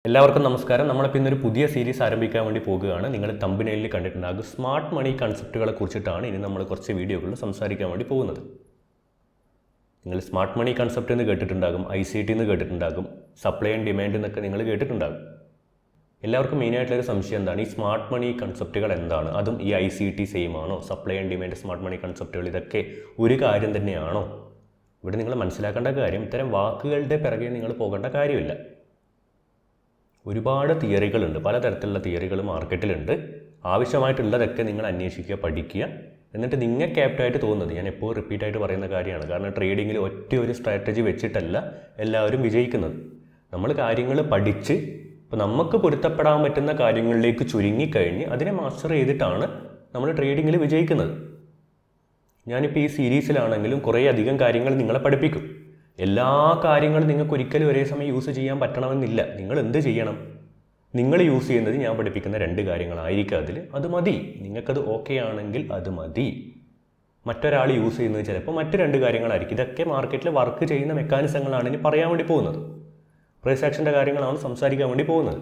എല്ലാവർക്കും നമസ്കാരം. നമ്മളിപ്പോൾ ഇന്നൊരു പുതിയ സീരീസ് ആരംഭിക്കാൻ വേണ്ടി പോകുകയാണ്. നിങ്ങൾ തമ്പനയിലിൽ കണ്ടിട്ടുണ്ടാകും സ്മാർട്ട് മണി കൺസെപ്റ്റുകളെ കുറിച്ചിട്ടാണ് ഇനി നമ്മൾ കുറച്ച് വീഡിയോകളിൽ സംസാരിക്കാൻ വേണ്ടി പോകുന്നത്. നിങ്ങൾ സ്മാർട്ട് മണി കൺസെപ്റ്റ് എന്ന് കേട്ടിട്ടുണ്ടാകും, ICT എന്ന് കേട്ടിട്ടുണ്ടാകും, സപ്ലൈ ആൻഡ് ഡിമാൻഡ് എന്നൊക്കെ നിങ്ങൾ കേട്ടിട്ടുണ്ടാകും. എല്ലാവർക്കും മെയിനായിട്ടുള്ളൊരു സംശയം എന്താണ്, ഈ സ്മാർട്ട് മണി കൺസെപ്റ്റുകൾ എന്താണ്, അതും ഈ ICT സെയിം ആണോ, supply and demand smart money കൺസെപ്റ്റുകൾ ഇതൊക്കെ ഒരു കാര്യം തന്നെയാണോ? ഇവിടെ നിങ്ങൾ മനസ്സിലാക്കേണ്ട കാര്യം, ഇത്തരം വാക്കുകളുടെ പിറകെ നിങ്ങൾ പോകേണ്ട കാര്യമില്ല. ഒരുപാട് തിയറികളുണ്ട്, പലതരത്തിലുള്ള തിയറികൾ മാർക്കറ്റിലുണ്ട്. ആവശ്യമായിട്ടുള്ളതൊക്കെ നിങ്ങൾ അന്വേഷിക്കുക, പഠിക്കുക. എന്നിട്ട് നിങ്ങൾക്ക് ആപ്റ്റായിട്ട് തോന്നുന്നത്, ഞാൻ എപ്പോൾ റിപ്പീറ്റായിട്ട് പറയുന്ന കാര്യമാണ്, കാരണം ട്രേഡിങ്ങിൽ ഒറ്റ ഒരു സ്ട്രാറ്റജി വെച്ചിട്ടല്ല എല്ലാവരും വിജയിക്കുന്നത്. നമ്മൾ കാര്യങ്ങൾ പഠിച്ച് ഇപ്പോൾ നമുക്ക് പൊരുത്തപ്പെടാൻ പറ്റുന്ന കാര്യങ്ങളിലേക്ക് ചുരുങ്ങിക്കഴിഞ്ഞ് അതിനെ മാസ്റ്റർ ചെയ്തിട്ടാണ് നമ്മൾ ട്രേഡിങ്ങിൽ വിജയിക്കുന്നത്. ഞാനിപ്പോൾ ഈ സീരീസിലാണെങ്കിലും കുറേ അധികം കാര്യങ്ങൾ നിങ്ങളെ പഠിപ്പിക്കും. എല്ലാ കാര്യങ്ങളും നിങ്ങൾക്ക് ഒരിക്കലും ഒരേ സമയം യൂസ് ചെയ്യാൻ പറ്റണമെന്നില്ല. നിങ്ങൾ എന്ത് ചെയ്യണം, നിങ്ങൾ യൂസ് ചെയ്യുന്നത് ഞാൻ പഠിപ്പിക്കുന്ന 2 കാര്യങ്ങളായിരിക്കും. അത് മതി. നിങ്ങൾക്കത് ഓക്കെ ആണെങ്കിൽ അത് മതി. മറ്റൊരാൾ യൂസ് ചെയ്യുന്നത് ചിലപ്പോൾ മറ്റ് 2 കാര്യങ്ങളായിരിക്കും. ഇതൊക്കെ മാർക്കറ്റിൽ വർക്ക് ചെയ്യുന്ന മെക്കാനിസങ്ങളാണ് ഇനി പറയാൻ വേണ്ടി പോകുന്നത്. പ്രൈസ് ആക്ഷൻ്റെ കാര്യങ്ങളാണ് സംസാരിക്കാൻ വേണ്ടി പോകുന്നത്.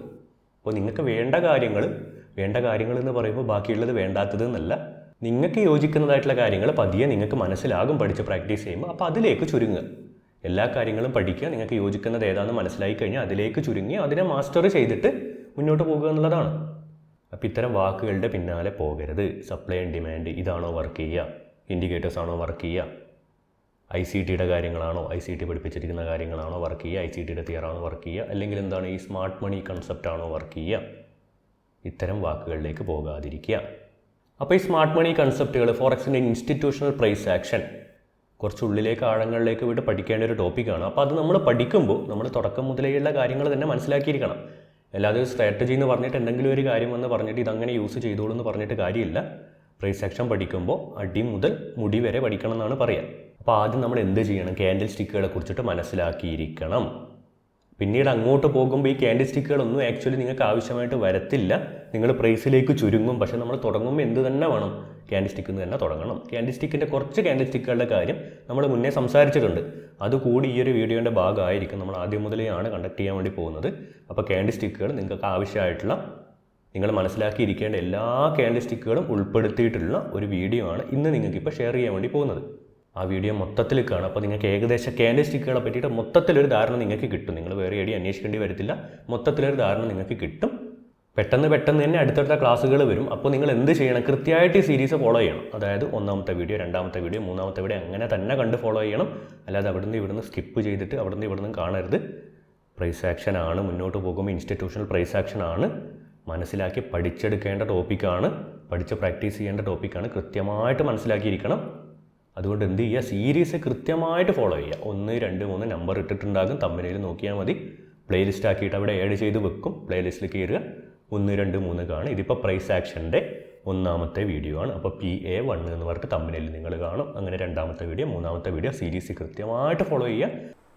അപ്പോൾ നിങ്ങൾക്ക് വേണ്ട കാര്യങ്ങൾ എന്ന് പറയുമ്പോൾ ബാക്കിയുള്ളത് വേണ്ടാത്തത് എന്നല്ല, നിങ്ങൾക്ക് യോജിക്കുന്നതായിട്ടുള്ള കാര്യങ്ങൾ പതിയെ നിങ്ങൾക്ക് മനസ്സിലാകും പഠിച്ച് പ്രാക്ടീസ് ചെയ്യുമ്പോൾ. അപ്പോൾ അതിലേക്ക് ചുരുങ്ങുക. എല്ലാ കാര്യങ്ങളും പഠിക്കുക, നിങ്ങൾക്ക് യോജിക്കുന്നത് ഏതാണെന്ന് മനസ്സിലായി കഴിഞ്ഞാൽ അതിലേക്ക് ചുരുങ്ങി അതിനെ മാസ്റ്റർ ചെയ്തിട്ട് മുന്നോട്ട് പോകുക എന്നുള്ളതാണ്. അപ്പോൾ ഇത്തരം വാക്കുകളുടെ പിന്നാലെ പോകരുത്. സപ്ലൈ ആൻഡ് ഡിമാൻഡ് ഇതാണോ വർക്ക് ചെയ്യുക, ഇൻഡിക്കേറ്റേഴ്സ് ആണോ വർക്ക് ചെയ്യുക, ICTയുടെ കാര്യങ്ങളാണോ, ICT പഠിപ്പിച്ചിരിക്കുന്ന കാര്യങ്ങളാണോ വർക്ക് ചെയ്യുക, ICTയുടെ തിയറാണോ വർക്ക് ചെയ്യുക, അല്ലെങ്കിൽ എന്താണ് ഈ സ്മാർട്ട് മണി കൺസെപ്റ്റ് ആണോ വർക്ക് ചെയ്യുക, ഇത്തരം വാക്കുകളിലേക്ക് പോകാതിരിക്കുക. അപ്പോൾ ഈ സ്മാർട്ട് മണി കൺസെപ്റ്റുകൾ ഫോറക്സിൻ്റെ ഇൻസ്റ്റിറ്റ്യൂഷണൽ പ്രൈസ് ആക്ഷൻ കുറച്ചുള്ളിലേക്ക് ആഴങ്ങളിലേക്ക് വിട്ട് പഠിക്കേണ്ട ഒരു ടോപ്പിക്കാണ്. അപ്പോൾ അത് നമ്മൾ പഠിക്കുമ്പോൾ നമ്മൾ തുടക്കം മുതലേയുള്ള കാര്യങ്ങൾ തന്നെ മനസ്സിലാക്കിയിരിക്കണം. അല്ലാതെ സ്ട്രാറ്റജി എന്ന് പറഞ്ഞിട്ട് എന്തെങ്കിലും ഒരു കാര്യം എന്ന് പറഞ്ഞിട്ട് ഇതങ്ങനെ യൂസ് ചെയ്തോളൂ എന്ന് പറഞ്ഞിട്ട് കാര്യമില്ല. പ്രൈസ് ആക്ഷൻ പഠിക്കുമ്പോൾ അടി മുതൽ മുടി വരെ പഠിക്കണം എന്നാണ് പറയുക. അപ്പോൾ ആദ്യം നമ്മൾ എന്ത് ചെയ്യണം, ക്യാൻഡിൽ സ്റ്റിക്കുകളെ കുറിച്ചിട്ട് മനസ്സിലാക്കിയിരിക്കണം. പിന്നീട് അങ്ങോട്ട് പോകുമ്പോൾ ഈ ക്യാൻഡിൽ സ്റ്റിക്കുകളൊന്നും ആക്ച്വലി നിങ്ങൾക്ക് ആവശ്യമായിട്ട് വരത്തില്ല. നിങ്ങൾ പ്രൈസിലേക്ക് ചുരുങ്ങും. പക്ഷേ നമ്മൾ തുടങ്ങുമ്പോൾ എന്ത് തന്നെ വേണം, ക്യാൻഡിൽ സ്റ്റിക്കിൽ നിന്ന് തന്നെ തുടങ്ങണം. ക്യാൻഡിൽ സ്റ്റിക്കിൻ്റെ കുറച്ച് ക്യാൻഡിൽ സ്റ്റിക്കുകളുടെ കാര്യം നമ്മൾ മുന്നേ സംസാരിച്ചിട്ടുണ്ട്. അതുകൂടി ഈ ഒരു വീഡിയോൻ്റെ ഭാഗമായിരിക്കും. നമ്മൾ ആദ്യം മുതലെയാണ് കണ്ടക്ട് ചെയ്യാൻ വേണ്ടി പോകുന്നത്. അപ്പോൾ ക്യാൻഡിൽ സ്റ്റിക്കുകൾ നിങ്ങൾക്ക് ആവശ്യമായിട്ടുള്ള, നിങ്ങൾ മനസ്സിലാക്കിയിരിക്കേണ്ട എല്ലാ ക്യാൻഡിൽ സ്റ്റിക്കുകളും ഉൾപ്പെടുത്തിയിട്ടുള്ള ഒരു വീഡിയോ ആണ് ഇന്ന് നിങ്ങൾക്കിപ്പോൾ ഷെയർ ചെയ്യാൻ വേണ്ടി പോകുന്നത്. ആ വീഡിയോ മൊത്തത്തിൽ കാണും. അപ്പോൾ നിങ്ങൾക്ക് ഏകദേശം ക്യാൻഡിൽ സ്റ്റിക്കുകളെ പറ്റിയിട്ട് മൊത്തത്തിലൊരു ധാരണ നിങ്ങൾക്ക് കിട്ടും. നിങ്ങൾ വേറെ എവിടെയും അന്വേഷിക്കേണ്ടി വരത്തില്ല. മൊത്തത്തിലൊരു ധാരണ നിങ്ങൾക്ക് കിട്ടും. പെട്ടെന്ന് തന്നെ അടുത്തടുത്ത ക്ലാസ്സുകൾ വരും. അപ്പോൾ നിങ്ങൾ എന്ത് ചെയ്യണം, കൃത്യമായിട്ട് ഈ സീരീസ് ഫോളോ ചെയ്യണം. അതായത് 1ാമത്തെ വീഡിയോ, 2ാമത്തെ വീഡിയോ, 3ാമത്തെ വീഡിയോ അങ്ങനെ തന്നെ കണ്ട് ഫോളോ ചെയ്യണം. അല്ലാതെ ഇവിടുന്ന് സ്കിപ്പ് ചെയ്തിട്ട് ഇവിടുന്ന് കാണരുത്. പ്രൈസ് ആക്ഷൻ ആണ് മുന്നോട്ട് പോകുമ്പോൾ ഇൻസ്റ്റിറ്റ്യൂഷണൽ പ്രൈസ് ആക്ഷൻ ആണ്. മനസ്സിലാക്കി പഠിച്ചെടുക്കേണ്ട ടോപ്പിക്കാണ്, പഠിച്ച് പ്രാക്ടീസ് ചെയ്യേണ്ട ടോപ്പിക്കാണ്. കൃത്യമായിട്ട് മനസ്സിലാക്കിയിരിക്കണം. അതുകൊണ്ട് എന്ത് ചെയ്യുക, സീരീസ് കൃത്യമായിട്ട് ഫോളോ ചെയ്യുക. 1, 2, 3 നമ്പർ ഇട്ടിട്ടുണ്ടാകും. തമ്പനയിൽ നോക്കിയാൽ മതി. പ്ലേലിസ്റ്റ് ആക്കിയിട്ട് അവിടെ ആഡ് ചെയ്ത് വെക്കും. പ്ലേലിസ്റ്റിൽ കയറുക, 1, 2, 3 കാണും. ഇതിപ്പോൾ പ്രൈസ് ആക്ഷൻ്റെ 1ാമത്തെ വീഡിയോ ആണ്. അപ്പോൾ PA1 എന്ന് പറഞ്ഞിട്ട് തമ്പനയിൽ നിങ്ങൾ കാണും. അങ്ങനെ 2ാമത്തെ വീഡിയോ, 3ാമത്തെ വീഡിയോ സീരീസ് കൃത്യമായിട്ട് ഫോളോ ചെയ്യുക.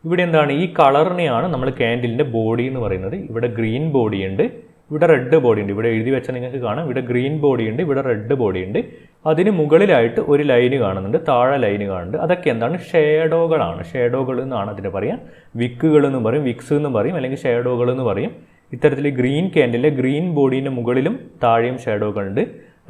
ഇവിടെ എന്താണ്, ഈ കളറിനെയാണ് നമ്മൾ ക്യാൻഡിലിൻ്റെ ബോഡി എന്ന് പറയുന്നത്. ഇവിടെ ഗ്രീൻ ബോഡി ഉണ്ട്, ഇവിടെ റെഡ് ബോഡി ഉണ്ട്. ഇവിടെ എഴുതി വെച്ചാൽ നിങ്ങൾക്ക് കാണാം. ഇവിടെ ഗ്രീൻ ബോഡി ഉണ്ട്, ഇവിടെ റെഡ് ബോഡി ഉണ്ട്. അതിന് മുകളിലായിട്ട് ഒരു ലൈന് കാണുന്നുണ്ട്, താഴെ ലൈന് കാണുന്നുണ്ട്. അതൊക്കെ എന്താണ്, ഷേഡോകളാണ്. ഷേഡോകൾ എന്നാണ് അതിന് പറയാം. വിക്കുകൾ എന്ന് പറയും, വിക്സ് എന്ന് പറയും, അല്ലെങ്കിൽ ഷേഡോകൾ എന്ന് പറയും. ഇത്തരത്തിൽ ഗ്രീൻ ക്യാൻഡിലെ ഗ്രീൻ ബോഡീൻ്റെ മുകളിലും താഴെയും ഷേഡോകളുണ്ട്,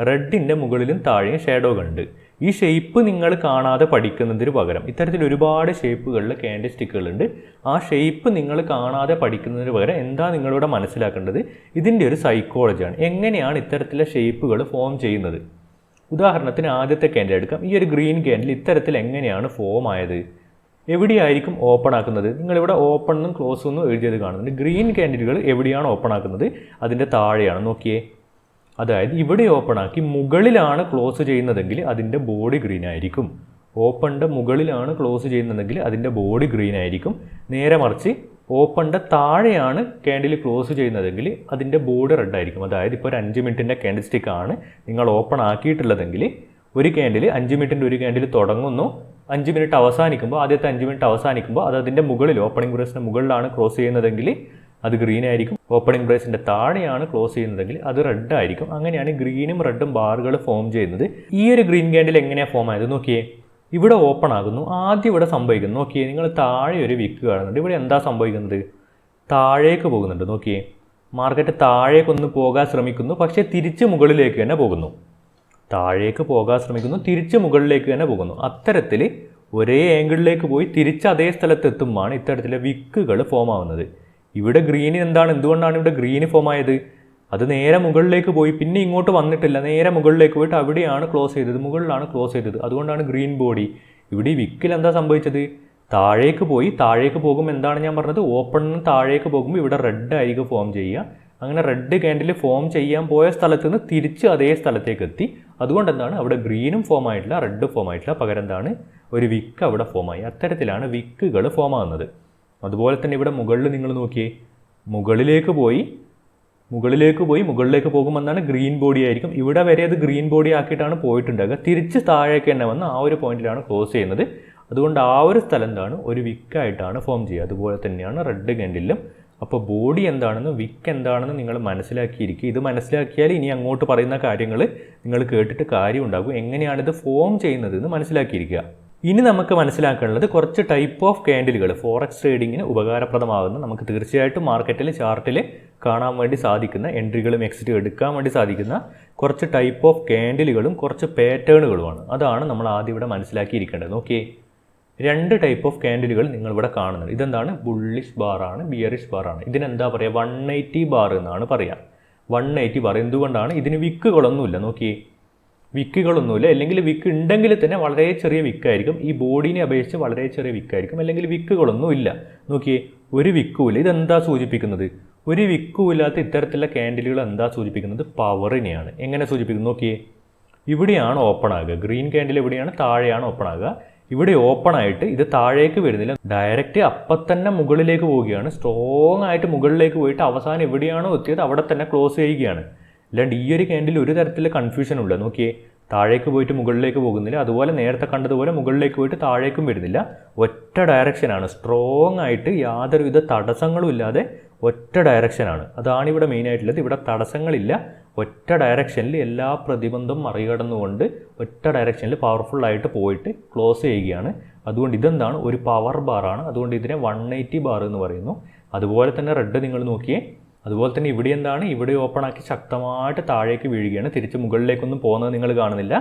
റെഡിൻ്റെ മുകളിലും താഴെയും ഷേഡോകളുണ്ട്. ഈ ഷേപ്പ് നിങ്ങൾ കാണാതെ പഠിക്കുന്നതിന് പകരം ഇത്തരത്തിൽ ഒരുപാട് ഷേപ്പുകളിൽ ക്യാൻഡിൽ സ്റ്റിക്കുകളുണ്ട്. ആ ഷേപ്പ് നിങ്ങൾ കാണാതെ പഠിക്കുന്നതിന് പകരം എന്താ നിങ്ങളിവിടെ മനസ്സിലാക്കേണ്ടത്, ഇതിൻ്റെ ഒരു സൈക്കോളജിയാണ്. എങ്ങനെയാണ് ഇത്തരത്തിലെ ഷേപ്പുകൾ ഫോം ചെയ്യുന്നത്. ഉദാഹരണത്തിന് ആദ്യത്തെ ക്യാൻഡിൽ എടുക്കാം. ഈ ഒരു ഗ്രീൻ ക്യാൻഡിൽ ഇത്തരത്തിൽ എങ്ങനെയാണ് ഫോം ആയത്, എവിടെയായിരിക്കും ഓപ്പൺ ആക്കുന്നത്. നിങ്ങളിവിടെ ഓപ്പൺ എന്നും ക്ലോസ് എന്നും എഴുതിയത് കാണുന്നുണ്ട്. ഗ്രീൻ ക്യാൻഡിലുകൾ എവിടെയാണ് ഓപ്പൺ ആക്കുന്നത്, അതിൻ്റെ താഴെയാണ്. നോക്കിയേ, അതായത് ഇവിടെ ഓപ്പൺ ആക്കി മുകളിലാണ് ക്ലോസ് ചെയ്യുന്നതെങ്കിൽ അതിൻ്റെ ബോഡി ഗ്രീൻ ആയിരിക്കും. ഓപ്പണിൻ്റെ മുകളിലാണ് ക്ലോസ് ചെയ്യുന്നതെങ്കിൽ അതിൻ്റെ ബോഡി ഗ്രീൻ ആയിരിക്കും. നേരെ മറിച്ച് ഓപ്പണിൻ്റെ താഴെയാണ് ക്യാൻഡിൽ ക്ലോസ് ചെയ്യുന്നതെങ്കിൽ അതിൻ്റെ ബോഡി റെഡ് ആയിരിക്കും. അതായത് ഇപ്പോൾ ഒരു 5 മിനിറ്റിൻ്റെ ക്യാൻഡിൽ സ്റ്റിക്കാണ് നിങ്ങൾ ഓപ്പൺ ആക്കിയിട്ടുള്ളതെങ്കിൽ ഒരു ക്യാൻഡിൽ 5 മിനിറ്റിൻ്റെ ഒരു ക്യാൻഡിൽ തുടങ്ങുന്നു, 5 മിനിറ്റ് അവസാനിക്കുമ്പോൾ, ആദ്യത്തെ 5 മിനിറ്റ് അവസാനിക്കുമ്പോൾ അത് അതിൻ്റെ മുകളിൽ, ഓപ്പണിംഗ് പ്രൈസിൻ്റെ മുകളിലാണ് ക്ലോസ് ചെയ്യുന്നതെങ്കിൽ അത് ഗ്രീൻ ആയിരിക്കും. ഓപ്പണിംഗ് പ്രൈസിൻ്റെ താഴെയാണ് ക്ലോസ് ചെയ്യുന്നതെങ്കിൽ അത് റെഡ് ആയിരിക്കും. അങ്ങനെയാണ് ഗ്രീനും റെഡും ബാറുകൾ ഫോം ചെയ്യുന്നത്. ഈ ഒരു ഗ്രീൻ ക്യാൻഡിൽ എങ്ങനെയാണ് ഫോം ആയത് നോക്കിയേ. ഇവിടെ ഓപ്പൺ ആകുന്നു. ആദ്യം ഇവിടെ സംഭവിക്കുന്നു. നോക്കിയേ, നിങ്ങൾ താഴെ ഒരു വിക്ക് കാണുന്നുണ്ട്. ഇവിടെ എന്താ സംഭവിക്കുന്നത്? താഴേക്ക് പോകുന്നുണ്ട്. നോക്കിയേ, മാർക്കറ്റ് താഴേക്കൊന്ന് പോകാൻ ശ്രമിക്കുന്നു, പക്ഷേ തിരിച്ച് മുകളിലേക്ക് തന്നെ പോകുന്നു. താഴേക്ക് പോകാൻ ശ്രമിക്കുന്നു, തിരിച്ച് മുകളിലേക്ക് തന്നെ പോകുന്നു. അത്തരത്തിൽ ഒരേ ആംഗിളിലേക്ക് പോയി തിരിച്ച് അതേ സ്ഥലത്ത് എത്തുമ്പോഴാണ് ഇത്തരത്തിലെ വിക്കുകൾ ഫോം ആവുന്നത്. ഇവിടെ ഗ്രീന് എന്തുകൊണ്ടാണ് ഇവിടെ ഗ്രീന് ഫോം ആയത്? അത് നേരെ മുകളിലേക്ക് പോയി, പിന്നെ ഇങ്ങോട്ട് വന്നിട്ടില്ല, നേരെ മുകളിലേക്ക് പോയിട്ട് അവിടെയാണ് ക്ലോസ് ചെയ്തത്, മുകളിലാണ് ക്ലോസ് ചെയ്തത്. അതുകൊണ്ടാണ് ഗ്രീൻ ബോഡി. ഇവിടെ ഈ വിക്കിൽ എന്താ സംഭവിച്ചത്? താഴേക്ക് പോയി, താഴേക്ക് പോകുമ്പോൾ എന്താണ് ഞാൻ പറഞ്ഞത്, ഓപ്പണിന് താഴേക്ക് പോകുമ്പോൾ ഇവിടെ റെഡ് ആയിരിക്കും ഫോം ചെയ്യുക. അങ്ങനെ റെഡ് ക്യാൻഡിൽ ഫോം ചെയ്യാൻ പോയ സ്ഥലത്ത് നിന്ന് തിരിച്ച് അതേ സ്ഥലത്തേക്ക് എത്തി. അതുകൊണ്ട് എന്താണ് അവിടെ ഗ്രീനും ഫോം ആയിട്ടില്ല, റെഡ് ഫോം ആയിട്ടില്ല, പകരം എന്താണ് ഒരു വിക്ക് അവിടെ ഫോം ആയി. അത്തരത്തിലാണ് വിക്കുകൾ ഫോം ആകുന്നത്. അതുപോലെ തന്നെ ഇവിടെ മുകളിൽ നിങ്ങൾ നോക്കിയേ, മുകളിലേക്ക് പോയി മുകളിലേക്ക് പോകുമ്പോൾ എന്താണ് ഗ്രീൻ ബോഡി ആയിരിക്കും. ഇവിടെ വരെ അത് ഗ്രീൻ ബോഡി ആക്കിയിട്ടാണ് പോയിട്ടുണ്ടാകുക. തിരിച്ച് താഴേക്ക് തന്നെ വന്ന് ആ ഒരു പോയിന്റിലാണ് ക്ലോസ് ചെയ്യുന്നത്. അതുകൊണ്ട് ആ ഒരു സ്ഥലം എന്താണ് ഒരു വിക്കായിട്ടാണ് ഫോം ചെയ്യുക. അതുപോലെ തന്നെയാണ് റെഡ് ക്യാൻഡിലും. അപ്പോൾ ബോഡി എന്താണെന്നും വിക്ക് എന്താണെന്നും നിങ്ങൾ മനസ്സിലാക്കിയിരിക്കുക. ഇത് മനസ്സിലാക്കിയാൽ ഇനി അങ്ങോട്ട് പറയുന്ന കാര്യങ്ങൾ നിങ്ങൾ കേട്ടിട്ട് കാര്യം ഉണ്ടാകും. എങ്ങനെയാണിത് ഫോം ചെയ്യുന്നത് എന്ന് മനസ്സിലാക്കിയിരിക്കുക. ഇനി നമുക്ക് മനസ്സിലാക്കാനുള്ളത് കുറച്ച് ടൈപ്പ് ഓഫ് ക്യാൻഡിലുകൾ ഫോറക്സ് ട്രേഡിങ്ങിന് ഉപകാരപ്രദമാകുന്ന, നമുക്ക് തീർച്ചയായിട്ടും മാർക്കറ്റിൽ ചാർട്ടിൽ കാണാൻ വേണ്ടി സാധിക്കുന്ന, എൻട്രികളും എക്സിറ്റും എടുക്കാൻ വേണ്ടി സാധിക്കുന്ന കുറച്ച് ടൈപ്പ് ഓഫ് ക്യാൻഡിലുകളും കുറച്ച് പാറ്റേണുകളുമാണ്. അതാണ് നമ്മൾ ആദ്യം ഇവിടെ മനസ്സിലാക്കിയിരിക്കേണ്ടത്. നോക്കിയേ, 2 ടൈപ്പ് ഓഫ് ക്യാൻഡിലുകൾ നിങ്ങളിവിടെ കാണുന്നത്. ഇതെന്താണ്? ബുള്ളിഷ് ബാറാണ്, ബിയറിഷ് ബാറാണ്. ഇതിനെന്താ പറയുക? 180 ബാർ എന്നാണ് പറയുക. 180 ബാർ. എന്തുകൊണ്ടാണ്? ഇതിന് വിക്കുകളൊന്നുമില്ല. നോക്കിയേ, വിക്കുകളൊന്നുമില്ല. അല്ലെങ്കിൽ വിക്ക് ഉണ്ടെങ്കിൽ തന്നെ വളരെ ചെറിയ വിക്കായിരിക്കും. ഈ ബോഡീനെ അപേക്ഷിച്ച് വളരെ ചെറിയ വിക്കായിരിക്കും. അല്ലെങ്കിൽ വിക്കുകളൊന്നും ഇല്ല. നോക്കിയേ, ഒരു വിക്കുമില്ല. ഇതെന്താ സൂചിപ്പിക്കുന്നത്? ഒരു വിക്കുമില്ലാത്ത ഇത്തരത്തിലുള്ള ക്യാൻഡിലുകൾ എന്താ സൂചിപ്പിക്കുന്നത്? പവറിനെയാണ്. എങ്ങനെ സൂചിപ്പിക്കുന്നു? നോക്കിയേ, ഇവിടെയാണ് ഓപ്പൺ ആകുക. ഗ്രീൻ ക്യാൻഡിൽ എവിടെയാണ്? താഴെയാണ് ഓപ്പൺ ആകുക. ഇവിടെ ഓപ്പൺ ആയിട്ട് ഇത് താഴേക്ക് വരുന്നില്ല, ഡയറക്റ്റ് അപ്പം തന്നെ മുകളിലേക്ക് പോവുകയാണ്. സ്ട്രോങ് ആയിട്ട് മുകളിലേക്ക് പോയിട്ട് അവസാനം എവിടെയാണോ എത്തിയത് അവിടെ തന്നെ ക്ലോസ് ചെയ്യുകയാണ്. അല്ലാണ്ട് ഈ ഒരു ക്യാൻഡിൽ ഒരു തരത്തിലുള്ള കൺഫ്യൂഷൻ ഇല്ല. നോക്കിയേ, താഴേക്ക് പോയിട്ട് മുകളിലേക്ക് പോകുന്നില്ല, അതുപോലെ നേരത്തെ കണ്ടതുപോലെ മുകളിലേക്ക് പോയിട്ട് താഴേക്കും വരുന്നില്ല. ഒറ്റ ഡയറക്ഷനാണ്. സ്ട്രോങ് ആയിട്ട് യാതൊരുവിധ തടസ്സങ്ങളും ഇല്ലാതെ ഒറ്റ ഡയറക്ഷനാണ്. അതാണ് ഇവിടെ മെയിനായിട്ടുള്ളത്. ഇവിടെ തടസ്സങ്ങളില്ല. ഒറ്റ ഡയറക്ഷനിൽ എല്ലാ പ്രതിബന്ധവും മറികടന്നുകൊണ്ട് ഒറ്റ ഡയറക്ഷനിൽ പവർഫുള്ളായിട്ട് പോയിട്ട് ക്ലോസ് ചെയ്യുകയാണ്. അതുകൊണ്ട് ഇതെന്താണ്? ഒരു പവർ ബാറാണ്. അതുകൊണ്ട് ഇതിനെ 180 ബാർ എന്ന് പറയുന്നു. അതുപോലെ തന്നെ റെഡ് നിങ്ങൾ നോക്കിയേ, അതുപോലെ തന്നെ ഇവിടെ എന്താണ്? ഇവിടെ ഓപ്പൺ ആക്കി ശക്തമായിട്ട് താഴേക്ക് വീഴുകയാണ്. തിരിച്ച് മുകളിലേക്കൊന്നും പോകുന്നത് നിങ്ങൾ കാണുന്നില്ല.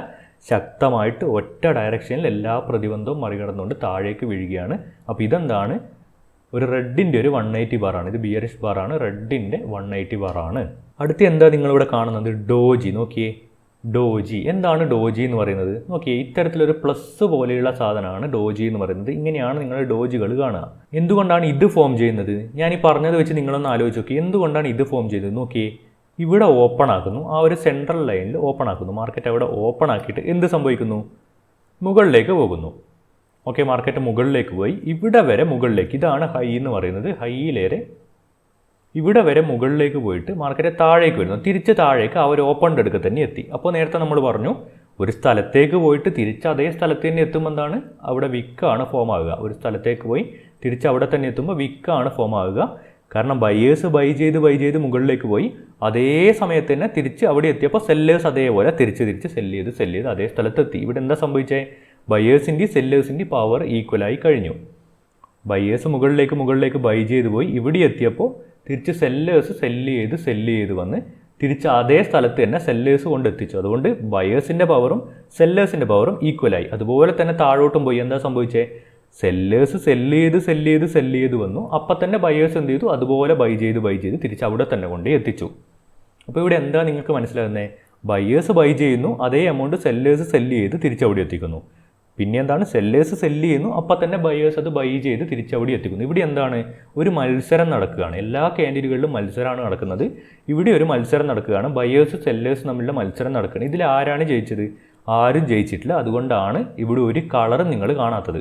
ശക്തമായിട്ട് ഒറ്റ ഡയറക്ഷനിൽ എല്ലാ പ്രതിബന്ധവും മറികടന്നുകൊണ്ട് താഴേക്ക് വീഴുകയാണ്. അപ്പോൾ ഇതെന്താണ്? ഒരു റെഡിൻ്റെ ഒരു 180 ബാറാണ്. ഇത് ബിയറിഷ് ബാറാണ്. റെഡിൻ്റെ 180 ബാറാണ്. അടുത്ത് എന്താ നിങ്ങളിവിടെ കാണുന്നത്? ഡോജി. നോക്കിയേ, ഡോജി. എന്താണ് ഡോജി എന്ന് പറയുന്നത്? നോക്കിയേ, ഇത്തരത്തിലൊരു പ്ലസ് പോലെയുള്ള സാധനമാണ് ഡോജി എന്ന് പറയുന്നത്. ഇങ്ങനെയാണ് നിങ്ങൾ ഡോജികൾ കാണുക. എന്തുകൊണ്ടാണ് ഇത് ഫോം ചെയ്യുന്നത്? ഞാൻ ഈ പറഞ്ഞത് വെച്ച് നിങ്ങളൊന്ന് ആലോചിച്ച് നോക്കി. എന്തുകൊണ്ടാണ് ഇത് ഫോം ചെയ്തത്? നോക്കിയേ, ഇവിടെ ഓപ്പൺ ആക്കുന്നു, ആ ഒരു സെൻട്രൽ ലൈനിൽ ഓപ്പൺ ആക്കുന്നു. മാർക്കറ്റ് അവിടെ ഓപ്പൺ ആക്കിയിട്ട് എന്ത് സംഭവിക്കുന്നു? മുകളിലേക്ക് പോകുന്നു. ഓക്കെ, മാർക്കറ്റ് മുകളിലേക്ക് പോയി ഇവിടെ വരെ മുകളിലേക്ക്. ഇതാണ് ഹൈ എന്ന് പറയുന്നത്. ഹൈയിലേറെ ഇവിടെ വരെ മുകളിലേക്ക് പോയിട്ട് മാർക്കറ്റ് താഴേക്ക് വരുന്നു. തിരിച്ച് താഴേക്ക് ആ ഒരു ഓപ്പണിൻ്റെ അടുക്ക് തന്നെ എത്തി. അപ്പോൾ നേരത്തെ നമ്മൾ പറഞ്ഞു, ഒരു സ്ഥലത്തേക്ക് പോയിട്ട് തിരിച്ച് അതേ സ്ഥലത്ത് തന്നെ എത്തുമ്പോൾ എന്താണ്? അവിടെ വിക്കാണ് ഫോം ആകുക. ഒരു സ്ഥലത്തേക്ക് പോയി തിരിച്ച് അവിടെ തന്നെ എത്തുമ്പോൾ വിക്കാണ് ഫോം ആകുക. കാരണം ബയേഴ്സ് ബൈ ചെയ്ത് മുകളിലേക്ക് പോയി. അതേ സമയത്ത് തന്നെ തിരിച്ച് അവിടെ എത്തിയപ്പോൾ സെല്ലേഴ്സ് അതേപോലെ തിരിച്ച് സെല്ല് ചെയ്ത് അതേ സ്ഥലത്തെത്തി. ഇവിടെ എന്താ സംഭവിച്ചത്? ബയേഴ്സിൻ്റെയും സെല്ലേഴ്സിൻ്റെയും പവർ ഈക്വലായി കഴിഞ്ഞു. ബയേഴ്സ് മുകളിലേക്ക് ബൈ ചെയ്ത് പോയി. ഇവിടെ എത്തിയപ്പോൾ തിരിച്ച് സെല്ലേഴ്സ് സെല്ല് ചെയ്ത് വന്ന് തിരിച്ച് അതേ സ്ഥലത്ത് തന്നെ സെല്ലേഴ്സ് കൊണ്ടെത്തിച്ചു. അതുകൊണ്ട് ബയേഴ്സിൻ്റെ പവറും സെല്ലേഴ്സിൻ്റെ പവറും ഈക്വലായി. അതുപോലെ തന്നെ താഴോട്ടും പോയി. എന്താ സംഭവിച്ചത്? സെല്ലേഴ്സ് സെല്ല് ചെയ്ത് വന്നു. അപ്പം തന്നെ ബയേഴ്സ് എന്ത് ചെയ്തു? അതുപോലെ ബൈ ചെയ്ത് തിരിച്ച് അവിടെ തന്നെ കൊണ്ട് എത്തിച്ചു. അപ്പോൾ ഇവിടെ എന്താ നിങ്ങൾക്ക് മനസ്സിലാകുന്നത്? ബയേഴ്സ് ബൈ ചെയ്യുന്നു, അതേ എമൗണ്ട് സെല്ലേഴ്സ് സെല്ല് ചെയ്ത് തിരിച്ചവിടെ എത്തിക്കുന്നു. പിന്നെ എന്താണ്? സെല്ലേഴ്സ് സെല്ല് ചെയ്യുന്നു, അപ്പം തന്നെ ബയേഴ്സ് അത് ബൈ ചെയ്ത് തിരിച്ചവിടെ എത്തിക്കുന്നു. ഇവിടെ എന്താണ്? ഒരു മത്സരം നടക്കുകയാണ്. എല്ലാ ക്യാൻഡിലുകളിലും മത്സരമാണ് നടക്കുന്നത്. ഇവിടെ ഒരു മത്സരം നടക്കുകയാണ്. ബയേഴ്സ് സെല്ലേഴ്സ് തമ്മിലുള്ള മത്സരം നടക്കുകയാണ്. ഇതിൽ ആരാണ് ജയിച്ചത്? ആരും ജയിച്ചിട്ടില്ല. അതുകൊണ്ടാണ് ഇവിടെ ഒരു കളർ നിങ്ങൾ കാണാത്തത്.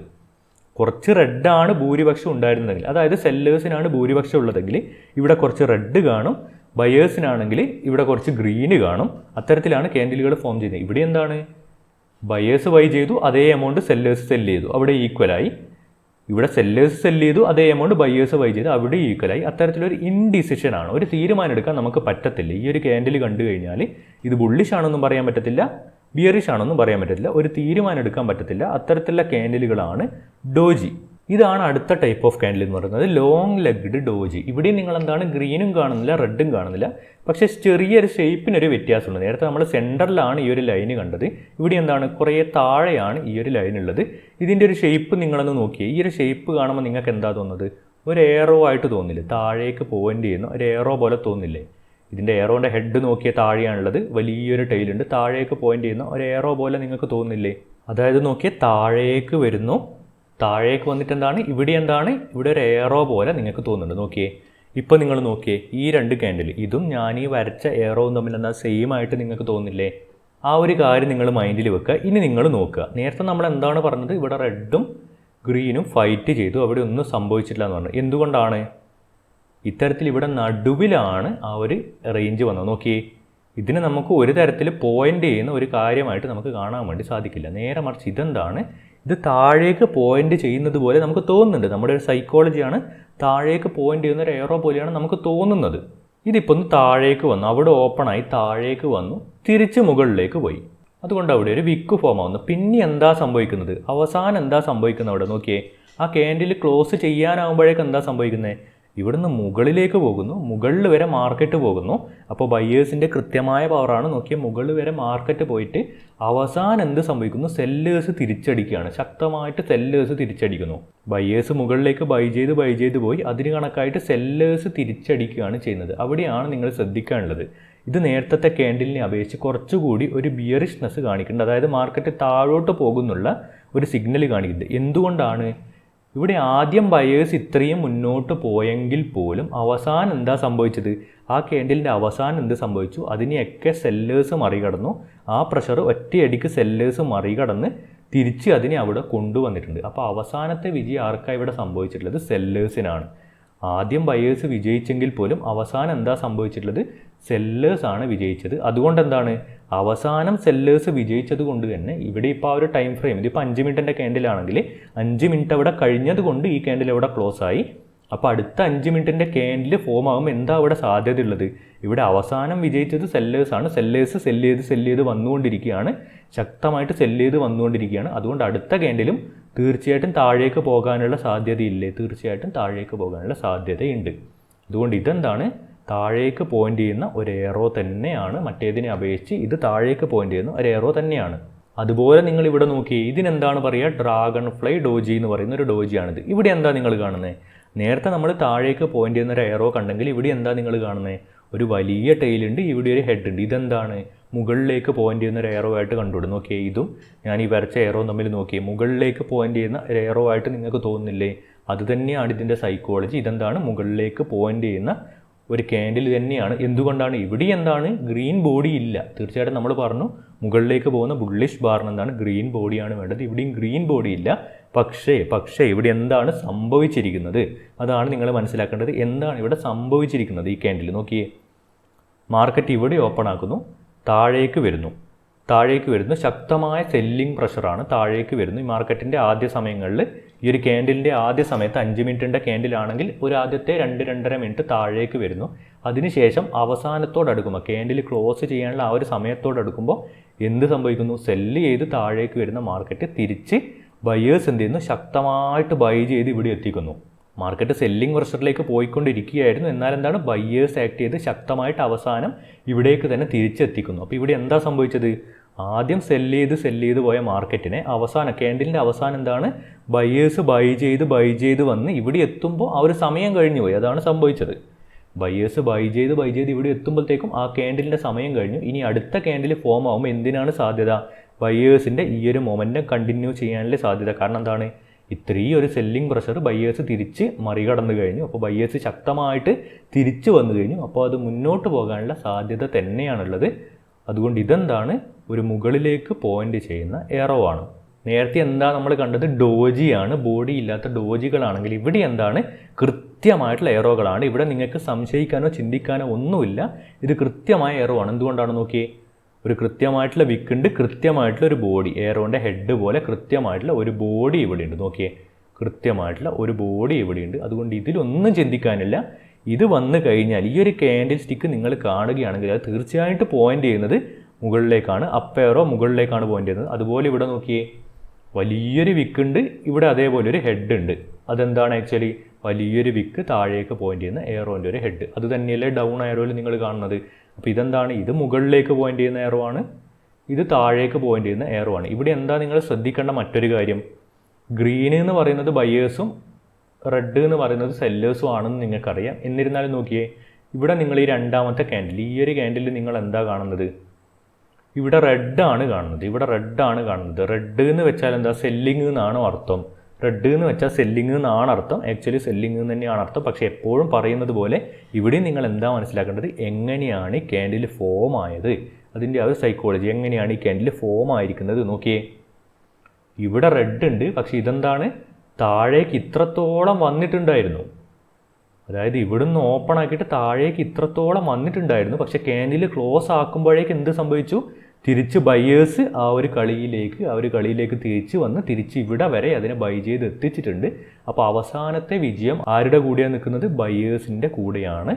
കുറച്ച് റെഡാണ് ഭൂരിപക്ഷം ഉണ്ടായിരുന്നതെങ്കിൽ, അതായത് സെല്ലേഴ്സിനാണ് ഭൂരിപക്ഷം ഉള്ളതെങ്കിൽ ഇവിടെ കുറച്ച് റെഡ് കാണും, ബയേഴ്സിനാണെങ്കിൽ ഇവിടെ കുറച്ച് ഗ്രീന് കാണും. അത്തരത്തിലാണ് ക്യാൻഡിലുകൾ ഫോം ചെയ്യുന്നത്. ഇവിടെ എന്താണ്? ബയേഴ്സ് ബൈ ചെയ്തു, അതേ എമൗണ്ട് സെല്ലേഴ്സ് സെല്ല് ചെയ്തു, അവിടെ ഈക്വലായി. ഇവിടെ സെല്ലേഴ്സ് സെല്ല് ചെയ്തു, അതേ എമൗണ്ട് ബയേഴ്സ് ബൈ ചെയ്തു, അവിടെ ഈക്വലായി. അത്തരത്തിലൊരു ഇൻഡിസിഷനാണ്. ഒരു തീരുമാനം എടുക്കാൻ നമുക്ക് പറ്റത്തില്ല. ഈ ഒരു ക്യാൻഡിൽ കണ്ടു കഴിഞ്ഞാൽ ഇത് ബുള്ളിഷ് ആണെന്നും പറയാൻ പറ്റത്തില്ല, ബിയറിഷ് ആണെന്നും പറയാൻ പറ്റത്തില്ല. ഒരു തീരുമാനം എടുക്കാൻ പറ്റത്തില്ല. അത്തരത്തിലുള്ള ക്യാൻഡിലുകളാണ് ഡോജി. ഇതാണ് അടുത്ത ടൈപ്പ് ഓഫ് ക്യാൻഡിൽ എന്ന് പറയുന്നത്, ലോങ് ലെഗ്ഡ് ഡോജി. ഇവിടെ നിങ്ങൾ എന്താണ് ഗ്രീനും കാണുന്നില്ല, റെഡും കാണുന്നില്ല, പക്ഷേ ചെറിയൊരു ഷേപ്പിനൊരു വ്യത്യാസമുണ്ട്. നേരത്തെ നമ്മൾ സെൻറ്ററിലാണ് ഈ ഒരു ലൈന് കണ്ടത്, ഇവിടെ എന്താണ് കുറേ താഴെയാണ് ഈ ഒരു ലൈൻ ഉള്ളത്. ഇതിൻ്റെ ഒരു ഷേപ്പ് നിങ്ങളൊന്ന് നോക്കിയേ. ഈ ഒരു ഷേപ്പ് കാണുമ്പോൾ നിങ്ങൾക്ക് എന്താ തോന്നുന്നത്? ഒരു എയറോ ആയിട്ട് തോന്നില്ലേ? താഴേക്ക് പോയിൻ്റ് ചെയ്യുന്ന ഒരു എയറോ പോലെ തോന്നില്ലേ? ഇതിൻ്റെ എയറോൻ്റെ ഹെഡ് നോക്കിയ താഴെയാണുള്ളത്, വലിയൊരു ടൈലുണ്ട്, താഴേക്ക് പോയിൻ്റ് ചെയ്യുന്ന ഒരു എയറോ പോലെ നിങ്ങൾക്ക് തോന്നില്ലേ? അതായത് നോക്കിയേ, താഴേക്ക് വരുന്നു, താഴേക്ക് വന്നിട്ട് എന്താണ് ഇവിടെ ഇവിടെ ഒരു എയറോ പോലെ നിങ്ങൾക്ക് തോന്നുന്നുണ്ട്. നോക്കിയേ, ഇപ്പോൾ നിങ്ങൾ നോക്കിയേ, ഈ രണ്ട് ക്യാൻഡിൽ ഇതും ഞാൻ ഈ വരച്ച എയറോവും തമ്മിൽ എന്താ സെയിം ആയിട്ട് നിങ്ങൾക്ക് തോന്നില്ലേ? ആ ഒരു കാര്യം നിങ്ങൾ മൈൻഡിൽ വെക്കുക. ഇനി നിങ്ങൾ നോക്കുക, നേരത്തെ നമ്മൾ എന്താണ് പറഞ്ഞത്? ഇവിടെ റെഡും ഗ്രീനും ഫൈറ്റ് ചെയ്തു, അവിടെ ഒന്നും സംഭവിച്ചിട്ടില്ല എന്ന് പറഞ്ഞു. എന്തുകൊണ്ടാണ്? ഇത്തരത്തിൽ ഇവിടെ നടുവിലാണ് ആ ഒരു റേഞ്ച് വന്നത്. നോക്കിയേ, ഇതിനെ നമുക്ക് ഒരു തരത്തിൽ പോയിൻ്റ് ചെയ്യുന്ന ഒരു കാര്യമായിട്ട് നമുക്ക് കാണാൻ വേണ്ടി സാധിക്കില്ല. നേരെ മറിച്ച് ഇതെന്താണ്? ഇത് താഴേക്ക് പോയിൻ്റ് ചെയ്യുന്നത് പോലെ നമുക്ക് തോന്നുന്നുണ്ട്. നമ്മുടെ ഒരു സൈക്കോളജിയാണ്, താഴേക്ക് പോയിൻ്റ് ചെയ്യുന്ന ഒരു എയറോ പോലെയാണ് നമുക്ക് തോന്നുന്നത്. ഇതിപ്പോൾ ഒന്ന് താഴേക്ക് വന്നു, അവിടെ ഓപ്പണായി താഴേക്ക് വന്നു, തിരിച്ച് മുകളിലേക്ക് പോയി. അതുകൊണ്ട് അവിടെ ഒരു വിക്ക് ഫോം ആവുന്നു. പിന്നെ എന്താ സംഭവിക്കുന്നത്? അവസാനം എന്താ സംഭവിക്കുന്നത്? അവിടെ നോക്കിയേ, ആ ക്യാൻഡിൽ ക്ലോസ് ചെയ്യാനാകുമ്പോഴേക്ക് എന്താ സംഭവിക്കുന്നത്? ഇവിടുന്ന് മുകളിലേക്ക് പോകുന്നു, മുകളിൽ വരെ മാർക്കറ്റ് പോകുന്നു. അപ്പോൾ ബയ്യേഴ്സിൻ്റെ കൃത്യമായ പവറാണ്. നോക്കിയാൽ മുകളിൽ വരെ മാർക്കറ്റ് പോയിട്ട് അവസാനം എന്ത് സംഭവിക്കുന്നു? സെല്ലേഴ്സ് തിരിച്ചടിക്കുകയാണ്, ശക്തമായിട്ട് സെല്ലേഴ്സ് തിരിച്ചടിക്കുന്നു. ബയ്യേഴ്സ് മുകളിലേക്ക് ബൈ ചെയ്ത് പോയി, അതിന് കണക്കായിട്ട് സെല്ലേഴ്സ് തിരിച്ചടിക്കുകയാണ് ചെയ്യുന്നത്. അവിടെയാണ് നിങ്ങൾ ശ്രദ്ധിക്കാനുള്ളത്. ഇത് നേരത്തെ ക്യാൻഡിലിനെ അപേക്ഷിച്ച് കുറച്ചുകൂടി ഒരു ബിയറിഷ്നെസ് കാണിക്കുന്നുണ്ട്. അതായത് മാർക്കറ്റ് താഴോട്ട് പോകുന്നുള്ള ഒരു സിഗ്നൽ കാണിക്കുന്നുണ്ട്. എന്തുകൊണ്ടാണ്? ഇവിടെ ആദ്യം ബയേഴ്സ് ഇത്രയും മുന്നോട്ട് പോയെങ്കിൽ പോലും അവസാനം എന്താ സംഭവിച്ചത്? ആ ക്യാൻഡിലിൻ്റെ അവസാനം എന്ത് സംഭവിച്ചു? അതിനെയൊക്കെ സെല്ലേഴ്സ് മറികടന്നു. ആ പ്രഷർ ഒറ്റയടിക്ക് സെല്ലേഴ്സ് മറികടന്ന് തിരിച്ച് അതിനെ അവിടെ കൊണ്ടുവന്നിട്ടുണ്ട്. അപ്പോൾ അവസാനത്തെ വിജയം ആർക്കാണ് ഇവിടെ സംഭവിച്ചിട്ടുള്ളത്? സെല്ലേഴ്സിനാണ്. ആദ്യം ബയേഴ്സ് വിജയിച്ചെങ്കിൽ പോലും അവസാനം എന്താ സംഭവിച്ചിട്ടുള്ളത്? സെല്ലേഴ്സാണ് വിജയിച്ചത്. അതുകൊണ്ട് എന്താണ്? അവസാനം സെല്ലേഴ്സ് വിജയിച്ചത് കൊണ്ട് തന്നെ ഇവിടെ ഇപ്പോൾ ആ ഒരു ടൈം ഫ്രെയിം, ഇതിപ്പോൾ 5 മിനിറ്റിൻ്റെ ക്യാൻഡിലാണെങ്കിൽ 5 മിനിറ്റ് അവിടെ കഴിഞ്ഞത് കൊണ്ട് ഈ ക്യാൻഡിൽ അവിടെ ക്ലോസ് ആയി. അപ്പോൾ അടുത്ത 5 മിനിറ്റിൻ്റെ ക്യാൻഡിൽ ഫോം ആകുമ്പോൾ എന്താ അവിടെ സാധ്യതയുള്ളത്? ഇവിടെ അവസാനം വിജയിച്ചത് സെല്ലേഴ്സാണ്. സെല്ലേഴ്സ് സെല്ല് ചെയ്ത് വന്നുകൊണ്ടിരിക്കുകയാണ്, ശക്തമായിട്ട് സെല്ല് ചെയ്ത് വന്നുകൊണ്ടിരിക്കുകയാണ്. അതുകൊണ്ട് അടുത്ത ക്യാൻഡിലും തീർച്ചയായിട്ടും താഴേക്ക് പോകാനുള്ള സാധ്യതയില്ലേ? തീർച്ചയായിട്ടും താഴേക്ക് പോകാനുള്ള സാധ്യതയുണ്ട്. അതുകൊണ്ട് ഇതെന്താണ്? താഴേക്ക് പോയിൻ്റ് ചെയ്യുന്ന ഒരു എയറോ തന്നെയാണ്. മറ്റേതിനെ അപേക്ഷിച്ച് ഇത് താഴേക്ക് പോയിൻ്റ് ചെയ്യുന്ന ഒരു എയറോ തന്നെയാണ്. അതുപോലെ നിങ്ങൾ ഇവിടെ നോക്കി, ഇതിനെന്താണ് പറയുക? ഡ്രാഗൺ ഫ്ലൈ ഡോജി എന്ന് പറയുന്ന ഒരു ഡോജിയാണിത്. ഇവിടെ എന്താ നിങ്ങൾ കാണുന്നത്? നേരത്തെ നമ്മൾ താഴേക്ക് പോയിൻ്റ് ചെയ്യുന്ന ഒരു എയറോ കണ്ടെങ്കിൽ ഇവിടെ എന്താ നിങ്ങൾ കാണുന്നത്? ഒരു വലിയ ടെയിലുണ്ട്, ഇവിടെ ഒരു ഹെഡ് ഉണ്ട്. ഇതെന്താണ്? മുകളിലേക്ക് പോയിൻ്റ് ചെയ്യുന്ന ഒരു എയറോ ആയിട്ട് കണ്ടുപിടും. നോക്കിയേ, ഇതും ഞാൻ ഈ വരച്ച എയറോ തമ്മിൽ നോക്കിയേ, മുകളിലേക്ക് പോയിൻ്റ് ചെയ്യുന്ന ഒരു എയറോ ആയിട്ട് നിങ്ങൾക്ക് തോന്നുന്നില്ലേ? അത് തന്നെയാണ് ഇതിൻ്റെ സൈക്കോളജി. ഇതെന്താണ്? മുകളിലേക്ക് പോയിൻ്റ് ചെയ്യുന്ന ഒരു ക്യാൻഡിൽ തന്നെയാണ്. എന്തുകൊണ്ടാണ്? ഇവിടെ എന്താണ്? ഗ്രീൻ ബോഡി ഇല്ല. തീർച്ചയായിട്ടും നമ്മൾ പറഞ്ഞു മുകളിലേക്ക് പോകുന്ന ബുള്ളിഷ് ബാറിന് എന്താണ്? ഗ്രീൻ ബോഡിയാണ് വേണ്ടത്. ഇവിടെയും ഗ്രീൻ ബോഡി ഇല്ല. പക്ഷേ ഇവിടെ എന്താണ് സംഭവിച്ചിരിക്കുന്നത്? അതാണ് നിങ്ങൾ മനസ്സിലാക്കേണ്ടത്. എന്താണ് ഇവിടെ സംഭവിച്ചിരിക്കുന്നത്? ഈ ക്യാൻഡിൽ നോക്കിയേ, മാർക്കറ്റ് ഇവിടെ ഓപ്പൺ ആക്കുന്നു, താഴേക്ക് വരുന്നു, ശക്തമായ സെല്ലിംഗ് പ്രഷറാണ്, താഴേക്ക് വരുന്നു. ഈ മാർക്കറ്റിൻ്റെ ആദ്യ സമയങ്ങളിൽ ഈ ഒരു ക്യാൻഡിലിൻ്റെ ആദ്യ സമയത്ത് 5 മിനിറ്റിൻ്റെ ക്യാൻഡിലാണെങ്കിൽ ഒരു ആദ്യത്തെ 2-2.5 മിനിറ്റ് താഴേക്ക് വരുന്നു. അതിനുശേഷം അവസാനത്തോടടുക്കുമ്പോൾ ക്യാൻഡിൽ ക്ലോസ് ചെയ്യാനുള്ള ആ ഒരു സമയത്തോടടുക്കുമ്പോൾ എന്ത് സംഭവിക്കുന്നു? സെല്ല് ചെയ്ത് താഴേക്ക് വരുന്ന മാർക്കറ്റ് തിരിച്ച് ബയേഴ്സ് എന്ത് ചെയ്യുന്നു? ശക്തമായിട്ട് ബൈ ചെയ്ത് ഇവിടെ എത്തിക്കുന്നു. മാർക്കറ്റ് സെല്ലിംഗ് പ്രഷറിലേക്ക് പോയിക്കൊണ്ടിരിക്കുകയായിരുന്നു. എന്നാൽ എന്താണ്? ബയ്യേഴ്സ് ആക്ട് ചെയ്ത് ശക്തമായിട്ട് അവസാനം ഇവിടേക്ക് തന്നെ തിരിച്ചെത്തിക്കുന്നു. അപ്പോൾ ഇവിടെ എന്താ സംഭവിച്ചത്? ആദ്യം സെല്ല് ചെയ്ത് പോയ മാർക്കറ്റിനെ അവസാനം ക്യാൻഡിലിൻ്റെ അവസാനം എന്താണ്? ബയ്യേഴ്സ് ബൈ ചെയ്ത് വന്ന് ഇവിടെ എത്തുമ്പോൾ ആ ഒരു സമയം കഴിഞ്ഞു പോയി. അതാണ് സംഭവിച്ചത്. ബയ്യേഴ്സ് ബൈ ചെയ്ത് ഇവിടെ എത്തുമ്പോഴത്തേക്കും ആ ക്യാൻഡിലിൻ്റെ സമയം കഴിഞ്ഞു. ഇനി അടുത്ത ക്യാൻഡിൽ ഫോം ആകുമ്പോൾ എന്തിനാണ് സാധ്യത? ബയ്യേഴ്സിൻ്റെ ഈ ഒരു മൊമെൻറ്റം കണ്ടിന്യൂ ചെയ്യാനുള്ള സാധ്യത. കാരണം എന്താണ്? ഇത്രയും ഒരു സെല്ലിംഗ് പ്രഷർ ബയ്യേഴ്സ് തിരിച്ച് മറികടന്നു കഴിഞ്ഞു. അപ്പോൾ ബയ്യേഴ്സ് ശക്തമായിട്ട് തിരിച്ചു വന്നു കഴിഞ്ഞു. അപ്പോൾ അത് മുന്നോട്ട് പോകാനുള്ള സാധ്യത തന്നെയാണുള്ളത്. അതുകൊണ്ട് ഇതെന്താണ്? ഒരു മുകളിലേക്ക് പോയിൻ്റ് ചെയ്യുന്ന എയറോ ആണ്. നേരത്തെ എന്താ നമ്മൾ കണ്ടത്? ഡോജിയാണ്. ബോഡി ഇല്ലാത്ത ഡോജികളാണെങ്കിൽ ഇവിടെ എന്താണ്? കൃത്യമായിട്ടുള്ള എയറോകളാണ്. ഇവിടെ നിങ്ങൾക്ക് സംശയിക്കാനോ ചിന്തിക്കാനോ ഒന്നുമില്ല. ഇത് കൃത്യമായ എയറോ ആണ്. എന്തുകൊണ്ടാണ്? നോക്കിയേ, ഒരു കൃത്യമായിട്ടുള്ള വിക്കുണ്ട്, കൃത്യമായിട്ടുള്ള ഒരു ബോഡി, എയറോൻ്റെ ഹെഡ് പോലെ കൃത്യമായിട്ടുള്ള ഒരു ബോഡി ഇവിടെയുണ്ട്. നോക്കിയേ, കൃത്യമായിട്ടുള്ള ഒരു ബോഡി ഇവിടെയുണ്ട്. അതുകൊണ്ട് ഇതിലൊന്നും ചിന്തിക്കാനില്ല. ഇത് വന്നു കഴിഞ്ഞാൽ ഈ ഒരു ക്യാൻഡിൽ സ്റ്റിക്ക് നിങ്ങൾ കാണുകയാണെങ്കിൽ അത് തീർച്ചയായിട്ടും പോയിൻ്റ് ചെയ്യുന്നത് മുകളിലേക്കാണ്. അപ്പ് എയറോ മുകളിലേക്കാണ് പോയിൻ്റ് ചെയ്യുന്നത്. അതുപോലെ ഇവിടെ നോക്കിയേ, വലിയൊരു വിക്കുണ്ട്, ഇവിടെ അതേപോലെ ഒരു ഹെഡ് ഉണ്ട്. അതെന്താണ് ആക്ച്വലി വലിയൊരു വിക്ക് താഴേക്ക് പോയിന്റ് ചെയ്യുന്ന എയറോൻ്റെ ഒരു ഹെഡ്. അത് തന്നെയല്ലേ ഡൗൺ എയറോയിൽ നിങ്ങൾ കാണുന്നത്. അപ്പോൾ ഇതെന്താണ്, ഇത് മുകളിലേക്ക് പോയിന്റ് ചെയ്യുന്ന എയറോ ആണ്, ഇത് താഴേക്ക് പോയിന്റ് ചെയ്യുന്ന എയറോ ആണ്. ഇവിടെ എന്താ നിങ്ങൾ ശ്രദ്ധിക്കേണ്ട മറ്റൊരു കാര്യം, ഗ്രീൻ എന്ന് പറയുന്നത് ബയേഴ്സും റെഡ് എന്ന് പറയുന്നത് സെല്ലേഴ്സും ആണെന്ന് നിങ്ങൾക്കറിയാം. എന്നിരുന്നാലും നോക്കിയേ, ഇവിടെ നിങ്ങൾ ഈ രണ്ടാമത്തെ ക്യാൻഡിൽ, ഈ ഒരു ക്യാൻഡിൽ നിങ്ങൾ എന്താ കാണുന്നത്, ഇവിടെ റെഡാണ് കാണുന്നത്, ഇവിടെ റെഡാണ് കാണുന്നത്. റെഡ് എന്ന് വെച്ചാൽ എന്താ, സെല്ലിങ് എന്നാണോ അർത്ഥം? റെഡ് എന്ന് വെച്ചാൽ സെല്ലിങ് എന്നാണ് അർത്ഥം. ആക്ച്വലി സെല്ലിങ് എന്ന് തന്നെയാണ് അർത്ഥം. പക്ഷേ എപ്പോഴും പറയുന്നത് പോലെ ഇവിടെയും നിങ്ങൾ എന്താ മനസ്സിലാക്കേണ്ടത്, എങ്ങനെയാണ് ഈ ക്യാൻഡിൽ ഫോം ആയത്, അതിൻ്റെ ആ ഒരു സൈക്കോളജി, എങ്ങനെയാണ് ഈ ക്യാൻഡിൽ ഫോം ആയിരിക്കുന്നത്. നോക്കിയേ, ഇവിടെ റെഡ് ഉണ്ട്, പക്ഷേ ഇതെന്താണ്, താഴേക്ക് ഇത്രത്തോളം വന്നിട്ടുണ്ടായിരുന്നു. അതായത് ഇവിടുന്ന് ഓപ്പൺ ആക്കിയിട്ട് താഴേക്ക് ഇത്രത്തോളം വന്നിട്ടുണ്ടായിരുന്നു. പക്ഷേ ക്യാൻഡിൽ ക്ലോസ് ആക്കുമ്പോഴേക്ക് എന്ത് സംഭവിച്ചു, തിരിച്ച് ബയേഴ്സ് ആ ഒരു കളിയിലേക്ക് തിരിച്ച് വന്ന് തിരിച്ച് ഇവിടെ വരെ അതിനെ ബൈ ചെയ്ത് എത്തിച്ചിട്ടുണ്ട്. അപ്പോൾ അവസാനത്തെ വിജയം ആരുടെ കൂടെയാണ് നിൽക്കുന്നത്, ബയേഴ്സിൻ്റെ കൂടെയാണ്.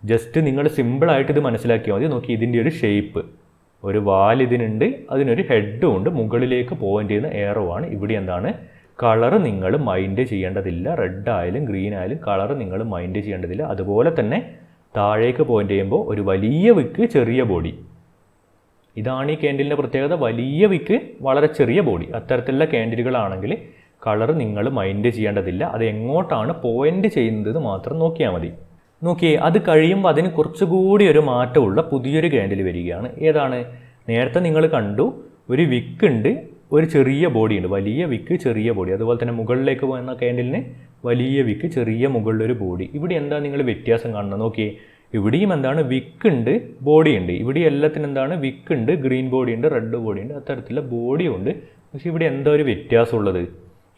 ജസ്റ്റ് നിങ്ങൾ സിമ്പിളായിട്ട് ഇത് മനസ്സിലാക്കിയാൽ മതി. നോക്കി, ഇതിൻ്റെ ഒരു ഷേപ്പ്, ഒരു വാൽ ഇതിനുണ്ട്, അതിനൊരു ഹെഡും ഉണ്ട്, മുകളിലേക്ക് പോയിന്റ് ചെയ്യുന്ന എയറോ ആണ്. ഇവിടെ എന്താണ്, കളറ് നിങ്ങൾ മൈൻഡ് ചെയ്യേണ്ടതില്ല. റെഡ് ആയാലും ഗ്രീൻ ആയാലും കളറ് നിങ്ങൾ മൈൻഡ് ചെയ്യേണ്ടതില്ല. അതുപോലെ തന്നെ താഴേക്ക് പോയിന്റ് ചെയ്യുമ്പോൾ ഒരു വലിയ വിക്ക് ചെറിയ ബോഡി, ഇതാണ് ഈ ക്യാൻഡിലിൻ്റെ പ്രത്യേകത. വലിയ വിക്ക് വളരെ ചെറിയ ബോഡി, അത്തരത്തിലുള്ള ക്യാൻഡിലുകളാണെങ്കിൽ കളറ് നിങ്ങൾ മൈൻഡ് ചെയ്യേണ്ടതില്ല. അത് എങ്ങോട്ടാണ് പോയിന്റ് ചെയ്യുന്നത് മാത്രം നോക്കിയാൽ മതി. നോക്കിയേ, അത് കഴിയുമ്പോൾ അതിന് കുറച്ചുകൂടി ഒരു മാറ്റമുള്ള പുതിയൊരു ക്യാൻഡിൽ വരികയാണ്. ഏതാണ്, നേരത്തെ നിങ്ങൾ കണ്ടു ഒരു വിക്ക് ഉണ്ട്, ഒരു ചെറിയ ബോഡി ഉണ്ട്, വലിയ വിക്ക് ചെറിയ ബോഡി. അതുപോലെ തന്നെ മുകളിലേക്ക് പോകുന്ന ക്യാൻഡിലിന് വലിയ വിക്ക് ചെറിയ മുകളിലൊരു ബോഡി. ഇവിടെ എന്താ നിങ്ങൾ വ്യത്യാസം കാണുന്നത്, നോക്കിയേ, ഇവിടെയും എന്താണ്, വിക്ക് ഉണ്ട്, ബോഡി ഉണ്ട്. ഇവിടെ എല്ലാത്തിനും എന്താണ്, വിക്ക് ഉണ്ട്, ഗ്രീൻ ബോഡി ഉണ്ട്, റെഡ് ബോഡി ഉണ്ട്, അത്തരത്തിലുള്ള ബോഡിയും ഉണ്ട്. പക്ഷേ ഇവിടെ എന്താ ഒരു വ്യത്യാസമുള്ളത്,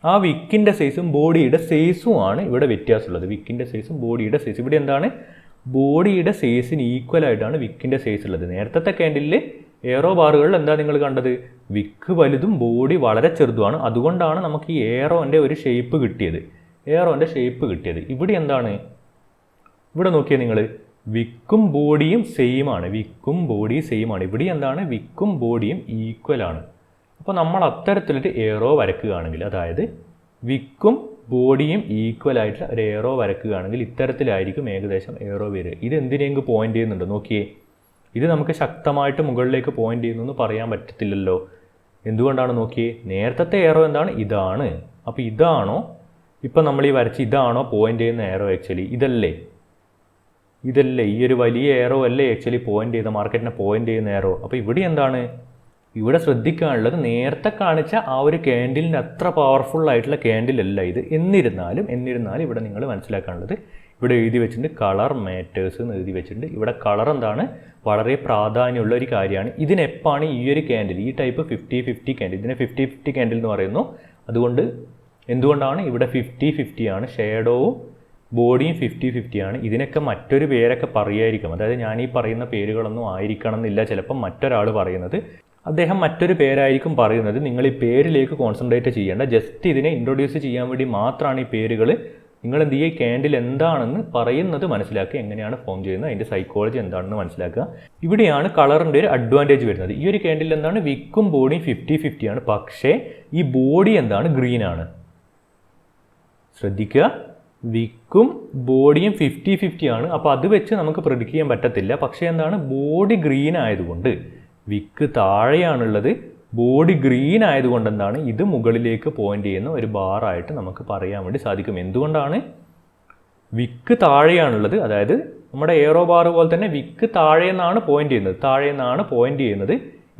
ആ വിക്കിൻ്റെ സൈസും ബോഡിയുടെ സൈസും ആണ് ഇവിടെ വ്യത്യാസമുള്ളത്. വിക്കിൻ്റെ സൈസും ബോഡിയുടെ സൈസും, ഇവിടെ എന്താണ്, ബോഡിയുടെ സൈസിന് ഈക്വലായിട്ടാണ് വിക്കിൻ്റെ സൈസ് ഉള്ളത്. നേരത്തെ ക്യാൻഡിലിൽ എയറോ ബാറുകളിൽ എന്താ നിങ്ങൾ കണ്ടത്, വിക്ക് വലുതും ബോഡി വളരെ ചെറുതുമാണ്. അതുകൊണ്ടാണ് നമുക്ക് ഈ എയറോൻ്റെ ഒരു ഷേപ്പ് കിട്ടിയത്, ഇവിടെ എന്താണ്, ഇവിടെ നോക്കിയാൽ നിങ്ങൾ, വിക്കും ബോഡിയും സെയിം ആണ്, ഇവിടെ എന്താണ്, വിക്കും ബോഡിയും ഈക്വലാണ്. അപ്പോൾ നമ്മൾ അത്തരത്തിലൊരു എയറോ വരക്കുകയാണെങ്കിൽ, അതായത് വിക്കും ബോഡിയും ഈക്വൽ ആയിട്ടുള്ള ഒരു എയറോ വരക്കുകയാണെങ്കിൽ ഇത്തരത്തിലായിരിക്കും ഏകദേശം എയറോ വരിക. ഇത് എന്തിനെങ്കിലും പോയിന്റ് ചെയ്യുന്നുണ്ട്, നോക്കിയേ, ഇത് നമുക്ക് ശക്തമായിട്ട് മുകളിലേക്ക് പോയിന്റ് ചെയ്യുന്നു എന്ന് പറയാൻ പറ്റത്തില്ലല്ലോ. എന്തുകൊണ്ടാണ്, നോക്കിയേ, നേരത്തെ എയറോ എന്താണ്, ഇതാണ്. അപ്പോൾ ഇതാണോ ഇപ്പം നമ്മൾ ഈ വരച്ച്, ഇതാണോ പോയിന്റ് ചെയ്യുന്ന എയറോ? ആക്ച്വലി ഇതല്ലേ, ഈ ഒരു വലിയ എയറോ അല്ലേ ആക്ച്വലി പോയിന്റ് ചെയ്ത, മാർക്കറ്റിനെ പോയിന്റ് ചെയ്യുന്ന എയറോ. അപ്പോൾ ഇവിടെ എന്താണ്, ഇവിടെ ശ്രദ്ധിക്കാനുള്ളത്, നേരത്തെ കാണിച്ച ആ ഒരു ക്യാൻഡിലിൻ്റെ അത്ര പവർഫുൾ ആയിട്ടുള്ള ക്യാൻഡിലല്ല ഇത്. എന്നിരുന്നാലും ഇവിടെ നിങ്ങൾ മനസ്സിലാക്കാനുള്ളത്, ഇവിടെ എഴുതി വെച്ചിട്ടുണ്ട് കളർ മാറ്റേഴ്സ് എന്ന് എഴുതി വെച്ചിട്ടുണ്ട്. ഇവിടെ കളർ എന്താണ്, വളരെ പ്രാധാന്യമുള്ള ഒരു കാര്യമാണ്. ഇതിനെപ്പാണ് ഈ ഒരു ക്യാൻഡിൽ, ഈ ടൈപ്പ് 50-50 ക്യാൻഡിൽ, ഇതിനെ 50-50 ക്യാൻഡിൽ എന്ന് പറയുന്നു. അതുകൊണ്ട് എന്തുകൊണ്ടാണ് ഇവിടെ 50-50 ആണ്, ഷേഡോവും ബോഡിയും 50-50 ആണ്. ഇതിനൊക്കെ മറ്റൊരു പേരൊക്കെ പറയുമായിരിക്കും, അതായത് ഞാൻ ഈ പറയുന്ന പേരുകളൊന്നും ആയിരിക്കണം എന്നില്ല ചിലപ്പം മറ്റൊരാൾ പറയുന്നത്, അദ്ദേഹം മറ്റൊരു പേരായിരിക്കും പറയുന്നത്. നിങ്ങൾ ഈ പേരിലേക്ക് കോൺസെൻട്രേറ്റ് ചെയ്യേണ്ട, ജസ്റ്റ് ഇതിനെ ഇൻട്രൊഡ്യൂസ് ചെയ്യാൻ വേണ്ടി മാത്രമാണ് ഈ പേരുകൾ. നിങ്ങൾ എന്ത് ചെയ്യുക, ക്യാൻഡിൽ എന്താണെന്ന് പറയുന്നത് മനസ്സിലാക്കുക, എങ്ങനെയാണ് ഫോം ചെയ്യുന്നത്, അതിൻ്റെ സൈക്കോളജി എന്താണെന്ന് മനസ്സിലാക്കുക. ഇവിടെയാണ് കളറിൻ്റെ ഒരു അഡ്വാൻറ്റേജ് വരുന്നത്. ഈ ഒരു ക്യാൻഡിൽ എന്താണ്, വിക്കും ബോഡിയും 50-50 ആണ്. പക്ഷേ ഈ ബോഡി എന്താണ്, ഗ്രീൻ ആണ്. ശ്രദ്ധിക്കുക, വിക്കും ബോഡിയും 50-50 ആണ്. അപ്പോൾ അത് വെച്ച് നമുക്ക് പ്രെഡിക്റ്റ് ചെയ്യാൻ പറ്റത്തില്ല. പക്ഷേ എന്താണ്, ബോഡി ഗ്രീൻ ആയതുകൊണ്ട്, വിക്ക് താഴെയാണുള്ളത്, ബോഡി ഗ്രീൻ ആയതുകൊണ്ട് എന്താണ്, ഇത് മുകളിലേക്ക് പോയിന്റ് ചെയ്യുന്ന ഒരു ബാറായിട്ട് നമുക്ക് പറയാൻ വേണ്ടി സാധിക്കും. എന്തുകൊണ്ടാണ്, വിക്ക് താഴെയാണുള്ളത്, അതായത് നമ്മുടെ എയറോ ബാർ പോലെ തന്നെ വിക്ക് താഴെന്നാണ് പോയിന്റ് ചെയ്യുന്നത്.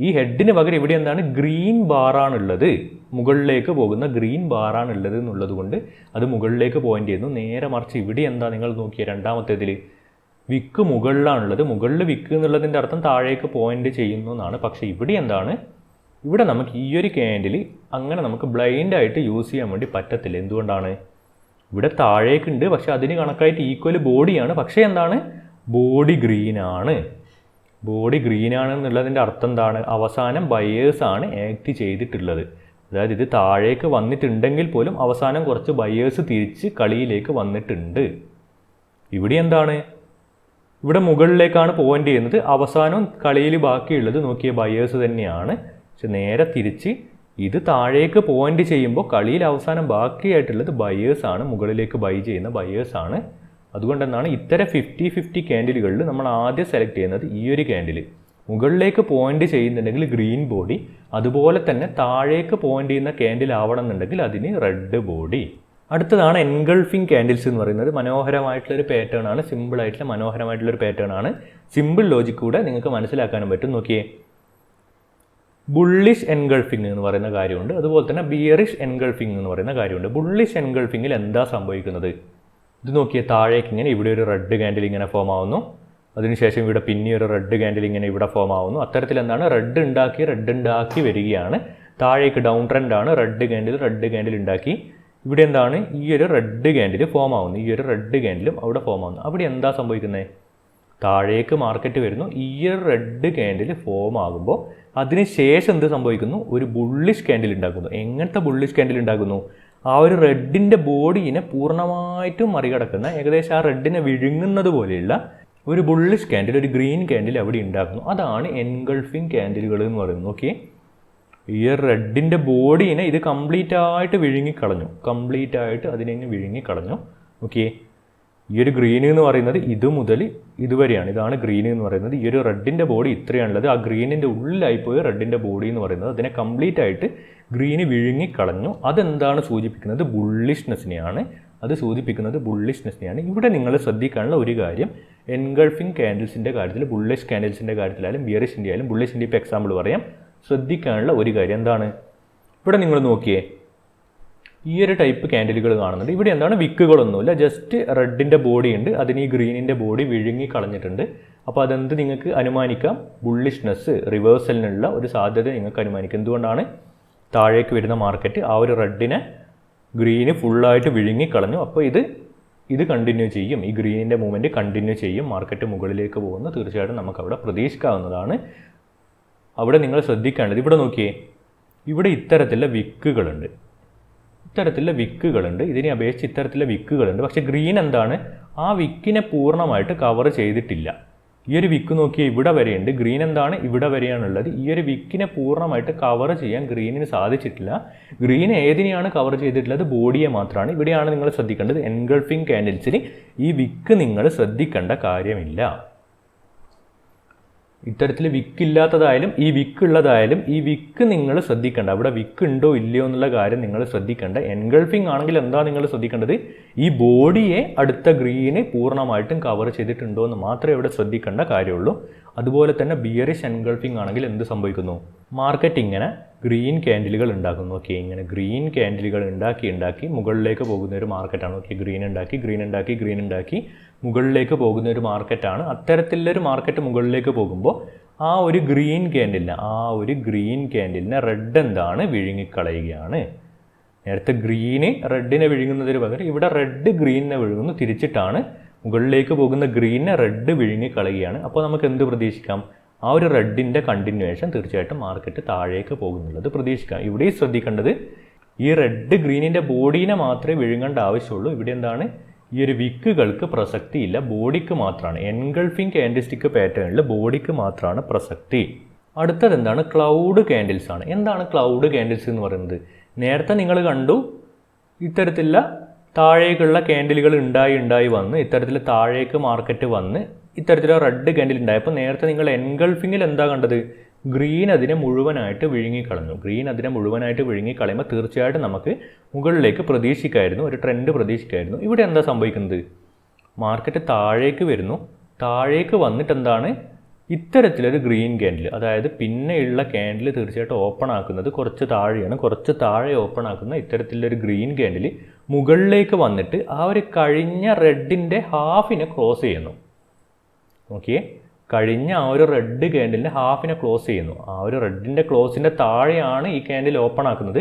ഈ ഹെഡിന് പകരം ഇവിടെ എന്താണ്, ഗ്രീൻ ബാറാണുള്ളത്, മുകളിലേക്ക് പോകുന്ന ഗ്രീൻ ബാറാണുള്ളത് എന്നുള്ളത് കൊണ്ട് അത് മുകളിലേക്ക് പോയിന്റ് ചെയ്യുന്നു. നേരെ മറിച്ച് ഇവിടെ എന്താ, നിങ്ങൾ നോക്കിയ രണ്ടാമത്തേതിൽ വിക്ക് മുകളിലാണുള്ളത്, മുകളിൽ വിക്ക് എന്നുള്ളതിൻ്റെ അർത്ഥം താഴേക്ക് പോയിന്റ് ചെയ്യുന്നു എന്നാണ്. പക്ഷേ ഇവിടെ എന്താണ്, ഇവിടെ നമുക്ക് ഈ ഒരു ക്യാൻഡിൽ അങ്ങനെ നമുക്ക് ബ്ലൈൻഡായിട്ട് യൂസ് ചെയ്യാൻ വേണ്ടി പറ്റത്തില്ല. എന്തുകൊണ്ടാണ്, ഇവിടെ താഴേക്കുണ്ട്, പക്ഷെ അതിന് കണക്കായിട്ട് ഈക്വൽ ബോഡിയാണ്. പക്ഷേ എന്താണ്, ബോഡി ഗ്രീനാണ് എന്നുള്ളതിൻ്റെ അർത്ഥം എന്താണ്, അവസാനം ബയേഴ്സാണ് ആക്ട് ചെയ്തിട്ടുള്ളത്. അതായത് ഇത് താഴേക്ക് വന്നിട്ടുണ്ടെങ്കിൽ പോലും അവസാനം കുറച്ച് ബയേഴ്സ് തിരിച്ച് കളിയിലേക്ക് വന്നിട്ടുണ്ട്. ഇവിടെ എന്താണ്, ഇവിടെ മുകളിലേക്കാണ് പോയിന്റ് ചെയ്യുന്നത്, അവസാനം കളിയിൽ ബാക്കിയുള്ളത് നോക്കിയ ബയേഴ്സ് തന്നെയാണ്. പക്ഷെ നേരെ തിരിച്ച് ഇത് താഴേക്ക് പോയിന്റ് ചെയ്യുമ്പോൾ കളിയിൽ അവസാനം ബാക്കിയായിട്ടുള്ളത് ബയേഴ്സാണ്, മുകളിലേക്ക് ബൈ ചെയ്യുന്ന ബയേഴ്സാണ്. അതുകൊണ്ടെന്നാണ് ഇത്തരം 50-50 ക്യാൻഡിലുകളിൽ നമ്മൾ ആദ്യം സെലക്ട് ചെയ്യുന്നത് ഈ ഒരു ക്യാൻഡിൽ. മുകളിലേക്ക് പോയിന്റ് ചെയ്യുന്നുണ്ടെങ്കിൽ ഗ്രീൻ ബോഡി, അതുപോലെ തന്നെ താഴേക്ക് പോയിന്റ് ചെയ്യുന്ന ക്യാൻഡിൽ ആവണമെന്നുണ്ടെങ്കിൽ അതിന് റെഡ് ബോഡി. അടുത്തതാണ് എൻഗൾഫിംഗ് ക്യാൻഡിൽസ് എന്ന് പറയുന്നത്. മനോഹരമായിട്ടുള്ളൊരു പാറ്റേൺ ആണ്, സിമ്പിളായിട്ടുള്ള മനോഹരമായിട്ടുള്ളൊരു പാറ്റേൺ ആണ്. സിമ്പിൾ ലോജിക് കൂടെ നിങ്ങൾക്ക് മനസ്സിലാക്കാനും പറ്റും. നോക്കിയേ, ബുള്ളിഷ് എൻഗൾഫിംഗ് എന്ന് പറയുന്ന കാര്യമുണ്ട്, അതുപോലെ തന്നെ ബിയറിഷ് എൻഗൾഫിംഗ് എന്ന് പറയുന്ന കാര്യമുണ്ട്. ബുള്ളിഷ് എൻഗൾഫിംഗിൽ എന്താ സംഭവിക്കുന്നത്? ഇത് നോക്കിയേ, താഴേക്ക് ഇങ്ങനെ ഇവിടെ ഒരു റെഡ് ക്യാൻഡിൽ ഇങ്ങനെ ഫോം ആവുന്നു, അതിനുശേഷം ഇവിടെ പിന്നെ ഒരു റെഡ് ക്യാൻഡിൽ ഇങ്ങനെ ഇവിടെ ഫോം ആവുന്നു. അത്തരത്തിൽ എന്താണ് റെഡ് ഉണ്ടാക്കി വരികയാണ്. താഴേക്ക് ഡൗൺ ട്രെൻഡ് ആണ്, റെഡ് ക്യാൻഡിൽ ഉണ്ടാക്കി. ഇവിടെ എന്താണ് ഈ ഒരു റെഡ് ക്യാൻഡിൽ ഫോം ആവുന്നു, ഈ ഒരു റെഡ് ക്യാൻഡിലും അവിടെ ഫോം ആവുന്നു. അവിടെ എന്താ സംഭവിക്കുന്നത്? താഴേക്ക് മാർക്കറ്റ് വരുന്നു, ഈ ഒരു റെഡ് ക്യാൻഡിൽ ഫോം ആകുമ്പോൾ അതിനുശേഷം എന്ത് സംഭവിക്കുന്നു? ഒരു ബുള്ളിഷ് ക്യാൻഡിൽ ഉണ്ടാക്കുന്നു. എങ്ങനത്തെ ബുള്ളിഷ് ക്യാൻഡിൽ ഉണ്ടാക്കുന്നു? ആ ഒരു റെഡിൻ്റെ ബോഡീനെ പൂർണ്ണമായിട്ടും മറികടക്കുന്ന, ഏകദേശം ആ റെഡിനെ വിഴുങ്ങുന്നത് പോലെയുള്ള ഒരു ബുള്ളിഷ് ക്യാൻഡിൽ, ഒരു ഗ്രീൻ ക്യാൻഡിൽ അവിടെ ഉണ്ടാക്കുന്നു. അതാണ് എൻഗൾഫിംഗ് ക്യാൻഡിലുകൾ എന്ന് പറയുന്നത്. ഓക്കെ, ഈ റെഡിൻ്റെ ബോഡീനെ ഇത് കംപ്ലീറ്റ് ആയിട്ട് വിഴുങ്ങിക്കളഞ്ഞു, കംപ്ലീറ്റ് ആയിട്ട് അതിനെ വിഴുങ്ങിക്കളഞ്ഞു. ഓക്കെ, ഈ ഒരു ഗ്രീൻ എന്ന് പറയുന്നത് ഇത് മുതൽ ഇതുവരെയാണ്, ഇതാണ് ഗ്രീൻ എന്ന് പറയുന്നത്. ഈ ഒരു റെഡിൻ്റെ ബോഡി ഇത്രയാണുള്ളത്. ആ ഗ്രീനിൻ്റെ ഉള്ളിലായിപ്പോയി റെഡിൻ്റെ ബോഡി എന്ന് പറയുന്നത്. അതിനെ കംപ്ലീറ്റ് ആയിട്ട് ഗ്രീന് വിഴുങ്ങിക്കളഞ്ഞു. അതെന്താണ് സൂചിപ്പിക്കുന്നത്? ബുള്ളിഷ്നെസ്സിനെയാണ്. അത് സൂചിപ്പിക്കുന്നത് ബുള്ളിഷ്നെസ്സിനെയാണ്. ഇവിടെ നിങ്ങൾ ശ്രദ്ധിക്കാനുള്ള ഒരു കാര്യം, എൻഗൾഫിംഗ് ക്യാൻഡിൽസിൻ്റെ കാര്യത്തിൽ, ബുള്ളിഷ് ക്യാൻഡിൽസിൻ്റെ കാര്യത്തിലായാലും ബിയറിഷിൻ്റെ ആയാലും, ബുള്ളിഷിൻ്റെ ഇപ്പോൾ എക്സാമ്പിൾ പറയാം, ശ്രദ്ധിക്കാനുള്ള ഒരു കാര്യം എന്താണ്? ഇവിടെ നിങ്ങൾ നോക്കിയേ, ഈ ഒരു ടൈപ്പ് ക്യാൻഡിലുകൾ കാണുന്നുണ്ട്. ഇവിടെ എന്താണ് വിക്കുകളൊന്നുമില്ല, ജസ്റ്റ് റെഡിൻ്റെ ബോഡി ഉണ്ട്, അതിന് ഈ ഗ്രീനിൻ്റെ ബോഡി വിഴുങ്ങി കളഞ്ഞിട്ടുണ്ട്. അപ്പോൾ അതെന്ത് നിങ്ങൾക്ക് അനുമാനിക്കാം? ബുള്ളിഷ്നെസ്, റിവേഴ്സലിനുള്ള ഒരു സാധ്യത നിങ്ങൾക്ക് അനുമാനിക്കാം. എന്തുകൊണ്ടാണ്? താഴേക്ക് വരുന്ന മാർക്കറ്റ് ആ ഒരു റെഡിനെ ഗ്രീന് ഫുള്ളായിട്ട് വിഴുങ്ങി കളഞ്ഞു. അപ്പോൾ ഇത് കണ്ടിന്യൂ ചെയ്യും, ഈ ഗ്രീനിൻ്റെ മൂവ്മെൻറ്റ് കണ്ടിന്യൂ ചെയ്യും, മാർക്കറ്റ് മുകളിലേക്ക് പോകുന്നു. തീർച്ചയായിട്ടും നമുക്കവിടെ പ്രതീക്ഷിക്കാവുന്നതാണ്. അവിടെ നിങ്ങൾ ശ്രദ്ധിക്കേണ്ടത്, ഇവിടെ നോക്കിയേ, ഇവിടെ ഇത്തരത്തിലുള്ള വിക്കുകളുണ്ട്, ഇതിനെ അപേക്ഷിച്ച് ഇത്തരത്തിലുള്ള വിക്കുകളുണ്ട്. പക്ഷേ ഗ്രീൻ എന്താണ്? ആ വിക്കിനെ പൂർണ്ണമായിട്ട് കവർ ചെയ്തിട്ടില്ല. ഈ ഒരു വിക്ക് നോക്കിയാൽ ഇവിടെ വരെയുണ്ട്, ഗ്രീൻ എന്താണ്? ഇവിടെ വരെയാണുള്ളത്. ഈ ഒരു വിക്കിനെ പൂർണ്ണമായിട്ട് കവർ ചെയ്യാൻ ഗ്രീനിന് സാധിച്ചിട്ടില്ല. ഗ്രീൻ ഏതിനെയാണ് കവർ ചെയ്തിട്ടുള്ളത്? ബോഡിയെ മാത്രമാണ്. ഇവിടെയാണ് നിങ്ങൾ ശ്രദ്ധിക്കേണ്ടത്. എൻഗൾഫിംഗ് ക്യാൻഡിൽസിൽ ഈ വിക്ക് നിങ്ങൾ ശ്രദ്ധിക്കേണ്ട കാര്യമില്ല. ഇത്തരത്തിൽ വിക്കില്ലാത്തതായാലും ഈ വിക്കുള്ളതായാലും ഈ വിക്ക് നിങ്ങൾ ശ്രദ്ധിക്കേണ്ട. അവിടെ വിക്ക് ഉണ്ടോ ഇല്ലയോ എന്നുള്ള കാര്യം നിങ്ങൾ ശ്രദ്ധിക്കേണ്ട. എൻഗൾഫിംഗ് ആണെങ്കിൽ എന്താ നിങ്ങൾ ശ്രദ്ധിക്കേണ്ടത്? ഈ ബോഡിയെ അടുത്ത ഗ്രീന് പൂർണ്ണമായിട്ടും കവർ ചെയ്തിട്ടുണ്ടോ എന്ന് മാത്രമേ ഇവിടെ ശ്രദ്ധിക്കേണ്ട കാര്യമുള്ളൂ. അതുപോലെ തന്നെ ബിയറിഷ് എൻഗൾഫിംഗ് ആണെങ്കിൽ എന്ത് സംഭവിക്കുന്നു? മാർക്കറ്റ് ഇങ്ങനെ ഗ്രീൻ ക്യാൻഡിലുകൾ ഉണ്ടാക്കുന്നു. ഓക്കെ, ഇങ്ങനെ ഗ്രീൻ ക്യാൻഡിലുകൾ ഉണ്ടാക്കി മുകളിലേക്ക് പോകുന്ന ഒരു മാർക്കറ്റാണ്. ഓക്കെ, ഗ്രീൻ ഉണ്ടാക്കി മുകളിലേക്ക് പോകുന്ന ഒരു മാർക്കറ്റാണ്. അത്തരത്തിലുള്ളൊരു മാർക്കറ്റ് മുകളിലേക്ക് പോകുമ്പോൾ ആ ഒരു ഗ്രീൻ ക്യാൻഡിലിനെ റെഡ് എന്താണ്? വിഴുങ്ങിക്കളയുകയാണ്. നേരത്തെ ഗ്രീന് റെഡിനെ വിഴുങ്ങുന്നതിന് പകരം ഇവിടെ റെഡ് ഗ്രീനിനെ വിഴുങ്ങുന്നു. തിരിച്ചിട്ടാണ് മുകളിലേക്ക് പോകുന്ന ഗ്രീനിനെ റെഡ് വിഴുങ്ങിക്കളയുകയാണ്. അപ്പോൾ നമുക്ക് എന്ത് പ്രതീക്ഷിക്കാം? ആ ഒരു റെഡിൻ്റെ കണ്ടിന്യൂവേഷൻ തീർച്ചയായിട്ടും മാർക്കറ്റ് താഴേക്ക് പോകുന്നുള്ളത് പ്രതീക്ഷിക്കാം. ഇവിടെ ശ്രദ്ധിക്കേണ്ടത്, ഈ റെഡ് ഗ്രീനിൻ്റെ ബോഡീനെ മാത്രമേ വിഴുങ്ങേണ്ട ആവശ്യമുള്ളൂ. ഇവിടെ എന്താണ്? ഈ ഒരു വിക്കുകൾക്ക് പ്രസക്തിയില്ല, ബോഡിക്ക് മാത്രമാണ്. എൻഗൾഫിംഗ് ക്യാൻഡിൽസ്റ്റിക് പാറ്റേണിൽ ബോഡിക്ക് മാത്രമാണ് പ്രസക്തി. അടുത്തത് എന്താണ്? ക്ലൗഡ് ക്യാൻഡിൽസ് ആണ്. എന്താണ് ക്ലൗഡ് ക്യാൻഡിൽസ് എന്ന് പറയുന്നത്? നേരത്തെ നിങ്ങൾ കണ്ടു, ഇത്തരത്തിലുള്ള താഴേക്കുള്ള ക്യാൻഡിലുകൾ ഉണ്ടായി വന്ന് ഇത്തരത്തിൽ താഴേക്ക് മാർക്കറ്റ് വന്ന് ഇത്തരത്തിലുള്ള റെഡ് ക്യാൻഡിൽ ഉണ്ടായപ്പോൾ നേരത്തെ നിങ്ങൾ എൻഗൾഫിങ്ങിൽ എന്താ കണ്ടത്? ഗ്രീൻ അതിനെ മുഴുവനായിട്ട് വിഴുങ്ങിക്കളഞ്ഞു. വിഴുങ്ങിക്കളയുമ്പോൾ തീർച്ചയായിട്ടും നമുക്ക് മുകളിലേക്ക് പ്രതീക്ഷിക്കായിരുന്നു, ഒരു ട്രെൻഡ് പ്രതീക്ഷിക്കായിരുന്നു. ഇവിടെ എന്താ സംഭവിക്കുന്നത്? മാർക്കറ്റ് താഴേക്ക് വരുന്നു. താഴേക്ക് വന്നിട്ട് എന്താണ്? ഇത്തരത്തിലൊരു ഗ്രീൻ ക്യാൻഡിൽ, അതായത് പിന്നെയുള്ള ക്യാൻഡിൽ തീർച്ചയായിട്ടും ഓപ്പൺ ആക്കുന്നത് കുറച്ച് താഴെയാണ്. കുറച്ച് താഴെ ഓപ്പൺ ആക്കുന്ന ഇത്തരത്തിലൊരു ഗ്രീൻ ക്യാൻഡിൽ മുകളിലേക്ക് വന്നിട്ട് ആ ഒരു കഴിഞ്ഞ റെഡിൻ്റെ ഹാഫിനെ ക്രോസ് ചെയ്യുന്നു. ഓക്കെ, കഴിഞ്ഞ ആ ഒരു റെഡ് ക്യാൻഡിലിൻ്റെ ഹാഫിനെ ക്ലോസ് ചെയ്യുന്നു. ആ ഒരു റെഡിൻ്റെ ക്ലോസിൻ്റെ താഴെയാണ് ഈ ക്യാൻഡിൽ ഓപ്പൺ ആക്കുന്നത്.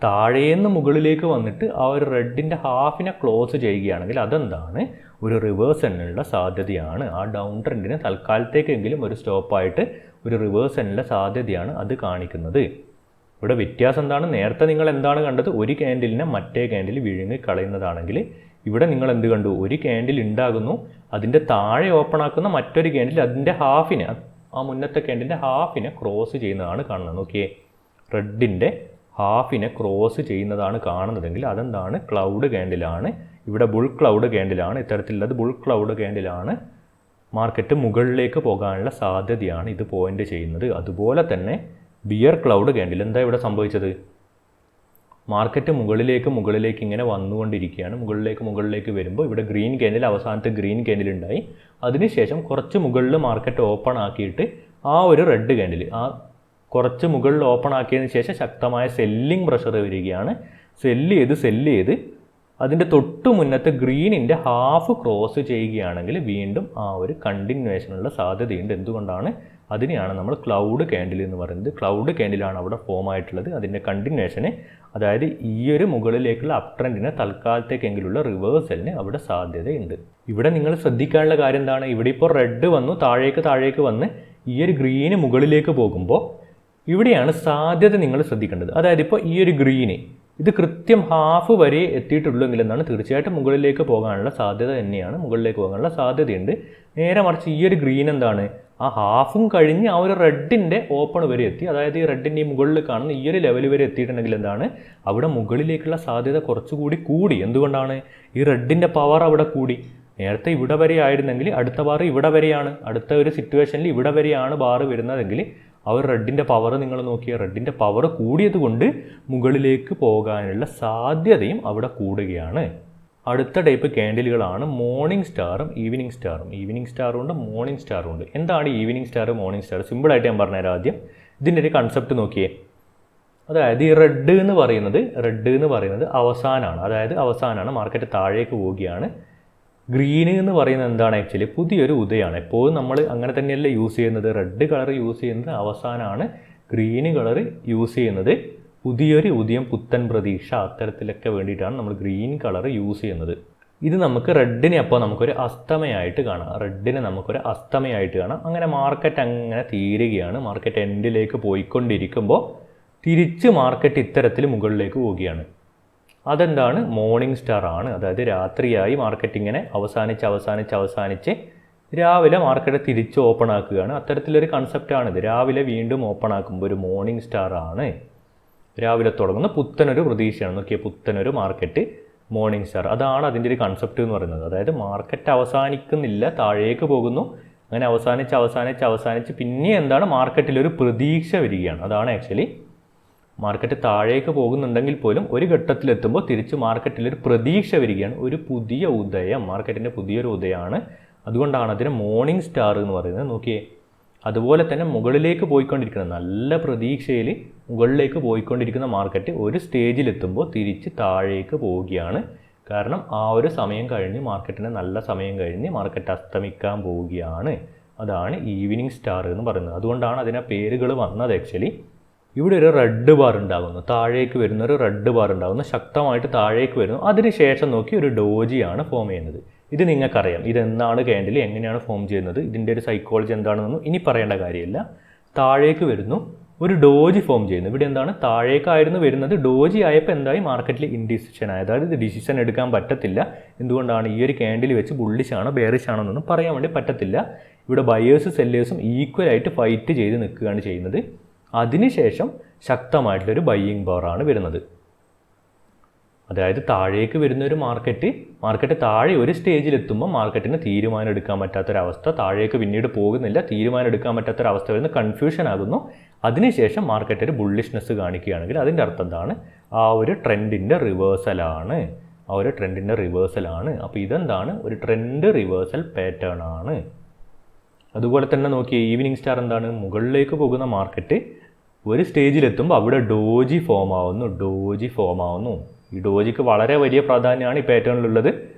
താഴേന്ന് മുകളിലേക്ക് വന്നിട്ട് ആ ഒരു റെഡിൻ്റെ ഹാഫിനെ ക്ലോസ് ചെയ്യുകയാണെങ്കിൽ അതെന്താണ്? ഒരു റിവേഴ്സലിനുള്ള സാധ്യതയാണ്. ആ ഡൗൺ ട്രെൻഡിന് തൽക്കാലത്തേക്കെങ്കിലും ഒരു സ്റ്റോപ്പായിട്ട് ഒരു റിവേഴ്സലിനുള്ള സാധ്യതയാണ് അത് കാണിക്കുന്നത്. ഇവിടെ വ്യത്യാസം എന്താണ്? നേരത്തെ നിങ്ങൾ എന്താണ് കണ്ടത്? ഒരു ക്യാൻഡിലിനെ മറ്റേ ക്യാൻഡിൽ വിഴുങ്ങി കളയുന്നതാണെങ്കിൽ ഇവിടെ നിങ്ങൾ എന്ത് കണ്ടു? ഒരു ക്യാൻഡിൽ ഉണ്ടാകുന്നു, അതിൻ്റെ താഴെ ഓപ്പൺ ആക്കുന്ന മറ്റൊരു ക്യാൻഡിൽ അതിൻ്റെ ഹാഫിനെ, ആ മുന്നത്തെ ക്യാൻഡിലിൻ്റെ ഹാഫിനെ ക്രോസ് ചെയ്യുന്നതാണ് കാണുന്നത്. നോക്കിയേ, റെഡിൻ്റെ ഹാഫിനെ ക്രോസ് ചെയ്യുന്നതാണ് കാണുന്നതെങ്കിൽ അതെന്താണ്? ക്ലൗഡ് ക്യാൻഡിലാണ്. ഇവിടെ ബുൾ ക്ലൗഡ് ക്യാൻഡിലാണ്. ഇത്തരത്തിലുള്ളത് ബുൾ ക്ലൗഡ് ക്യാൻഡിലാണ്. മാർക്കറ്റ് മുകളിലേക്ക് പോകാനുള്ള സാധ്യതയാണ് ഇത് പോയിന്റ് ചെയ്യുന്നത്. അതുപോലെ തന്നെ ബിയർ ക്ലൗഡ് ക്യാൻഡിൽ എന്താ ഇവിടെ സംഭവിച്ചത്? മാർക്കറ്റ് മുകളിലേക്ക് ഇങ്ങനെ വന്നുകൊണ്ടിരിക്കുകയാണ്. മുകളിലേക്ക് വരുമ്പോൾ ഇവിടെ ഗ്രീൻ ക്യാൻഡിൽ, അവസാനത്തെ ഗ്രീൻ ക്യാൻഡിൽ ഉണ്ടായി. അതിനുശേഷം കുറച്ച് മുകളിൽ മാർക്കറ്റ് ഓപ്പൺ ആക്കിയിട്ട് ആ ഒരു റെഡ് ക്യാൻഡിൽ, ആ കുറച്ച് മുകളിൽ ഓപ്പൺ ആക്കിയതിന് ശേഷം ശക്തമായ സെല്ലിംഗ് പ്രഷർ വരികയാണ്. സെല്ല് ചെയ്ത് അതിൻ്റെ തൊട്ട് മുന്നത്തെ ഗ്രീനിൻ്റെ ഹാഫ് ക്രോസ് ചെയ്യുകയാണെങ്കിൽ വീണ്ടും ആ ഒരു കണ്ടിന്യൂവേഷനുള്ള സാധ്യതയുണ്ട്. എന്തുകൊണ്ടാണ്? അതിനെയാണ് നമ്മൾ ക്ലൗഡ് ക്യാൻഡിൽ എന്ന് പറയുന്നത്. ക്ലൗഡ് ക്യാൻഡിലാണ് അവിടെ ഫോം ആയിട്ടുള്ളത്. അതിൻ്റെ കണ്ടിന്യൂവേഷന്, അതായത് ഈ ഒരു മുകളിലേക്കുള്ള അപ് ട്രെൻഡിന് തൽക്കാലത്തേക്കെങ്കിലുള്ള റിവേഴ്സലിന് അവിടെ സാധ്യതയുണ്ട്. ഇവിടെ നിങ്ങൾ ശ്രദ്ധിക്കാനുള്ള കാര്യം എന്താണ്? ഇവിടെ ഇപ്പോൾ റെഡ് വന്നു, താഴേക്ക് വന്ന് ഈ ഒരു ഗ്രീന് മുകളിലേക്ക് പോകുമ്പോൾ ഇവിടെയാണ് സാധ്യത നിങ്ങൾ ശ്രദ്ധിക്കേണ്ടത്. അതായത് ഇപ്പോൾ ഈ ഒരു ഗ്രീന് ഇത് കൃത്യം ഹാഫ് വരെ എത്തിയിട്ടുള്ളെങ്കിൽ എന്താണ്? തീർച്ചയായിട്ടും മുകളിലേക്ക് പോകാനുള്ള സാധ്യത തന്നെയാണ്. മുകളിലേക്ക് പോകാനുള്ള സാധ്യതയുണ്ട്. നേരെ മറിച്ച് ഈ ഒരു ഗ്രീൻ എന്താണ്? ആ ഹാഫും കഴിഞ്ഞ് ആ ഒരു റെഡിൻ്റെ ഓപ്പൺ വരെ എത്തി. അതായത് ഈ റെഡിൻ്റെ ഈ മുകളിൽ കാണുന്ന ഈ ഒരു ലെവൽ വരെ എത്തിയിട്ടുണ്ടെങ്കിൽ എന്താണ്? അവിടെ മുകളിലേക്കുള്ള സാധ്യത കുറച്ചുകൂടി കൂടി. എന്തുകൊണ്ടാണ്? ഈ റെഡിൻ്റെ പവർ അവിടെ കൂടി. നേരത്തെ ഇവിടെ വരെ ആയിരുന്നെങ്കിൽ അടുത്ത ബാർ ഇവിടെ വരെയാണ്. അടുത്ത ഒരു സിറ്റുവേഷനിൽ ഇവിടെ വരെയാണ് ബാർ വരുന്നതെങ്കിൽ അവർ റെഡിൻ്റെ പവർ നിങ്ങൾ നോക്കിയാൽ റെഡിൻ്റെ പവർ കൂടിയത് കൊണ്ട് മുകളിലേക്ക് പോകാനുള്ള സാധ്യതയും അവിടെ കൂടുകയാണ്. അടുത്ത ടൈപ്പ് ക്യാൻഡിലുകളാണ് മോർണിംഗ് സ്റ്റാറും ഈവനിങ് സ്റ്റാറും. ഈവനിങ് സ്റ്റാറും ഉണ്ട്, മോർണിംഗ് സ്റ്റാറും ഉണ്ട്. എന്താണ് ഈവനിങ് സ്റ്റാർ, മോർണിംഗ് സ്റ്റാർ? സിമ്പിളായിട്ട് ഞാൻ പറഞ്ഞുതരാം. ആദ്യം ഇതിൻ്റെ ഒരു കൺസെപ്റ്റ് നോക്കിയേ. അതായത് ഈ റെഡ് എന്ന് പറയുന്നത് അവസാനമാണ്. അതായത് അവസാനമാണ്, മാർക്കറ്റ് താഴേക്ക് പോവുകയാണ്. ഗ്രീന് എന്ന് പറയുന്നത് എന്താണ്? ആക്ച്വലി പുതിയൊരു ഉദയമാണ്. എപ്പോഴും നമ്മൾ അങ്ങനെ തന്നെയല്ലേ യൂസ് ചെയ്യുന്നത്. റെഡ് കളർ യൂസ് ചെയ്യുന്നത് അവസാനമാണ്, ഗ്രീന് കളർ യൂസ് ചെയ്യുന്നത് പുതിയൊരു ഉദയം, പുത്തൻ പ്രതീക്ഷ, അത്തരത്തിലൊക്കെ വേണ്ടിയിട്ടാണ് നമ്മൾ ഗ്രീൻ കളർ യൂസ് ചെയ്യുന്നത്. ഇത് നമുക്ക് റെഡിനെ അപ്പോൾ നമുക്കൊരു അസ്തമയമായിട്ട് കാണാം. അങ്ങനെ മാർക്കറ്റ് അങ്ങനെ തീരുകയാണ്. മാർക്കറ്റ് എൻഡിലേക്ക് പോയിക്കൊണ്ടിരിക്കുമ്പോൾ തിരിച്ച് മാർക്കറ്റ് ഇത്തരത്തിൽ മുകളിലേക്ക് പോവുകയാണ്. അതെന്താണ്? മോർണിംഗ് സ്റ്റാർ ആണ്. അതായത് രാത്രിയായി മാർക്കറ്റ് ഇങ്ങനെ അവസാനിച്ച് രാവിലെ മാർക്കറ്റ് തിരിച്ച് ഓപ്പൺ ആക്കുകയാണ്. അത്തരത്തിലൊരു കൺസെപ്റ്റാണിത്. രാവിലെ വീണ്ടും ഓപ്പൺ ആക്കുമ്പോൾ ഒരു മോർണിംഗ് സ്റ്റാർ ആണ്. രാവിലെ തുടങ്ങുന്ന പുത്തനൊരു പ്രതീക്ഷയാണ്. നോക്കിയ പുത്തനൊരു മാർക്കറ്റ്, മോർണിംഗ് സ്റ്റാർ. അതാണ് അതിൻ്റെ ഒരു കൺസെപ്റ്റ് എന്ന് പറയുന്നത്. അതായത് മാർക്കറ്റ് അവസാനിക്കുന്നില്ല, താഴേക്ക് പോകുന്നു. അങ്ങനെ അവസാനിച്ച് പിന്നെ എന്താണ്? മാർക്കറ്റിലൊരു പ്രതീക്ഷ വരികയാണ്. അതാണ് ആക്ച്വലി മാർക്കറ്റ് താഴേക്ക് പോകുന്നുണ്ടെങ്കിൽ പോലും ഒരു ഘട്ടത്തിലെത്തുമ്പോൾ തിരിച്ച് മാർക്കറ്റിലൊരു പ്രതീക്ഷ വരികയാണ്. ഒരു പുതിയ ഉദയം, മാർക്കറ്റിൻ്റെ പുതിയൊരു ഉദയമാണ്. അതുകൊണ്ടാണ് അതിന് മോർണിംഗ് സ്റ്റാർ എന്ന് പറയുന്നത്. നോക്കിയേ, അതുപോലെ തന്നെ മുകളിലേക്ക് പോയിക്കൊണ്ടിരിക്കുന്ന, നല്ല പ്രതീക്ഷയിൽ മുകളിലേക്ക് പോയിക്കൊണ്ടിരിക്കുന്ന മാർക്കറ്റ് ഒരു സ്റ്റേജിലെത്തുമ്പോൾ തിരിച്ച് താഴേക്ക് പോവുകയാണ്. കാരണം ആ ഒരു സമയം കഴിഞ്ഞ്, മാർക്കറ്റിന് നല്ല സമയം കഴിഞ്ഞ് മാർക്കറ്റ് അസ്തമിക്കാൻ പോവുകയാണ്. അതാണ് ഈവനിങ് സ്റ്റാർ എന്ന് പറയുന്നത്. അതുകൊണ്ടാണ് അതിന് പേരുകൾ വന്നത്. ആക്ച്വലി ഇവിടെ ഒരു റെഡ് ബാർ ഉണ്ടാകുന്നു, താഴേക്ക് വരുന്ന ഒരു റെഡ് ബാർ ഉണ്ടാകുന്നു, ശക്തമായിട്ട് താഴേക്ക് വരുന്നു. അതിനുശേഷം നോക്കി ഒരു ഡോജിയാണ് ഫോം ചെയ്യുന്നത്. ഇത് നിങ്ങൾക്കറിയാം. ഇതെന്താണ് ക്യാൻഡിൽ, എങ്ങനെയാണ് ഫോം ചെയ്യുന്നത്, ഇതിൻ്റെ ഒരു സൈക്കോളജി എന്താണെന്നൊന്നും ഇനി പറയേണ്ട കാര്യമില്ല. താഴേക്ക് വരുന്നു, ഒരു ഡോജി ഫോം ചെയ്യുന്നു. ഇവിടെ എന്താണ്? താഴേക്കായിരുന്നു വരുന്നത്, ഡോജി ആയപ്പോൾ എന്തായി? മാർക്കറ്റിൽ ഇൻഡിസിഷൻ ആയി. അതായത് ഇത് ഡിസിഷൻ എടുക്കാൻ പറ്റത്തില്ല. എന്തുകൊണ്ടാണ്? ഈ ഒരു ക്യാൻഡിൽ വെച്ച് ബുള്ളിഷ് ആണോ ബെയറിഷ് ആണോ എന്നൊന്നും പറയാൻ വേണ്ടി പറ്റത്തില്ല. ഇവിടെ ബയേഴ്സും സെല്ലേഴ്സും ഈക്വലായിട്ട് ഫൈറ്റ് ചെയ്ത് നിൽക്കുകയാണ് ചെയ്യുന്നത്. അതിനുശേഷം ശക്തമായിട്ടുള്ളൊരു ബയ്യിങ് പവറാണ് വരുന്നത്. അതായത് താഴേക്ക് വരുന്ന ഒരു മാർക്കറ്റ് താഴെ ഒരു സ്റ്റേജിലെത്തുമ്പോൾ മാർക്കറ്റിന് തീരുമാനം എടുക്കാൻ പറ്റാത്തൊരവസ്ഥ, താഴേക്ക് പിന്നീട് പോകുന്നില്ല, തീരുമാനം എടുക്കാൻ പറ്റാത്തൊരവസ്ഥ വരുന്ന, കൺഫ്യൂഷൻ ആകുന്നു. അതിനുശേഷം മാർക്കറ്റ് ഒരു ബുള്ളിഷ്നെസ് കാണിക്കുകയാണെങ്കിൽ അതിൻ്റെ അർത്ഥം എന്താണ്? ആ ഒരു ട്രെൻഡിൻ്റെ റിവേഴ്സലാണ്. അപ്പോൾ ഇതെന്താണ്? ഒരു ട്രെൻഡ് റിവേഴ്സൽ പാറ്റേൺ ആണ്. അതുപോലെ തന്നെ നോക്കിയ ഈവനിങ് സ്റ്റാർ എന്താണ്? മുകളിലേക്ക് പോകുന്ന മാർക്കറ്റ് ഒരു സ്റ്റേജിലെത്തുമ്പോൾ അവിടെ ഡോജി ഫോം ആവുന്നു. ഈ ഡോജിക്ക് വളരെ വലിയ പ്രാധാന്യമാണ് ഈ പാറ്റേണിലുള്ളത്.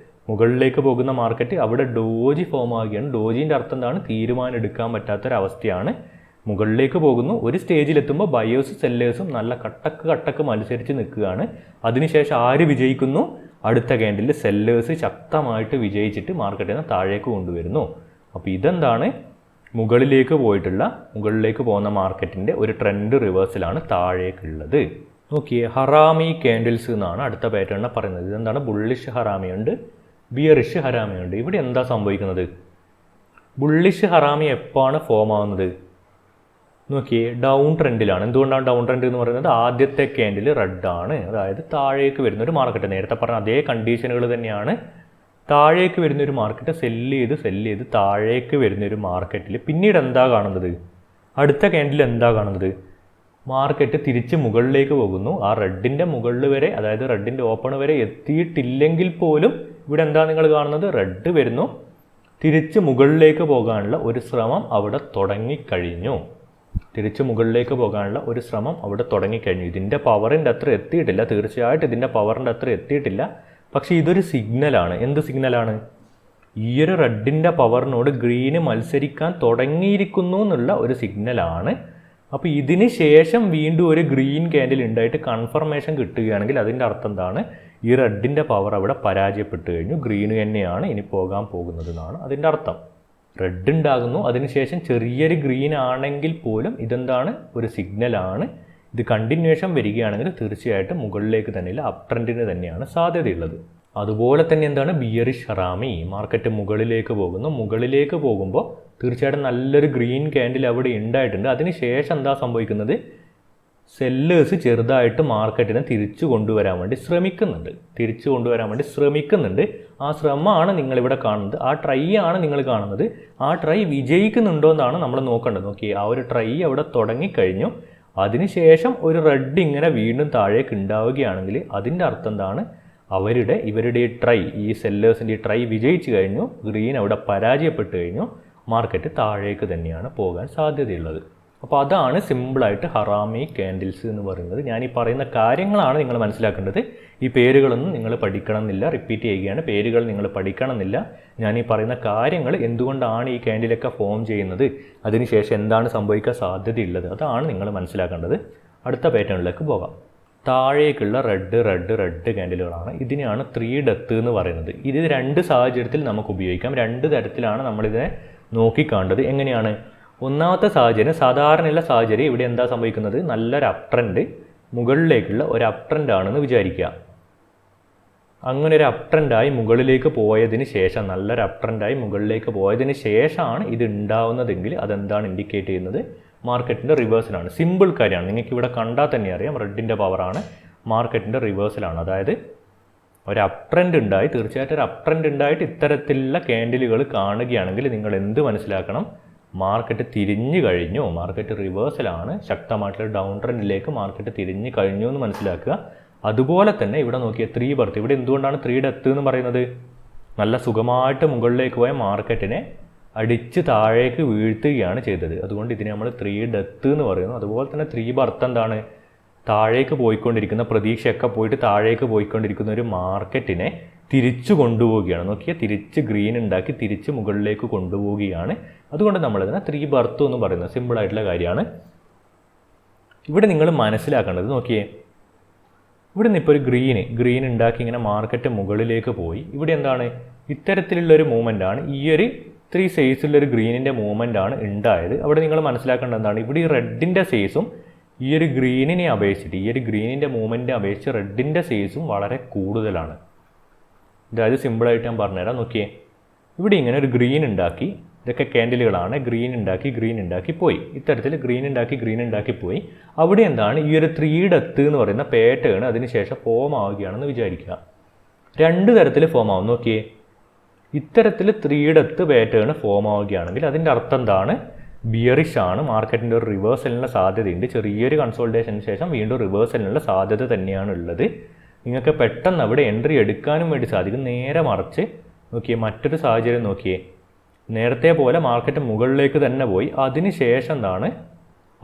മുകളിലേക്ക് പോകുന്ന മാർക്കറ്റ് അവിടെ ഡോജി ഫോം ആവുകയാണ്. ഡോജിൻ്റെ അർത്ഥം എന്താണ്? തീരുമാനം എടുക്കാൻ പറ്റാത്തൊരവസ്ഥയാണ്. മുകളിലേക്ക് പോകുന്നു, ഒരു സ്റ്റേജിലെത്തുമ്പോൾ ബയേഴ്സും സെല്ലേഴ്സും നല്ല കട്ടക്ക് മത്സരിച്ച് നിൽക്കുകയാണ്. അതിനുശേഷം ആര് വിജയിക്കുന്നു? അടുത്ത ക്യാൻഡിൽ സെല്ലേഴ്സ് ശക്തമായിട്ട് വിജയിച്ചിട്ട് മാർക്കറ്റിനെ താഴേക്ക് കൊണ്ടുവരുന്നു. അപ്പോൾ ഇതെന്താണ്? മുകളിലേക്ക് പോകുന്ന മാർക്കറ്റിൻ്റെ ഒരു ട്രെൻഡ് റിവേഴ്സലാണ് താഴേക്കുള്ളത്. നോക്കിയേ, ഹറാമി ക്യാൻഡിൽസ് എന്നാണ് അടുത്ത പാറ്റേണിനെ പറയുന്നത്. ഇതെന്താണ്? ബുള്ളിഷ് ഹറാമിയുണ്ട്, ബിയറിഷ് ഹറാമിയുണ്ട്. ഇവിടെ എന്താ സംഭവിക്കുന്നത്? ബുള്ളിഷ് ഹറാമി എപ്പോഴാണ് ഫോം ആവുന്നത്? നോക്കിയേ ഡൗൺ ട്രെൻഡിലാണ്. എന്തുകൊണ്ടാണ് ഡൗൺ ട്രെൻഡ് എന്ന് പറയുന്നത്? ആദ്യത്തെ ക്യാൻഡിൽ റെഡ് ആണ്, അതായത് താഴേക്ക് വരുന്ന ഒരു മാർക്കറ്റ്. നേരത്തെ പറഞ്ഞ അതേ കണ്ടീഷനുകൾ തന്നെയാണ്. താഴേക്ക് വരുന്നൊരു മാർക്കറ്റ് സെല്ല് ചെയ്ത് താഴേക്ക് വരുന്നൊരു മാർക്കറ്റിൽ പിന്നീട് എന്താ കാണുന്നത്? അടുത്ത ക്യാൻഡിൽ എന്താ കാണുന്നത്? മാർക്കറ്റ് തിരിച്ച് മുകളിലേക്ക് പോകുന്നു. ആ റെഡിൻ്റെ മുകളിൽ വരെ, അതായത് റെഡിൻ്റെ ഓപ്പൺ വരെ എത്തിയിട്ടില്ലെങ്കിൽ പോലും ഇവിടെ എന്താ നിങ്ങൾ കാണുന്നത്? റെഡ് വരുന്നു, തിരിച്ച് മുകളിലേക്ക് പോകാനുള്ള ഒരു ശ്രമം അവിടെ തുടങ്ങിക്കഴിഞ്ഞു. ഇതിൻ്റെ പവറിൻ്റെ അത്ര എത്തിയിട്ടില്ല, തീർച്ചയായിട്ടും ഇതിൻ്റെ പവറിൻ്റെ അത്ര എത്തിയിട്ടില്ല. പക്ഷേ ഇതൊരു സിഗ്നലാണ്. എന്ത് സിഗ്നലാണ്? ഈ ഒരു റെഡിൻ്റെ പവറിനോട് ഗ്രീന് മത്സരിക്കാൻ തുടങ്ങിയിരിക്കുന്നു എന്നുള്ള ഒരു സിഗ്നലാണ്. അപ്പോൾ ഇതിന് ശേഷം വീണ്ടും ഒരു ഗ്രീൻ ക്യാൻഡിൽ ഉണ്ടായിട്ട് കൺഫർമേഷൻ കിട്ടുകയാണെങ്കിൽ അതിൻ്റെ അർത്ഥം എന്താണ്? ഈ റെഡിൻ്റെ പവർ അവിടെ പരാജയപ്പെട്ടു കഴിഞ്ഞു, ഗ്രീന് തന്നെയാണ് ഇനി പോകാൻ പോകുന്നത് എന്നാണ് അതിൻ്റെ അർത്ഥം. റെഡ് ഉണ്ടാകുന്നു, അതിനുശേഷം ചെറിയൊരു ഗ്രീൻ ആണെങ്കിൽ പോലും ഇതെന്താണ്? ഒരു സിഗ്നലാണ്. ഇത് കണ്ടിന്യൂഷൻ വരികയാണെങ്കിൽ തീർച്ചയായിട്ടും മുകളിലേക്ക് തന്നെയില്ല, അപ് ട്രെൻഡിന് തന്നെയാണ് സാധ്യതയുള്ളത്. അതുപോലെ തന്നെ എന്താണ്? ബിയറിഷ് ഹറാമി. മാർക്കറ്റ് മുകളിലേക്ക് പോകുമ്പോൾ തീർച്ചയായിട്ടും നല്ലൊരു ഗ്രീൻ ക്യാൻഡിൽ അവിടെ ഉണ്ടായിട്ടുണ്ട്. അതിനുശേഷം എന്താ സംഭവിക്കുന്നത്? സെല്ലേഴ്സ് ചെറുതായിട്ട് മാർക്കറ്റിനെ തിരിച്ചു കൊണ്ടുവരാൻ വേണ്ടി ശ്രമിക്കുന്നുണ്ട്. ആ ശ്രമമാണ് നിങ്ങളിവിടെ കാണുന്നത്. ആ ട്രൈ ആണ് നിങ്ങൾ കാണുന്നത്. ആ ട്രൈ വിജയിക്കുന്നുണ്ടോ എന്നാണ് നമ്മൾ നോക്കേണ്ടത്. നോക്കി, ആ ഒരു ട്രൈ അവിടെ തുടങ്ങിക്കഴിഞ്ഞു. അതിനുശേഷം ഒരു റെഡ് ഇങ്ങനെ വീണ്ടും താഴേക്ക് ഉണ്ടാവുകയാണെങ്കിൽ അതിൻ്റെ അർത്ഥം എന്താണ്? ഇവരുടെ ഈ ട്രൈ, ഈ സെല്ലേഴ്സിൻ്റെ ഈ ട്രൈ വിജയിച്ചു കഴിഞ്ഞു, ഗ്രീൻ അവിടെ പരാജയപ്പെട്ടു കഴിഞ്ഞു, മാർക്കറ്റ് താഴേക്ക് തന്നെയാണ് പോകാൻ സാധ്യതയുള്ളത്. അപ്പോൾ അതാണ് സിമ്പിളായിട്ട് ഹറാമി ക്യാൻഡിൽസ് എന്ന് പറയുന്നത്. ഞാൻ ഈ പറയുന്ന കാര്യങ്ങളാണ് നിങ്ങൾ മനസ്സിലാക്കേണ്ടത്. ഈ പേരുകളൊന്നും നിങ്ങൾ പഠിക്കണമെന്നില്ല, റിപ്പീറ്റ് ചെയ്യുകയാണ്. പേരുകൾ നിങ്ങൾ പഠിക്കണമെന്നില്ല. ഞാൻ ഈ പറയുന്ന കാര്യങ്ങൾ എന്തുകൊണ്ടാണ് ഈ ക്യാൻഡിലൊക്കെ ഫോം ചെയ്യുന്നത്, അതിനുശേഷം എന്താണ് സംഭവിക്കാൻ സാധ്യതയുള്ളത്, അതാണ് നിങ്ങൾ മനസ്സിലാക്കേണ്ടത്. അടുത്ത പാറ്റേണിലേക്ക് പോകാം. താഴേക്കുള്ള റെഡ് ക്യാൻഡിലുകളാണ്. ഇതിനെയാണ് 3 ഡെത്ത് എന്ന് പറയുന്നത്. ഇത് 2 സാഹചര്യത്തിൽ നമുക്ക് ഉപയോഗിക്കാം. 2 തരത്തിലാണ് നമ്മളിതിനെ നോക്കിക്കാണ്ടത്. എങ്ങനെയാണ്? ഒന്നാമത്തെ സാഹചര്യം, സാധാരണയുള്ള സാഹചര്യം, ഇവിടെ എന്താ സംഭവിക്കുന്നത്? നല്ലൊരു അപ് ട്രെൻഡ്, മുകളിലേക്കുള്ള ഒരു അപ് ട്രെൻഡ് ആണെന്ന് വിചാരിക്കുക. അങ്ങനെ ഒരു അപ് ട്രെൻഡായി മുകളിലേക്ക് പോയതിന് ശേഷം, നല്ലൊരു അപ് ട്രെൻഡായി മുകളിലേക്ക് പോയതിന് ശേഷമാണ് ഇത് ഉണ്ടാവുന്നതെങ്കിൽ അതെന്താണ് ഇൻഡിക്കേറ്റ് ചെയ്യുന്നത്? മാർക്കറ്റിൻ്റെ റിവേഴ്സലാണ്. സിമ്പിൾ കാര്യമാണ്, നിങ്ങൾക്ക് ഇവിടെ കണ്ടാൽ തന്നെ അറിയാം. റെഡിൻ്റെ പവറാണ്, മാർക്കറ്റിൻ്റെ റിവേഴ്സലാണ്. അതായത് ഒരു അപ് ട്രെൻഡ് ഉണ്ടായി, തീർച്ചയായിട്ടും ഒരു അപ് ട്രെൻഡ് ഉണ്ടായിട്ട് ഇത്തരത്തിലുള്ള ക്യാൻഡിലുകൾ കാണുകയാണെങ്കിൽ നിങ്ങൾ എന്ത് മനസ്സിലാക്കണം? മാർക്കറ്റ് തിരിഞ്ഞു കഴിഞ്ഞു, മാർക്കറ്റ് റിവേഴ്സലാണ്, ശക്തമായിട്ടുള്ള ഡൗൺ ട്രെൻഡിലേക്ക് മാർക്കറ്റ് തിരിഞ്ഞു കഴിഞ്ഞു എന്ന് മനസ്സിലാക്കുക. അതുപോലെ തന്നെ ഇവിടെ നോക്കിയ 3 ബർത്ത്, ഇവിടെ എന്തുകൊണ്ടാണ് 3 ഡെത്ത് എന്ന് പറയുന്നത്? നല്ല സുഖമായിട്ട് മുകളിലേക്ക് പോയ മാർക്കറ്റിനെ അടിച്ച് താഴേക്ക് വീഴ്ത്തുകയാണ് ചെയ്തത്. അതുകൊണ്ട് ഇതിനെ നമ്മൾ 3 ഡെത്ത് എന്ന് പറയുന്നു. അതുപോലെ തന്നെ 3 ബർത്ത് എന്താണ്? താഴേക്ക് പോയിക്കൊണ്ടിരിക്കുന്ന, പ്രതീക്ഷയൊക്കെ പോയിട്ട് താഴേക്ക് പോയിക്കൊണ്ടിരിക്കുന്ന ഒരു മാർക്കറ്റിനെ തിരിച്ചു കൊണ്ടുപോവുകയാണ്. നോക്കിയാൽ തിരിച്ച് ഗ്രീൻ ഉണ്ടാക്കി തിരിച്ച് മുകളിലേക്ക് കൊണ്ടുപോവുകയാണ്. അതുകൊണ്ട് നമ്മളിതിനെ 3 ബർത്ത് എന്ന് പറയുന്നത് സിമ്പിളായിട്ടുള്ള കാര്യമാണ്. ഇവിടെ നിങ്ങൾ മനസ്സിലാക്കേണ്ടത്, നോക്കിയേ, ഇവിടെ നിന്ന് ഇപ്പോൾ ഒരു ഗ്രീൻ ഉണ്ടാക്കി ഇങ്ങനെ മാർക്കറ്റ് മുകളിലേക്ക് പോയി. ഇവിടെ എന്താണ്? ഇത്തരത്തിലുള്ളൊരു മൂവ്മെൻ്റാണ്, ഈ ഒരു 3 സൈസുള്ളൊരു ഗ്രീനിൻ്റെ മൂവ്മെൻ്റ് ആണ് ഉണ്ടായത്. അവിടെ നിങ്ങൾ മനസ്സിലാക്കേണ്ടത് എന്താണ്? ഇവിടെ ഈ റെഡിൻ്റെ സൈസും ഈ ഒരു ഗ്രീനിനെ അപേക്ഷിച്ചിട്ട്, ഈ ഒരു ഗ്രീനിൻ്റെ മൂവ്മെൻറ്റിനെ അപേക്ഷിച്ച് റെഡിൻ്റെ സൈസും വളരെ കൂടുതലാണ്. അതായത് സിമ്പിളായിട്ട് ഞാൻ പറഞ്ഞുതരാം. നോക്കിയേ, ഇവിടെ ഇങ്ങനെ ഒരു ഗ്രീൻ ഉണ്ടാക്കി, ഇതൊക്കെ ക്യാൻഡിലുകളാണ്, ഗ്രീൻ ഉണ്ടാക്കി പോയി. ഇത്തരത്തിൽ ഗ്രീൻ ഉണ്ടാക്കി പോയി. അവിടെ എന്താണ്? ഈ ഒരു 3 ഡെത്ത് എന്ന് പറയുന്ന പാറ്റേൺ അതിനുശേഷം ഫോം ആവുകയാണെന്ന് വിചാരിക്കുക. 2 തരത്തിൽ ഫോം ആവും. നോക്കിയേ, ഇത്തരത്തിൽ 3 ഡെത്ത് പാറ്റേൺ ഫോം ആവുകയാണെങ്കിൽ അതിൻ്റെ അർത്ഥം എന്താണ്? ബിയറിഷ് ആണ്, മാർക്കറ്റിൻ്റെ ഒരു റിവേഴ്സലിനുള്ള സാധ്യതയുണ്ട്. ചെറിയൊരു കൺസോൾട്ടേഷന് ശേഷം വീണ്ടും റിവേഴ്സലിനുള്ള സാധ്യത തന്നെയാണ് ഉള്ളത്. നിങ്ങൾക്ക് പെട്ടെന്ന് അവിടെ എൻട്രി എടുക്കാനും വേണ്ടി സാധിക്കും. നേരെ മറിച്ച് നോക്കിയേ, മറ്റൊരു സാഹചര്യം നോക്കിയേ, നേരത്തെ പോലെ മാർക്കറ്റ് മുകളിലേക്ക് തന്നെ പോയി.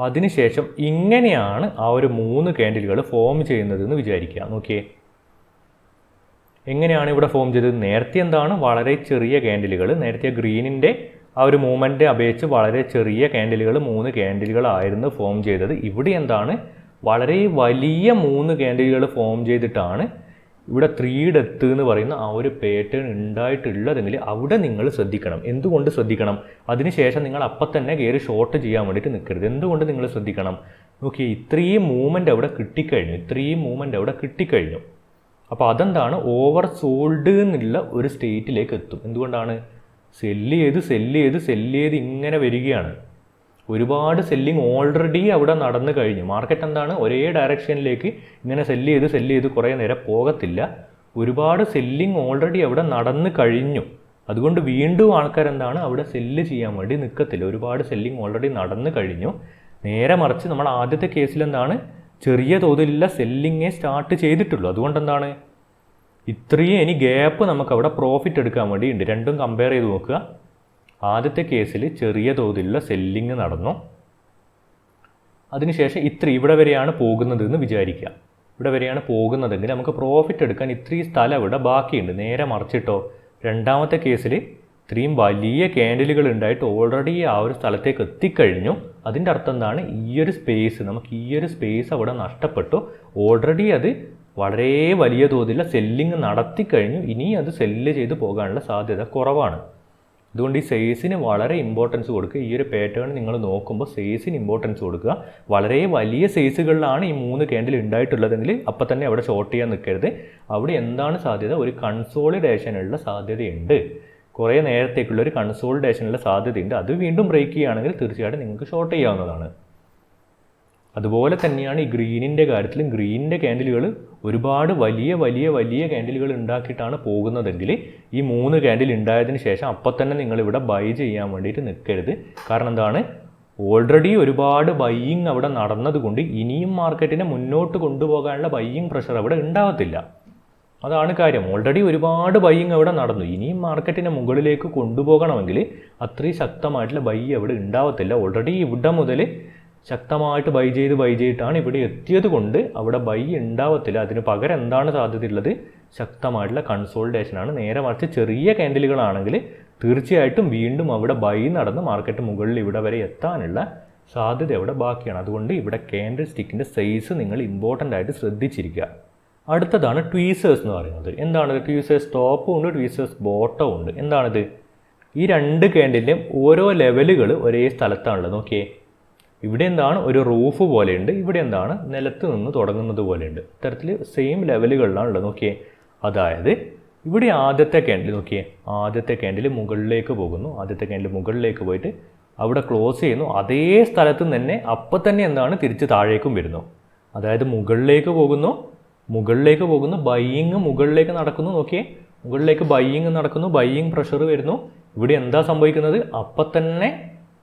അതിനുശേഷം ഇങ്ങനെയാണ് ആ ഒരു 3 ക്യാൻഡിലുകൾ ഫോം ചെയ്യുന്നതെന്ന് വിചാരിക്കുക. നോക്കിയേ, എങ്ങനെയാണ് ഇവിടെ ഫോം ചെയ്തത്? നേരത്തെ എന്താണ്? വളരെ ചെറിയ ക്യാൻഡിലുകൾ, നേരത്തെ ഗ്രീനിൻ്റെ ആ ഒരു മൂവ്മെൻറ്റ് അപേക്ഷിച്ച് വളരെ ചെറിയ ക്യാൻഡിലുകൾ, 3 ക്യാൻഡിലുകളായിരുന്നു ഫോം ചെയ്തത്. ഇവിടെ എന്താണ്? വളരെ വലിയ 3 ക്യാൻഡിലുകൾ ഫോം ചെയ്തിട്ടാണ് ഇവിടെ 3 ഡെത്ത് എന്ന് പറയുന്ന ആ ഒരു പാറ്റേൺ ഉണ്ടായിട്ടുള്ളതെങ്കിൽ അവിടെ നിങ്ങൾ ശ്രദ്ധിക്കണം. എന്തുകൊണ്ട് ശ്രദ്ധിക്കണം? അതിനുശേഷം നിങ്ങൾ അപ്പം തന്നെ കയറി ഷോർട്ട് ചെയ്യാൻ വേണ്ടിയിട്ട് നിൽക്കരുത്. എന്തുകൊണ്ട് നിങ്ങൾ ശ്രദ്ധിക്കണം? നോക്കി, ഇത്രയും മൂവ്മെൻറ്റ് അവിടെ കിട്ടിക്കഴിഞ്ഞു. അപ്പോൾ അതെന്താണ്? ഓവർ സോൾഡ് എന്നുള്ള ഒരു സ്റ്റേറ്റിലേക്ക് എത്തും. എന്തുകൊണ്ടാണ്? സെല്ല് ചെയ്ത് ഇങ്ങനെ വരികയാണ്. ഒരുപാട് സെല്ലിങ് ഓൾറെഡി അവിടെ നടന്നു കഴിഞ്ഞു. മാർക്കറ്റ് എന്താണ് ഒരേ ഡയറക്ഷനിലേക്ക് ഇങ്ങനെ സെല്ല് ചെയ്ത് കുറേ നേരം പോകത്തില്ല. ഒരുപാട് സെല്ലിങ് ഓൾറെഡി അവിടെ നടന്നു കഴിഞ്ഞു. അതുകൊണ്ട് വീണ്ടും ആൾക്കാരെന്താണ് അവിടെ സെല്ല് ചെയ്യാൻ വേണ്ടി നിൽക്കത്തില്ല. ഒരുപാട് സെല്ലിങ് ഓൾറെഡി നടന്നു കഴിഞ്ഞു. നേരെ മറിച്ച് നമ്മൾ ആദ്യത്തെ കേസിൽ എന്താണ് ചെറിയ തോതിലുള്ള സെല്ലിങ്ങേ സ്റ്റാർട്ട് ചെയ്തിട്ടുള്ളൂ. അതുകൊണ്ട് എന്താണ് ഇത്രയും ഇനി ഗ്യാപ്പ് നമുക്ക് അവിടെ പ്രോഫിറ്റ് എടുക്കാൻ വേണ്ടി ഉണ്ട്. രണ്ടും കമ്പയർ ചെയ്ത് നോക്കുക. ആദ്യത്തെ കേസിൽ ചെറിയ തോതിലുള്ള സെല്ലിങ് നടന്നു. അതിനുശേഷം ഇവിടെ വരെയാണ് പോകുന്നത് എന്ന് വിചാരിക്കുക. ഇവിടെ വരെയാണ് പോകുന്നതെങ്കിൽ നമുക്ക് പ്രോഫിറ്റ് എടുക്കാൻ ഇത്രയും സ്ഥലം ഇവിടെ ബാക്കിയുണ്ട്. നേരെ മറിച്ചിട്ടോ രണ്ടാമത്തെ കേസിൽ ഇത്രയും വലിയ ക്യാൻഡിലുകൾ ഉണ്ടായിട്ട് ഓൾറെഡി ആ ഒരു സ്ഥലത്തേക്ക് എത്തിക്കഴിഞ്ഞു. അതിൻ്റെ അർത്ഥം എന്താണ് നമുക്ക് ഈ ഒരു സ്പേസ് അവിടെ നഷ്ടപ്പെട്ടു. ഓൾറെഡി അത് വളരെ വലിയ തോതിലുള്ള സെല്ലിങ് നടത്തിക്കഴിഞ്ഞു. ഇനി അത് സെല്ല് ചെയ്ത് പോകാനുള്ള സാധ്യത കുറവാണ്. അതുകൊണ്ട് ഈ സൈസിന് വളരെ ഇമ്പോർട്ടൻസ് കൊടുക്കുക. ഈ ഒരു പാറ്റേൺ നിങ്ങൾ നോക്കുമ്പോൾ സൈസിന് ഇമ്പോർട്ടൻസ് കൊടുക്കുക. വളരെ വലിയ സൈസുകളിലാണ് ഈ 3 ക്യാൻഡിൽ ഉണ്ടായിട്ടുള്ളതെങ്കിൽ അപ്പം തന്നെ അവിടെ ഷോർട്ട് ചെയ്യാൻ നിൽക്കരുത്. അവിടെ എന്താണ് സാധ്യത? ഒരു കൺസോളിഡേഷനുള്ള സാധ്യതയുണ്ട്. കുറേ നേരത്തേക്കുള്ള ഒരു കൺസോളിഡേഷനുള്ള സാധ്യതയുണ്ട്. അത് വീണ്ടും ബ്രേക്ക് ചെയ്യുകയാണെങ്കിൽ തീർച്ചയായിട്ടും നിങ്ങൾക്ക് ഷോർട്ട് ചെയ്യാവുന്നതാണ്. അതുപോലെ തന്നെയാണ് ഈ ഗ്രീനിൻ്റെ കാര്യത്തിലും. ഗ്രീനിൻ്റെ ക്യാൻഡിലുകൾ ഒരുപാട് വലിയ ക്യാൻഡിലുകൾ ഉണ്ടാക്കിയിട്ടാണ് പോകുന്നതെങ്കിൽ ഈ 3 ക്യാൻഡിൽ ഉണ്ടായതിന് ശേഷം അപ്പം തന്നെ നിങ്ങളിവിടെ ബൈ ചെയ്യാൻ വേണ്ടിയിട്ട് നിൽക്കരുത്. കാരണം എന്താണ് ഓൾറെഡി ഒരുപാട് ബൈയിങ് അവിടെ നടന്നതുകൊണ്ട് ഇനിയും മാർക്കറ്റിനെ മുന്നോട്ട് കൊണ്ടുപോകാനുള്ള ബൈയിങ് പ്രഷർ അവിടെ ഉണ്ടാവത്തില്ല. അതാണ് കാര്യം. ഓൾറെഡി ഒരുപാട് ബൈയിങ് അവിടെ നടന്നു. ഇനിയും മാർക്കറ്റിനെ മുകളിലേക്ക് കൊണ്ടുപോകണമെങ്കിൽ അത്രയും ശക്തമായിട്ടുള്ള ബൈ അവിടെ ഉണ്ടാവത്തില്ല. ഓൾറെഡി ഇവിടെ മുതൽ ശക്തമായിട്ട് ബൈ ചെയ്തിട്ടാണ് ഇവിടെ എത്തിയത് കൊണ്ട് അവിടെ ബൈ ഉണ്ടാവത്തില്ല. അതിന് പകരം എന്താണ് സാധ്യതയുള്ളത്? ശക്തമായിട്ടുള്ള കൺസോളിഡേഷനാണ്. നേരെ മറിച്ച് ചെറിയ ക്യാൻഡിലുകളാണെങ്കിൽ തീർച്ചയായിട്ടും വീണ്ടും അവിടെ ബൈ നടന്ന് മാർക്കറ്റ് മുകളിൽ ഇവിടെ വരെ എത്താനുള്ള സാധ്യത അവിടെ ബാക്കിയാണ്. അതുകൊണ്ട് ഇവിടെ ക്യാൻഡിൽ സ്റ്റിക്കിൻ്റെ സൈസ് നിങ്ങൾ ഇമ്പോർട്ടൻ്റ് ആയിട്ട് ശ്രദ്ധിച്ചിരിക്കുക. അടുത്തതാണ് ട്വീസേഴ്സ് എന്ന് പറയുന്നത്. എന്താണിത്? ട്വീസേഴ്സ് ടോപ്പും ഉണ്ട്, ട്വീസേഴ്സ് ബോട്ടവും ഉണ്ട്. എന്താണിത്? ഈ 2 ക്യാൻഡിലും ഓരോ ലെവലുകൾ ഒരേ സ്ഥലത്താണുള്ളത്. നോക്കിയേ, ഇവിടെ എന്താണ് ഒരു റൂഫ് പോലെയുണ്ട്, ഇവിടെ എന്താണ് നിലത്ത് നിന്ന് തുടങ്ങുന്നത് പോലെയുണ്ട്. ഇത്തരത്തിൽ സെയിം ലെവലുകളിലാണുള്ളത്. നോക്കിയേ, അതായത് ഇവിടെ ആദ്യത്തെ ക്യാൻഡിൽ നോക്കിയേ, ആദ്യത്തെ ക്യാൻഡിൽ മുകളിലേക്ക് പോകുന്നു. ആദ്യത്തെ ക്യാൻഡിൽ മുകളിലേക്ക് പോയിട്ട് അവിടെ ക്ലോസ് ചെയ്യുന്നു. അതേ സ്ഥലത്ത് തന്നെ അപ്പം തന്നെ എന്താണ് തിരിച്ച് താഴേക്കും വരുന്നു. അതായത് മുകളിലേക്ക് പോകുന്നു, ബൈയിങ് മുകളിലേക്ക് നടക്കുന്നു. നോക്കിയേ, മുകളിലേക്ക് ബൈയിങ് നടക്കുന്നു, ബൈയിങ് പ്രഷർ വരുന്നു. ഇവിടെ എന്താ സംഭവിക്കുന്നത്? അപ്പം തന്നെ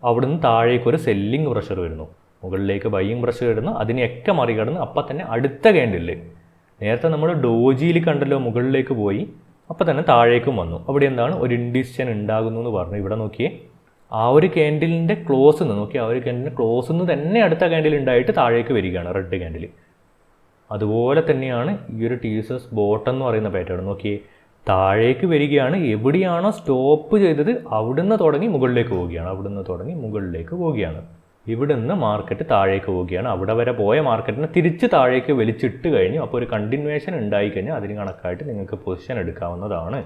അവിടുന്ന് താഴേക്ക് ഒരു സെല്ലിങ് പ്രഷർ വരുന്നു. മുകളിലേക്ക് ബൈയിങ് പ്രഷർ വരുന്നു. അതിനെയൊക്കെ മറികടന്ന് അപ്പം തന്നെ അടുത്ത ക്യാൻഡിൽ, നേരത്തെ നമ്മൾ ഡോജിയിൽ കണ്ടല്ലോ മുകളിലേക്ക് പോയി അപ്പം തന്നെ താഴേക്കും വന്നു. അവിടെ എന്താണ് ഒരു ഇൻഡിസിഷൻ ഉണ്ടാകുന്നു എന്ന് പറഞ്ഞു. ഇവിടെ നോക്കിയേ, ആ ഒരു ക്യാൻഡിലിൻ്റെ ക്ലോസ് നിന്ന് നോക്കി, ആ ഒരു ക്യാൻഡിലിൻ്റെ ക്ലോസ് നിന്ന് തന്നെ അടുത്ത ക്യാൻഡിൽ ഉണ്ടായിട്ട് താഴേക്ക് വരികയാണ് റെഡ് ക്യാൻഡിൽ. അതുപോലെ തന്നെയാണ് ഈ ഒരു ട്വീസേഴ്സ് ബോട്ടം എന്ന് പറയുന്ന പാറ്റേൺ. നോക്കിയേ, താഴേക്ക് വരികയാണ്. എവിടെയാണോ സ്റ്റോപ്പ് ചെയ്തത് അവിടുന്ന് തുടങ്ങി മുകളിലേക്ക് പോവുകയാണ്. ഇവിടുന്ന് മാർക്കറ്റ് താഴേക്ക് പോവുകയാണ്. അവിടെ വരെ പോയ മാർക്കറ്റിനെ തിരിച്ച് താഴേക്ക് വലിച്ചിട്ട് കഴിഞ്ഞു. അപ്പോൾ ഒരു കണ്ടിന്യൂവേഷൻ ഉണ്ടായിക്കഴിഞ്ഞാൽ അതിന് കണക്കായിട്ട് നിങ്ങൾക്ക് പൊസിഷൻ എടുക്കാവുന്നതാണ്.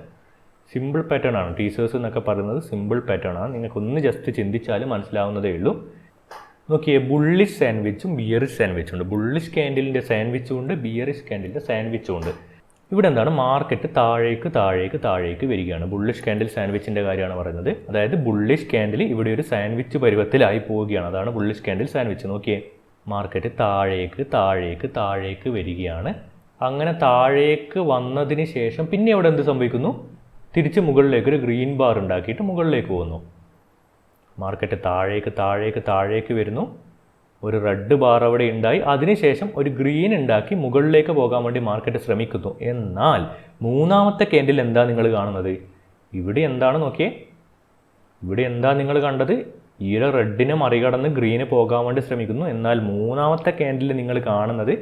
സിമ്പിൾ പാറ്റേൺ ആണ്. ട്വീസേഴ്സ് എന്നൊക്കെ പറയുന്നത് സിമ്പിൾ പാറ്റേൺ ആണ്. നിങ്ങൾക്കൊന്ന് ജസ്റ്റ് ചിന്തിച്ചാൽ മനസ്സിലാവുന്നതേ ഉള്ളൂ. നോക്കിയേ, ബുള്ളിഷ് സാൻഡ്വിച്ചും ബിയറിഷ് സാൻഡ്വിച്ചും ഉണ്ട്. ബുള്ളിഷ് ക്യാൻഡിലിൻ്റെ സാൻഡ്വിച്ചും ഉണ്ട്, ബിയറിഷ് ക്യാൻഡിലിൻ്റെ സാൻഡ്വിച്ചും ഉണ്ട്. ഇവിടെ എന്താണ് മാർക്കറ്റ് താഴേക്ക് വരികയാണ്. ബുള്ളിഷ് ക്യാൻഡിൽ സാൻഡ്വിച്ചിൻ്റെ കാര്യമാണ് പറയുന്നത്. അതായത് ബുള്ളിഷ് ക്യാൻഡിൽ ഇവിടെ ഒരു സാൻഡ്വിച്ച് പരുവത്തിലായി പോവുകയാണ്. അതാണ് ബുള്ളിഷ് ക്യാൻഡിൽ സാൻഡ്വിച്ച്. നോക്കിയേ, മാർക്കറ്റ് താഴേക്ക് വരികയാണ്. അങ്ങനെ താഴേക്ക് വന്നതിന് ശേഷം പിന്നെ ഇവിടെ എന്ത് സംഭവിക്കുന്നു? തിരിച്ച് മുകളിലേക്ക് ഒരു ഗ്രീൻ ബാർ ഉണ്ടാക്കിയിട്ട് മുകളിലേക്ക് പോകുന്നു. മാർക്കറ്റ് താഴേക്ക് വരുന്നു. ഒരു റെഡ് ബാർ അവിടെ ഉണ്ടായി. അതിനുശേഷം ഒരു ഗ്രീൻ ഉണ്ടാക്കി മുകളിലേക്ക് പോകാൻ വേണ്ടി മാർക്കറ്റ് ശ്രമിക്കുന്നു. എന്നാൽ മൂന്നാമത്തെ ക്യാൻഡിൽ എന്താ നിങ്ങൾ കാണുന്നത്? ഇവിടെ എന്താണ് നോക്കിയേ, ഇവിടെ എന്താ നിങ്ങൾ കണ്ടത്? ഈ ഒരു റെഡിനെ മറികടന്ന് ഗ്രീന് പോകാൻ വേണ്ടി ശ്രമിക്കുന്നു. എന്നാൽ മൂന്നാമത്തെ ക്യാൻഡിൽ നിങ്ങൾ കാണുന്നത്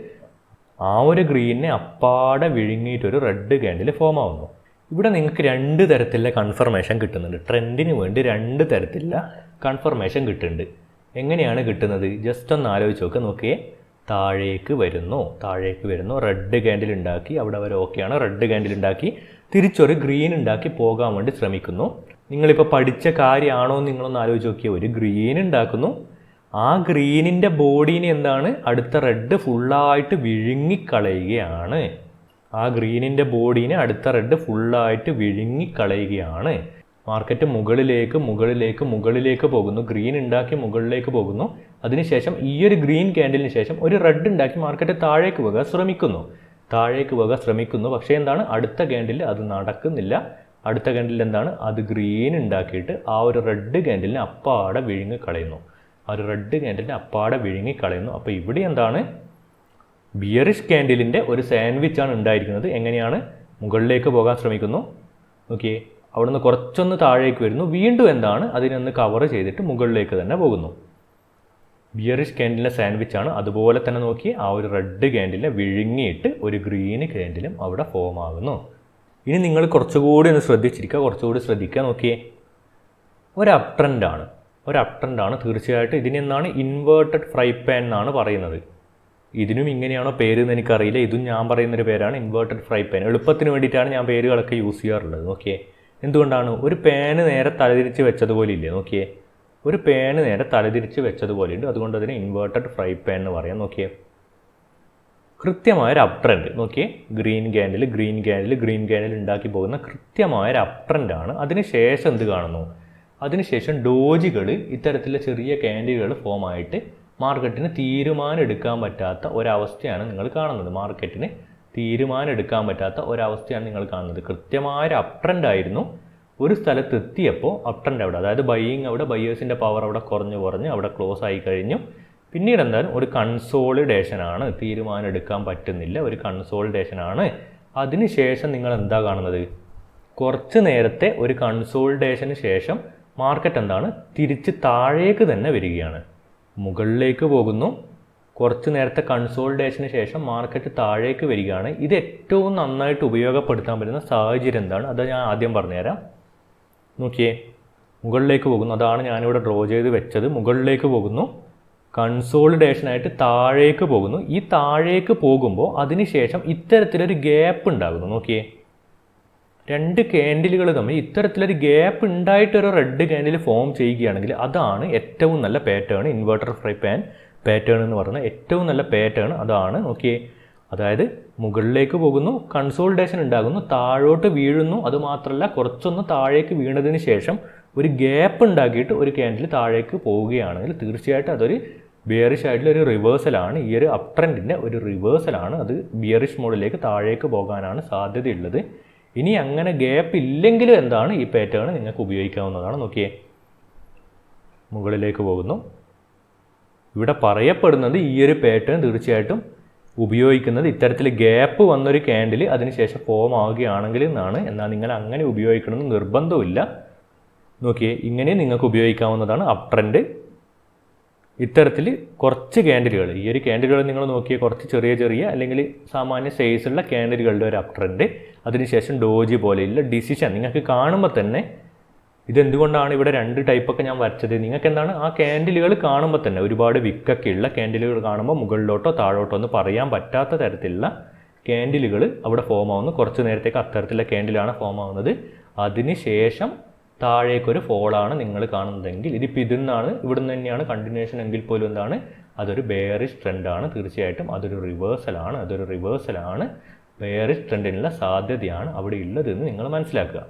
ആ ഒരു ഗ്രീനിനെ അപ്പാടെ വിഴുങ്ങിയിട്ടൊരു റെഡ് ക്യാൻഡിൽ ഫോം ആവുന്നു. ഇവിടെ നിങ്ങൾക്ക് 2 തരത്തിലുള്ള കൺഫർമേഷൻ കിട്ടുന്നുണ്ട്. ട്രെൻഡിന് വേണ്ടി 2 തരത്തിലുള്ള കൺഫർമേഷൻ കിട്ടുന്നുണ്ട്. എങ്ങനെയാണ് കിട്ടുന്നത്? ജസ്റ്റ് ഒന്ന് ആലോചിച്ച് നോക്കിയേ, താഴേക്ക് വരുന്നു, റെഡ് ക്യാൻഡിൽ ഉണ്ടാക്കി, അവിടെ വരെ ഓക്കെയാണ്. റെഡ് ക്യാൻഡിൽ ഉണ്ടാക്കി തിരിച്ചൊരു ഗ്രീൻ ഉണ്ടാക്കി പോകാൻ വേണ്ടി ശ്രമിക്കുന്നു. നിങ്ങളിപ്പോൾ പഠിച്ച കാര്യമാണോ എന്ന് നിങ്ങളൊന്ന് ആലോചിച്ച് നോക്കിയേ. ഒരു ഗ്രീൻ ഉണ്ടാക്കുന്നു, ആ ഗ്രീനിൻ്റെ ബോഡീനെ എന്താണ് അടുത്ത റെഡ് ഫുള്ളായിട്ട് വിഴുങ്ങിക്കളയുകയാണ്. ആ ഗ്രീനിൻ്റെ ബോഡീനെ അടുത്ത റെഡ് ഫുള്ളായിട്ട് വിഴുങ്ങിക്കളയുകയാണ്. മാർക്കറ്റ് മുകളിലേക്ക് പോകുന്നു, ഗ്രീൻ ഉണ്ടാക്കി മുകളിലേക്ക് പോകുന്നു. അതിനുശേഷം ഈ ഒരു ഗ്രീൻ ക്യാൻഡിലിന് ശേഷം ഒരു റെഡ് ഉണ്ടാക്കി മാർക്കറ്റ് താഴേക്ക് പോകാൻ ശ്രമിക്കുന്നു. പക്ഷേ എന്താണ്, അടുത്ത ക്യാൻഡിൽ അത് നടക്കുന്നില്ല. അടുത്ത ക്യാൻഡിൽ എന്താണ്, അത് ഗ്രീൻ ഉണ്ടാക്കിയിട്ട് ആ ഒരു റെഡ് ക്യാൻഡിലിനെ അപ്പാടെ വിഴുങ്ങിക്കളയുന്നു. അപ്പോൾ ഇവിടെ എന്താണ്, ബിയറിഷ് ക്യാൻഡിലിൻ്റെ ഒരു സാൻഡ്വിച്ചാണ് ഉണ്ടായിരിക്കുന്നത്. എങ്ങനെയാണ്, മുകളിലേക്ക് പോകാൻ ശ്രമിക്കുന്നു, ഓക്കെ, അവിടുന്ന് കുറച്ചൊന്ന് താഴേക്ക് വരുന്നു, വീണ്ടും എന്താണ്, അതിനൊന്ന് കവർ ചെയ്തിട്ട് മുകളിലേക്ക് തന്നെ പോകുന്നു. ബിയറിഷ് ക്യാൻഡിലിൻ്റെ സാൻഡ്വിച്ചാണ്. അതുപോലെ തന്നെ നോക്കി ആ ഒരു റെഡ് ക്യാൻഡിലിനെ വിഴുങ്ങിയിട്ട് ഒരു ഗ്രീൻ ക്യാൻഡിലും അവിടെ ഫോം ആകുന്നു. ഇനി നിങ്ങൾ കുറച്ചുകൂടി ഒന്ന് ശ്രദ്ധിക്കുക. നോക്കിയേ, ഒരു അപ് ട്രെൻഡാണ് തീർച്ചയായിട്ടും. ഇതിനെന്താണ്, ഇൻവേർട്ടഡ് ഫ്രൈ പാൻ എന്നാണ് പറയുന്നത്. ഇതിനും ഇങ്ങനെയാണോ പേര് എന്ന് എനിക്കറിയില്ല. ഇതും ഞാൻ പറയുന്നൊരു പേരാണ്, ഇൻവേർട്ടഡ് ഫ്രൈ പാൻ. എളുപ്പത്തിന് വേണ്ടിയിട്ടാണ് ഞാൻ പേരുകളൊക്കെ യൂസ് ചെയ്യാറുള്ളത്. നോക്കിയേ, എന്തുകൊണ്ടാണ്, ഒരു പാന് നേരെ തലതിരിച്ച് വെച്ചതുപോലെ ഇല്ലേ, നോക്കിയേ, ഒരു പാന് നേരെ തലതിരിച്ച് വെച്ചതുപോലെ ഉണ്ട്. അതുകൊണ്ട് അതിന് ഇൻവേർട്ടഡ് ഫ്രൈ പാൻ എന്ന് പറയാം. നോക്കിയേ, കൃത്യമായൊരു അപ് ട്രെൻഡ്. നോക്കിയേ, ഗ്രീൻ ക്യാൻഡിൽ ഉണ്ടാക്കി പോകുന്ന കൃത്യമായൊരു അപ് ട്രെൻഡാണ്. അതിനുശേഷം എന്ത് കാണുന്നു, അതിനുശേഷം ഡോജികൾ, ഇത്തരത്തിലുള്ള ചെറിയ ക്യാൻഡിലുകൾ ഫോം ആയിട്ട് മാർക്കറ്റിന് തീരുമാനം എടുക്കാൻ പറ്റാത്ത ഒരവസ്ഥയാണ് നിങ്ങൾ കാണുന്നത്. കൃത്യമായൊരു അപ് ട്രെൻഡ് ആയിരുന്നു. ഒരു സ്ഥലത്ത് എത്തിയപ്പോൾ അപ് ട്രെൻഡ് അതായത് ബയേഴ്സിൻ്റെ പവർ അവിടെ കുറഞ്ഞ് അവിടെ ക്ലോസ് ആയി കഴിഞ്ഞു. പിന്നീട് എന്തായാലും ഒരു കൺസോളിഡേഷനാണ്, തീരുമാനം എടുക്കാൻ പറ്റുന്നില്ല, ഒരു കൺസോളിഡേഷനാണ്. അതിനുശേഷം നിങ്ങൾ എന്താ കാണുന്നത്, കുറച്ച് നേരത്തെ ഒരു കൺസോളിഡേഷന് ശേഷം മാർക്കറ്റ് എന്താണ്, തിരിച്ച് താഴേക്ക് തന്നെ വരികയാണ്, മുകളിലേക്ക് പോകുന്നു. കുറച്ച് നേരത്തെ കൺസോളിഡേഷന് ശേഷം മാർക്കറ്റ് താഴേക്ക് വരികയാണ്. ഇത് ഏറ്റവും നന്നായിട്ട് ഉപയോഗപ്പെടുത്താൻ പറ്റുന്ന സാഹചര്യം എന്താണ്, അത് ഞാൻ ആദ്യം പറഞ്ഞുതരാം. നോക്കിയേ, മുകളിലേക്ക് പോകുന്നു, അതാണ് ഞാനിവിടെ ഡ്രോ ചെയ്ത് വെച്ചത്. മുകളിലേക്ക് പോകുന്നു, കൺസോളിഡേഷനായിട്ട് താഴേക്ക് പോകുന്നു. ഈ താഴേക്ക് പോകുമ്പോൾ അതിനുശേഷം ഇത്തരത്തിലൊരു ഗ്യാപ്പ് ഉണ്ടാകുന്നു. നോക്കിയേ, രണ്ട് ക്യാൻഡിലുകൾ തമ്മിൽ ഇത്തരത്തിലൊരു ഗ്യാപ്പ് ഉണ്ടായിട്ടൊരു റെഡ് ക്യാൻഡിൽ ഫോം ചെയ്യുകയാണെങ്കിൽ അതാണ് ഏറ്റവും നല്ല pattern. Inverter fry pan pattern എന്ന് പറയുന്നത് ഏറ്റവും നല്ല പാറ്റേൺ അതാണ്. നോക്കിയേ, അതായത് മുകളിലേക്ക് പോകുന്നു, കൺസോളിഡേഷൻ ഉണ്ടാകുന്നു, താഴോട്ട് വീഴുന്നു. അതുമാത്രമല്ല, കുറച്ചൊന്ന് താഴേക്ക് വീണതിന് ശേഷം ഒരു ഗ്യാപ്പ് ഉണ്ടാക്കിയിട്ട് ഒരു ക്യാൻഡിൽ താഴേക്ക് പോവുകയാണെങ്കിൽ തീർച്ചയായിട്ടും അതൊരു ബിയറിഷ് ആയിട്ടുള്ള ഒരു റിവേഴ്സലാണ്. ഈ ഒരു അപ് ട്രെൻഡിൻ്റെ ഒരു റിവേഴ്സലാണ്. അത് ബിയറിഷ് മോഡിലേക്ക് താഴേക്ക് പോകാനാണ് സാധ്യതയുള്ളത്. ഇനി അങ്ങനെ ഗ്യാപ്പ് ഇല്ലെങ്കിലും എന്താണ്, ഈ പാറ്റേൺ നിങ്ങൾക്ക് ഉപയോഗിക്കാവുന്നതാണ്. നോക്കിയേ, മുകളിലേക്ക് പോകുന്നു. ഇവിടെ പറയപ്പെടുന്നത് ഈ ഒരു പാറ്റേൺ തീർച്ചയായിട്ടും ഉപയോഗിക്കുന്നത് ഇത്തരത്തിൽ ഗ്യാപ്പ് വന്നൊരു ക്യാൻഡിൽ അതിനുശേഷം ഫോം ആവുകയാണെങ്കിൽ എന്നാണ്. എന്നാൽ നിങ്ങൾ അങ്ങനെ ഉപയോഗിക്കണമെന്ന് നിർബന്ധമില്ല. നോക്കിയേ, ഇങ്ങനെ നിങ്ങൾക്ക് ഉപയോഗിക്കാവുന്നതാണ് അപ് ട്രെൻഡ്. ഇത്തരത്തിൽ കുറച്ച് ക്യാൻഡിലുകൾ, ഈ ഒരു ക്യാൻഡിലുകൾ നിങ്ങൾ നോക്കിയ കുറച്ച് ചെറിയ അല്ലെങ്കിൽ സാമാന്യ സൈസുള്ള ക്യാൻഡിലുകളുടെ ഒരു അപ് ട്രെൻഡ്. അതിനുശേഷം ഡോജി പോലെയുള്ള ഡിസിഷൻ നിങ്ങൾക്ക് കാണുമ്പോൾ തന്നെ ഇതെന്തുകൊണ്ടാണ് ഇവിടെ രണ്ട് ടൈപ്പൊക്കെ ഞാൻ വരച്ചത്, നിങ്ങൾക്ക് എന്താണ് ആ ക്യാൻഡിലുകൾ കാണുമ്പോൾ തന്നെ ഒരുപാട് വിക്കൊക്കെ ഉള്ള ക്യാൻഡിലുകൾ കാണുമ്പോൾ മുകളിലോട്ടോ താഴോട്ടോ എന്ന് പറയാൻ പറ്റാത്ത തരത്തിലുള്ള ക്യാൻഡിലുകൾ അവിടെ ഫോം ആവുന്നു. കുറച്ച് നേരത്തേക്ക് അത്തരത്തിലുള്ള ക്യാൻഡിലാണ് ഫോം ആവുന്നത്. അതിനുശേഷം താഴേക്കൊരു ഫോളാണ് നിങ്ങൾ കാണുന്നതെങ്കിൽ ഇതിപ്പോൾ ഇതിന്നാണ് ഇവിടുന്ന് തന്നെയാണ് കണ്ടിന്യൂഷൻ എങ്കിൽ പോലും എന്താണ്, അതൊരു ബെയറിഷ് ട്രെൻഡാണ്. തീർച്ചയായിട്ടും അതൊരു റിവേഴ്സലാണ്. ബെയറിഷ് ട്രെൻഡിനുള്ള സാധ്യതയാണ് അവിടെ ഉള്ളതെന്ന് നിങ്ങൾ മനസ്സിലാക്കുക.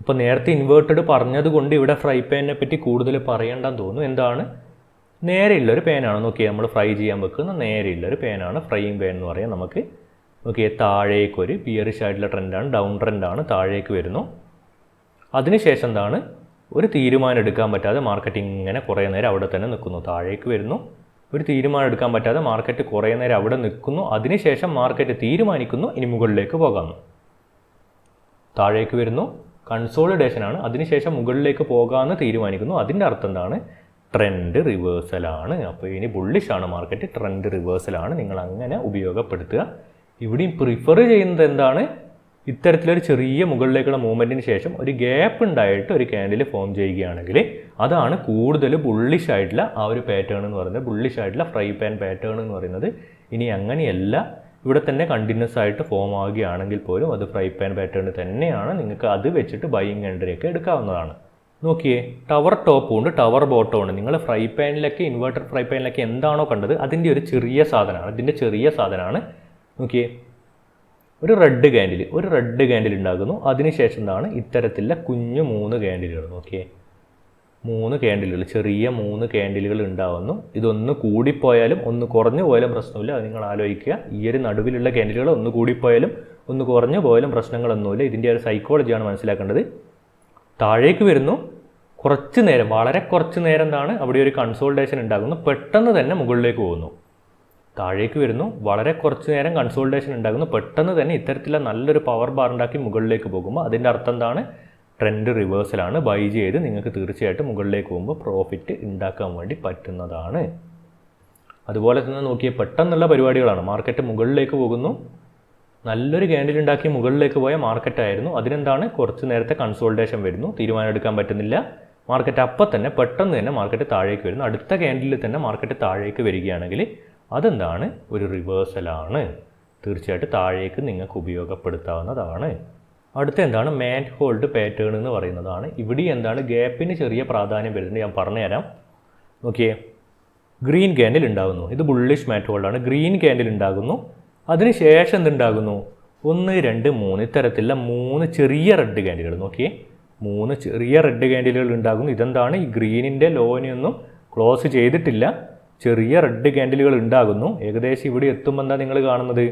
അപ്പോൾ നേരത്തെ ഇൻവേർട്ടഡ് പറഞ്ഞതുകൊണ്ട് ഇവിടെ ഫ്രൈ പാനിനെ പറ്റി കൂടുതൽ പറയേണ്ടെന്ന് തോന്നുന്നു. എന്താണ്, നേരെയുള്ളൊരു പാനാണ്. നോക്കിയേ, നമ്മൾ ഫ്രൈ ചെയ്യാൻ വെക്കുന്ന നേരെയുള്ളൊരു പാനാണ് ഫ്രൈയിങ് പാൻ എന്ന് പറയാം നമുക്ക്. നോക്കിയേ, താഴേക്കൊരു ബിയറിഷ് ആയിട്ടുള്ള ട്രെൻഡാണ്, ഡൗൺ ട്രെൻഡാണ്, താഴേക്ക് വരുന്നു. അതിനുശേഷം എന്താണ്, ഒരു തീരുമാനം എടുക്കാൻ പറ്റാതെ മാർക്കറ്റ് ഇങ്ങനെ കുറേ നേരം അവിടെ തന്നെ നിൽക്കുന്നു. താഴേക്ക് വരുന്നു, ഒരു തീരുമാനം എടുക്കാൻ പറ്റാതെ മാർക്കറ്റ് കുറേ നേരം അവിടെ നിൽക്കുന്നു. അതിനുശേഷം മാർക്കറ്റ് തീരുമാനിക്കുന്നു ഇനി മുകളിലേക്ക് പോകാമെന്ന്. താഴേക്ക് വരുന്നു, കൺസോളിഡേഷനാണ്. അതിനുശേഷം മുകളിലേക്ക് പോകാമെന്ന് തീരുമാനിക്കുന്നു. അതിൻ്റെ അർത്ഥം എന്താണ്, ട്രെൻഡ് റിവേഴ്സലാണ്. അപ്പോൾ ഇനി ബുള്ളിഷാണ് മാർക്കറ്റ്, ട്രെൻഡ് റിവേഴ്സലാണ്. നിങ്ങൾ അങ്ങനെ ഉപയോഗപ്പെടുത്തുക. ഇവിടെയും പ്രിഫർ ചെയ്യുന്നത് എന്താണ്, ഇത്തരത്തിലൊരു ചെറിയ മുകളിലേക്കുള്ള മൂവ്മെൻറ്റിന് ശേഷം ഒരു ഗ്യാപ്പ് ഉണ്ടായിട്ട് ഒരു ക്യാൻഡിൽ ഫോം ചെയ്യുകയാണെങ്കിൽ അതാണ് കൂടുതൽ ബുള്ളിഷ് ആയിട്ടുള്ള ആ ഒരു പാറ്റേൺ എന്ന് പറയുന്നത്, ബുള്ളിഷ് ആയിട്ടുള്ള ഫ്രൈ പാൻ പാറ്റേൺ എന്ന് പറയുന്നത്. ഇനി അങ്ങനെയല്ല, ഇവിടെ തന്നെ കണ്ടിന്യൂസ് ആയിട്ട് ഫോം ആവുകയാണെങ്കിൽ പോലും അത് ഫ്രൈ പാൻ പാറ്റേൺ തന്നെയാണ്. നിങ്ങൾക്ക് അത് വെച്ചിട്ട് ബൈയിങ് എൻട്രിയൊക്കെ എടുക്കാവുന്നതാണ്. നോക്കിയേ, ടവർ ടോപ്പും ഉണ്ട്, ടവർ ബോട്ടവും ഉണ്ട്. നിങ്ങൾ ഫ്രൈ പാനിലൊക്കെ ഇൻവേർട്ടർ ഫ്രൈ പാനിലൊക്കെ എന്താണോ കണ്ടത് അതിൻ്റെ ഒരു ചെറിയ സാധനമാണ്, ഇതിൻ്റെ ചെറിയ സാധനമാണ്. നോക്കിയേ, ഒരു റെഡ് ക്യാൻഡിൽ ഉണ്ടാകുന്നു. അതിനുശേഷം എന്താണ് ഇത്തരത്തിലുള്ള കുഞ്ഞു 3 ക്യാൻഡിലുകൾ. നോക്കിയേ, 3 ക്യാൻഡിലുകൾ, ചെറിയ 3 ക്യാൻഡിലുകൾ ഉണ്ടാവുന്നു. ഇതൊന്ന് കൂടിപ്പോയാലും ഒന്ന് കുറഞ്ഞു പോയാലും പ്രശ്നമില്ല. അത് നിങ്ങൾ ആലോചിക്കുക. ഈ ഒരു നടുവിലുള്ള ക്യാൻഡിലുകൾ ഒന്ന് കൂടിപ്പോയാലും ഒന്ന് കുറഞ്ഞു പോയാലും പ്രശ്നങ്ങളൊന്നുമില്ല. ഇതിൻ്റെ ഒരു സൈക്കോളജിയാണ് മനസ്സിലാക്കേണ്ടത്. താഴേക്ക് വരുന്നു, കുറച്ച് നേരം, വളരെ കുറച്ച് നേരം എന്താണ് അവിടെ ഒരു കൺസോൾട്ടേഷൻ ഉണ്ടാകുന്നു, പെട്ടെന്ന് തന്നെ മുകളിലേക്ക് പോകുന്നു. താഴേക്ക് വരുന്നു, വളരെ കുറച്ച് നേരം കൺസോൾട്ടേഷൻ ഉണ്ടാകുന്നു, പെട്ടെന്ന് തന്നെ ഇത്തരത്തിലുള്ള നല്ലൊരു പവർ ബാർ ഉണ്ടാക്കി മുകളിലേക്ക് പോകുമ്പോൾ അതിൻ്റെ അർത്ഥം എന്താണ്? ട്രെൻഡ് റിവേഴ്സലാണ്. ബൈ ചെയ്ത് നിങ്ങൾക്ക് തീർച്ചയായിട്ടും മുകളിലേക്ക് പോകുമ്പോൾ പ്രോഫിറ്റ് ഉണ്ടാക്കാൻ വേണ്ടി പറ്റുന്നതാണ്. അതുപോലെ തന്നെ നോക്കിയേ, പെട്ടെന്നുള്ള പരിപാടികളാണ്. മാർക്കറ്റ് മുകളിലേക്ക് പോകുന്നു, നല്ലൊരു ക്യാൻഡിൽ ഉണ്ടാക്കി മുകളിലേക്ക് പോയ മാർക്കറ്റായിരുന്നു. അതിനെന്താണ്? കുറച്ച് നേരത്തെ കൺസോൾട്ടേഷൻ വരുന്നു, തീരുമാനം എടുക്കാൻ പറ്റുന്നില്ല. മാർക്കറ്റ് അപ്പം തന്നെ പെട്ടെന്ന് തന്നെ മാർക്കറ്റ് താഴേക്ക് വരുന്നു. അടുത്ത ക്യാൻഡിലിൽ തന്നെ മാർക്കറ്റ് താഴേക്ക് വരികയാണെങ്കിൽ അതെന്താണ്? ഒരു റിവേഴ്സലാണ്. തീർച്ചയായിട്ടും താഴേക്ക് നിങ്ങൾക്ക് ഉപയോഗപ്പെടുത്താവുന്നതാണ്. അടുത്ത എന്താണ്? മാറ്റ് ഹോൾഡ് പാറ്റേൺ എന്ന് പറയുന്നതാണ്. ഇവിടെ എന്താണ്? ഗ്യാപ്പിന് ചെറിയ പ്രാധാന്യം വരുന്നത് ഞാൻ പറഞ്ഞുതരാം. നോക്കിയേ, ഗ്രീൻ ക്യാൻഡിൽ ഉണ്ടാകുന്നു. ഇത് ബുള്ളിഷ് മാറ്റ് ഹോൾഡാണ്. ഗ്രീൻ ക്യാൻഡിൽ ഉണ്ടാകുന്നു. അതിനുശേഷം എന്തുണ്ടാകുന്നു? 1, 2, 3 ഇത്തരത്തിലുള്ള 3 ചെറിയ റെഡ് ക്യാൻഡിലുകൾ. നോക്കിയേ, 3 ചെറിയ റെഡ് ക്യാൻഡിലുകൾ ഉണ്ടാകുന്നു. ഇതെന്താണ്? ഈ ഗ്രീനിൻ്റെ ലോനെയൊന്നും ക്ലോസ് ചെയ്തിട്ടില്ല, ചെറിയ റെഡ് ക്യാൻഡിലുകൾ ഉണ്ടാകുന്നു. ഏകദേശം ഇവിടെ എത്തുമ്പോൾ എന്താ നിങ്ങൾ കാണുന്നത്?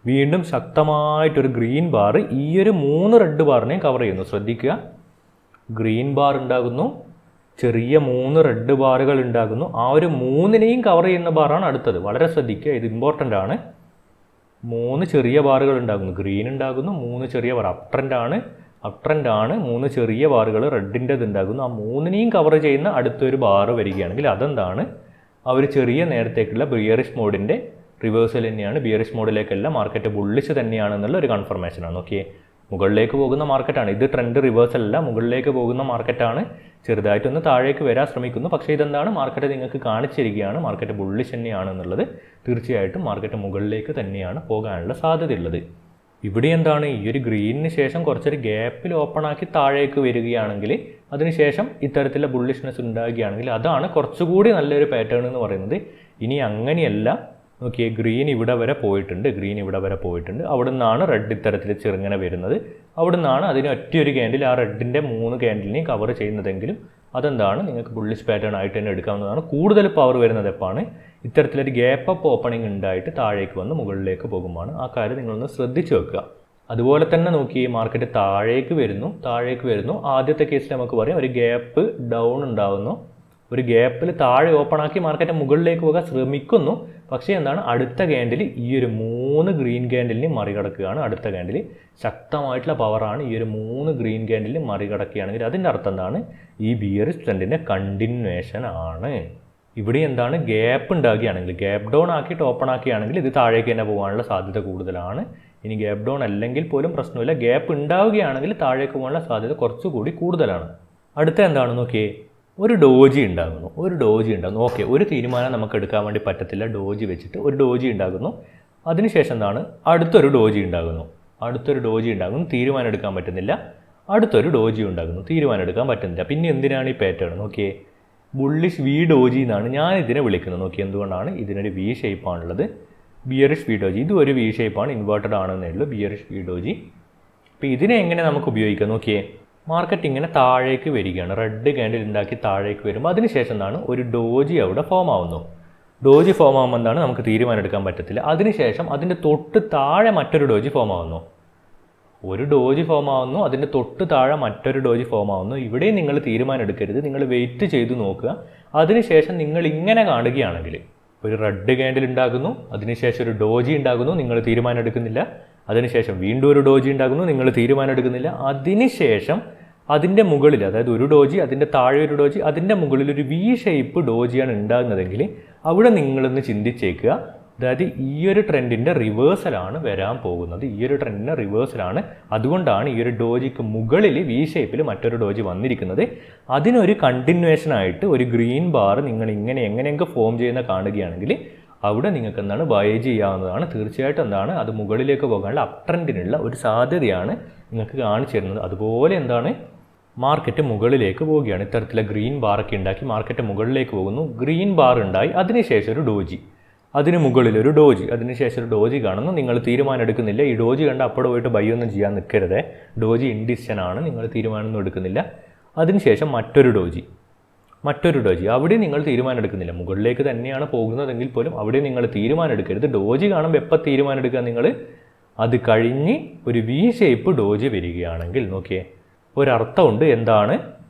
വീണ്ടും ശക്തമായിട്ടൊരു ഗ്രീൻ ബാർ ഈ ഒരു 3 റെഡ് ബാറിനെയും കവർ ചെയ്യുന്നു. ശ്രദ്ധിക്കുക, ഗ്രീൻ ബാർ ഉണ്ടാകുന്നു, ചെറിയ 3 റെഡ് ബാറുകൾ ഉണ്ടാകുന്നു. ആ ഒരു 3നെയും കവർ ചെയ്യുന്ന ബാറാണ് അടുത്തത്. വളരെ ശ്രദ്ധിക്കുക, ഇത് ഇമ്പോർട്ടൻ്റ് ആണ്. 3 ചെറിയ ബാറുകൾ ഉണ്ടാകുന്നു, ഗ്രീൻ ഉണ്ടാകുന്നു, 3 ചെറിയ ബാർ അപ് ട്രെൻഡ് ആണ്. 3 ചെറിയ ബാറുകൾ റെഡിൻ്റെത് ഉണ്ടാകുന്നു. ആ 3നെയും കവർ ചെയ്യുന്ന അടുത്തൊരു ബാറ് വരികയാണെങ്കിൽ അതെന്താണ്? ആ ഒരു ചെറിയ നേരത്തേക്കുള്ള ബിയറിഷ് മോഡിൻ്റെ റിവേഴ്സൽ തന്നെയാണ്. ബിയറിഷ് മോഡിലേക്കല്ല, മാർക്കറ്റ് ബുള്ളിഷ് തന്നെയാണെന്നുള്ള ഒരു കൺഫർമേഷനാണ്. നോക്കിയേ, മുകളിലേക്ക് പോകുന്ന മാർക്കറ്റാണ്. ഇത് ട്രെൻഡ് റിവേഴ്സൽ അല്ല, മുകളിലേക്ക് പോകുന്ന മാർക്കറ്റാണ്. ചെറുതായിട്ടൊന്ന് താഴേക്ക് വരാൻ ശ്രമിക്കുന്നു. പക്ഷേ ഇതെന്താണ്? മാർക്കറ്റ് നിങ്ങൾക്ക് കാണിച്ചിരിക്കുകയാണ് മാർക്കറ്റ് ബുള്ളിഷ് തന്നെയാണ് എന്നുള്ളത്. തീർച്ചയായിട്ടും മാർക്കറ്റ് മുകളിലേക്ക് തന്നെയാണ് പോകാനുള്ള സാധ്യതയുള്ളത്. ഇവിടെ എന്താണ്? ഈ ഒരു ഗ്രീനിന് ശേഷം കുറച്ചൊരു ഗ്യാപ്പിൽ ഓപ്പൺ ആക്കി താഴേക്ക് വരികയാണെങ്കിൽ അതിനുശേഷം ഇത്തരത്തിലുള്ള ബുള്ളിഷ്നെസ് ഉണ്ടാകുകയാണെങ്കിൽ അതാണ് കുറച്ചുകൂടി നല്ലൊരു പാറ്റേൺ എന്ന് പറയുന്നത്. ഇനി അങ്ങനെയല്ല, നോക്കിയേ, ഗ്രീൻ ഇവിടെ വരെ പോയിട്ടുണ്ട്, അവിടെ നിന്നാണ് റെഡ് ഇത്തരത്തിൽ ചെറുങ്ങനെ വരുന്നത്. അവിടെ നിന്നാണ് അതിന് ഒറ്റയൊരു ക്യാൻഡിൽ ആ റെഡിൻ്റെ 3 ക്യാൻഡിലിനെയും കവർ ചെയ്യുന്നതെങ്കിലും അതെന്താണ്? നിങ്ങൾക്ക് ബുള്ളിഷ് പാറ്റേൺ ആയിട്ട് തന്നെ എടുക്കാവുന്നതാണ്. കൂടുതൽ പവർ വരുന്നത് എപ്പോഴാണ്? ഇത്തരത്തിലൊരു ഗ്യാപ്പ് അപ്പ് ഓപ്പണിംഗ് ഉണ്ടായിട്ട് താഴേക്ക് വന്ന് മുകളിലേക്ക് പോകുമ്പോൾ. ആ കാര്യം നിങ്ങളൊന്ന് ശ്രദ്ധിച്ചു വെക്കുക. അതുപോലെ തന്നെ നോക്കി, മാർക്കറ്റ് താഴേക്ക് വരുന്നു. ആദ്യത്തെ കേസിൽ നമുക്ക് പറയാം ഒരു ഗ്യാപ്പ് ഡൗൺ ഉണ്ടാകുന്നു. ഒരു ഗ്യാപ്പിൽ താഴെ ഓപ്പൺ ആക്കി മാർക്കറ്റ് മുകളിലേക്ക് പോകാൻ ശ്രമിക്കുന്നു. പക്ഷേ എന്താണ്? അടുത്ത ക്യാൻഡിൽ ഈ ഒരു 3 ഗ്രീൻ ക്യാൻഡിലിനെ മറികടക്കുകയാണ്. അടുത്ത ക്യാൻഡിൽ ശക്തമായിട്ടുള്ള പവറാണ്. ഈ ഒരു 3 ഗ്രീൻ ക്യാൻഡിലിനെ മറികടക്കുകയാണെങ്കിൽ അതിൻ്റെ അർത്ഥം എന്താണ്? ഈ ബിയറിഷ് ട്രെൻഡിൻ്റെ കണ്ടിന്യൂവേഷൻ ആണ്. ഇവിടെ എന്താണ്? ഗ്യാപ്പ് ഉണ്ടാകുകയാണെങ്കിൽ, ഗ്യാപ്പ് ഡൗൺ ആക്കിയിട്ട് ഓപ്പൺ ആക്കുകയാണെങ്കിൽ ഇത് താഴേക്ക് തന്നെ പോകാനുള്ള സാധ്യത കൂടുതലാണ്. ഇനി ഗ്യാപ്പ് ഡൗൺ അല്ലെങ്കിൽ പോലും പ്രശ്നമില്ല, ഗ്യാപ്പ് ഉണ്ടാവുകയാണെങ്കിൽ താഴേക്ക് പോകാനുള്ള സാധ്യത കുറച്ചുകൂടി കൂടുതലാണ്. അടുത്ത എന്താണ്? നോക്കിയേ, ഒരു ഡോജി ഉണ്ടാകുന്നു. ഓക്കെ, ഒരു തീരുമാനം നമുക്ക് എടുക്കാൻ വേണ്ടി പറ്റത്തില്ല. ഡോജി വെച്ചിട്ട് ഒരു ഡോജി ഉണ്ടാകുന്നു. അതിനുശേഷം എന്താണ്? അടുത്തൊരു ഡോജി ഉണ്ടാകുന്നു. തീരുമാനം എടുക്കാൻ പറ്റുന്നില്ല. അടുത്തൊരു ഡോജി ഉണ്ടാകുന്നു. തീരുമാനം എടുക്കാൻ പറ്റുന്നില്ല. പിന്നെ എന്തിനാണ് ഈ പാറ്റേൺ? നോക്കിയേ, ബുള്ളിഷ് വി ഡോജി എന്നാണ് ഞാൻ ഇതിനെ വിളിക്കുന്നത്. നോക്കി, എന്തുകൊണ്ടാണ്? ഇതിനൊരു വി ഷേപ്പാണുള്ളത്. ബിയറിഷ് വി ഡോജി, ഇത് ഒരു വി ഷേപ്പാണ്, ഇൻവേർട്ടഡ് ആണെന്നേ ഉള്ളൂ. Bearish V doji. അപ്പോൾ ഇതിനെ എങ്ങനെ നമുക്ക് ഉപയോഗിക്കാം? നോക്കിയേ, മാർക്കറ്റ് ഇങ്ങനെ താഴേക്ക് വരികയാണ്, റെഡ് ക്യാൻഡിൽ ഉണ്ടാക്കി താഴേക്ക് വരുമ്പോൾ അതിനുശേഷം എന്താണ്? ഒരു ഡോജി അവിടെ ഫോം ആവുന്നു. ഡോജി ഫോം ആകുമ്പോൾ എന്താണ്? നമുക്ക് തീരുമാനം എടുക്കാൻ പറ്റത്തില്ല. അതിനുശേഷം അതിൻ്റെ തൊട്ട് താഴെ മറ്റൊരു ഡോജി ഫോം ആവുന്നു. ഒരു ഡോജി ഫോം ആവുന്നു, അതിൻ്റെ തൊട്ട് താഴെ മറ്റൊരു ഡോജി ഫോം ആവുന്നു. ഇവിടെ നിങ്ങൾ തീരുമാനം എടുക്കരുത്, നിങ്ങൾ വെയിറ്റ് ചെയ്ത് നോക്കുക. അതിനുശേഷം നിങ്ങൾ ഇങ്ങനെ കാണുകയാണെങ്കിൽ ഒരു റെഡ് ക്യാൻഡിൽ ഉണ്ടാകുന്നു, അതിനുശേഷം ഒരു ഡോജി ഉണ്ടാകുന്നു, നിങ്ങൾ തീരുമാനം എടുക്കുന്നില്ല. അതിനുശേഷം വീണ്ടും ഒരു ഡോജി ഉണ്ടാകുന്നു, നിങ്ങൾ തീരുമാനം എടുക്കുന്നില്ല. അതിനുശേഷം അതിൻ്റെ മുകളിൽ, അതായത് ഒരു ഡോജി, അതിൻ്റെ താഴെ ഒരു ഡോജി, അതിൻ്റെ മുകളിൽ ഒരു വി ഷേപ്പ് ഡോജിയാണ് ഉണ്ടാകുന്നതെങ്കിൽ അവിടെ നിങ്ങളൊന്ന് ചിന്തിച്ചേക്കുക. അതായത് ഈ ഒരു ട്രെൻഡിൻ്റെ റിവേഴ്സലാണ് വരാൻ പോകുന്നത്. അതുകൊണ്ടാണ് ഈ ഒരു ഡോജിക്ക് മുകളിൽ വി ഷേപ്പിൽ മറ്റൊരു ഡോജി വന്നിരിക്കുന്നത്. അതിനൊരു കണ്ടിന്യൂവേഷനായിട്ട് ഒരു ഗ്രീൻ ബാർ നിങ്ങൾ ഇങ്ങനെ എങ്ങനെയൊക്കെ ഫോം ചെയ്യുന്ന കാണുകയാണെങ്കിൽ അവിടെ നിങ്ങൾക്ക് എന്താണ്? ബൈ ചെയ്യാവുന്നതാണ്. തീർച്ചയായിട്ടും എന്താണ്? അത് മുകളിലേക്ക് പോകാനുള്ള അപ് ട്രെൻഡിനുള്ള ഒരു സാധ്യതയാണ് നിങ്ങൾക്ക് കാണിച്ചു തരുന്നത്. അതുപോലെ എന്താണ്? മാർക്കറ്റ് മുകളിലേക്ക് പോവുകയാണ്. ഇത്തരത്തിലെ ഗ്രീൻ ബാറൊക്കെ ഉണ്ടാക്കി മാർക്കറ്റ് മുകളിലേക്ക് പോകുന്നു. ഗ്രീൻ ബാർ ഉണ്ടായി, അതിനുശേഷം ഒരു ഡോജി. അതിന് മുകളിൽ ഒരു ഡോജി, അതിനുശേഷം ഒരു ഡോജി കാണുന്നു. നിങ്ങൾ തീരുമാനം എടുക്കുന്നില്ല. ഈ ഡോജി കണ്ട് അപ്പോൾ പോയിട്ട് ബൈ ഒന്നും ചെയ്യാൻ നിൽക്കരുത്. ഡോജി ഇൻഡിസിഷൻ ആണ്, നിങ്ങൾ തീരുമാനമൊന്നും എടുക്കുന്നില്ല. അതിനുശേഷം മറ്റൊരു ഡോജി, അവിടെ നിങ്ങൾ തീരുമാനം എടുക്കുന്നില്ല. മുകളിലേക്ക് തന്നെയാണ് പോകുന്നതെങ്കിൽ പോലും അവിടെ നിങ്ങൾ തീരുമാനം എടുക്കരുത്. ഡോജി കാണുമ്പോൾ എപ്പോൾ തീരുമാനം എടുക്കുക നിങ്ങൾ? അത് കഴിഞ്ഞ് ഒരു വി ഷേപ്പ് ഡോജി വരികയാണെങ്കിൽ നോക്കിയേ, ഒരർത്ഥമുണ്ട്. എന്താണ്?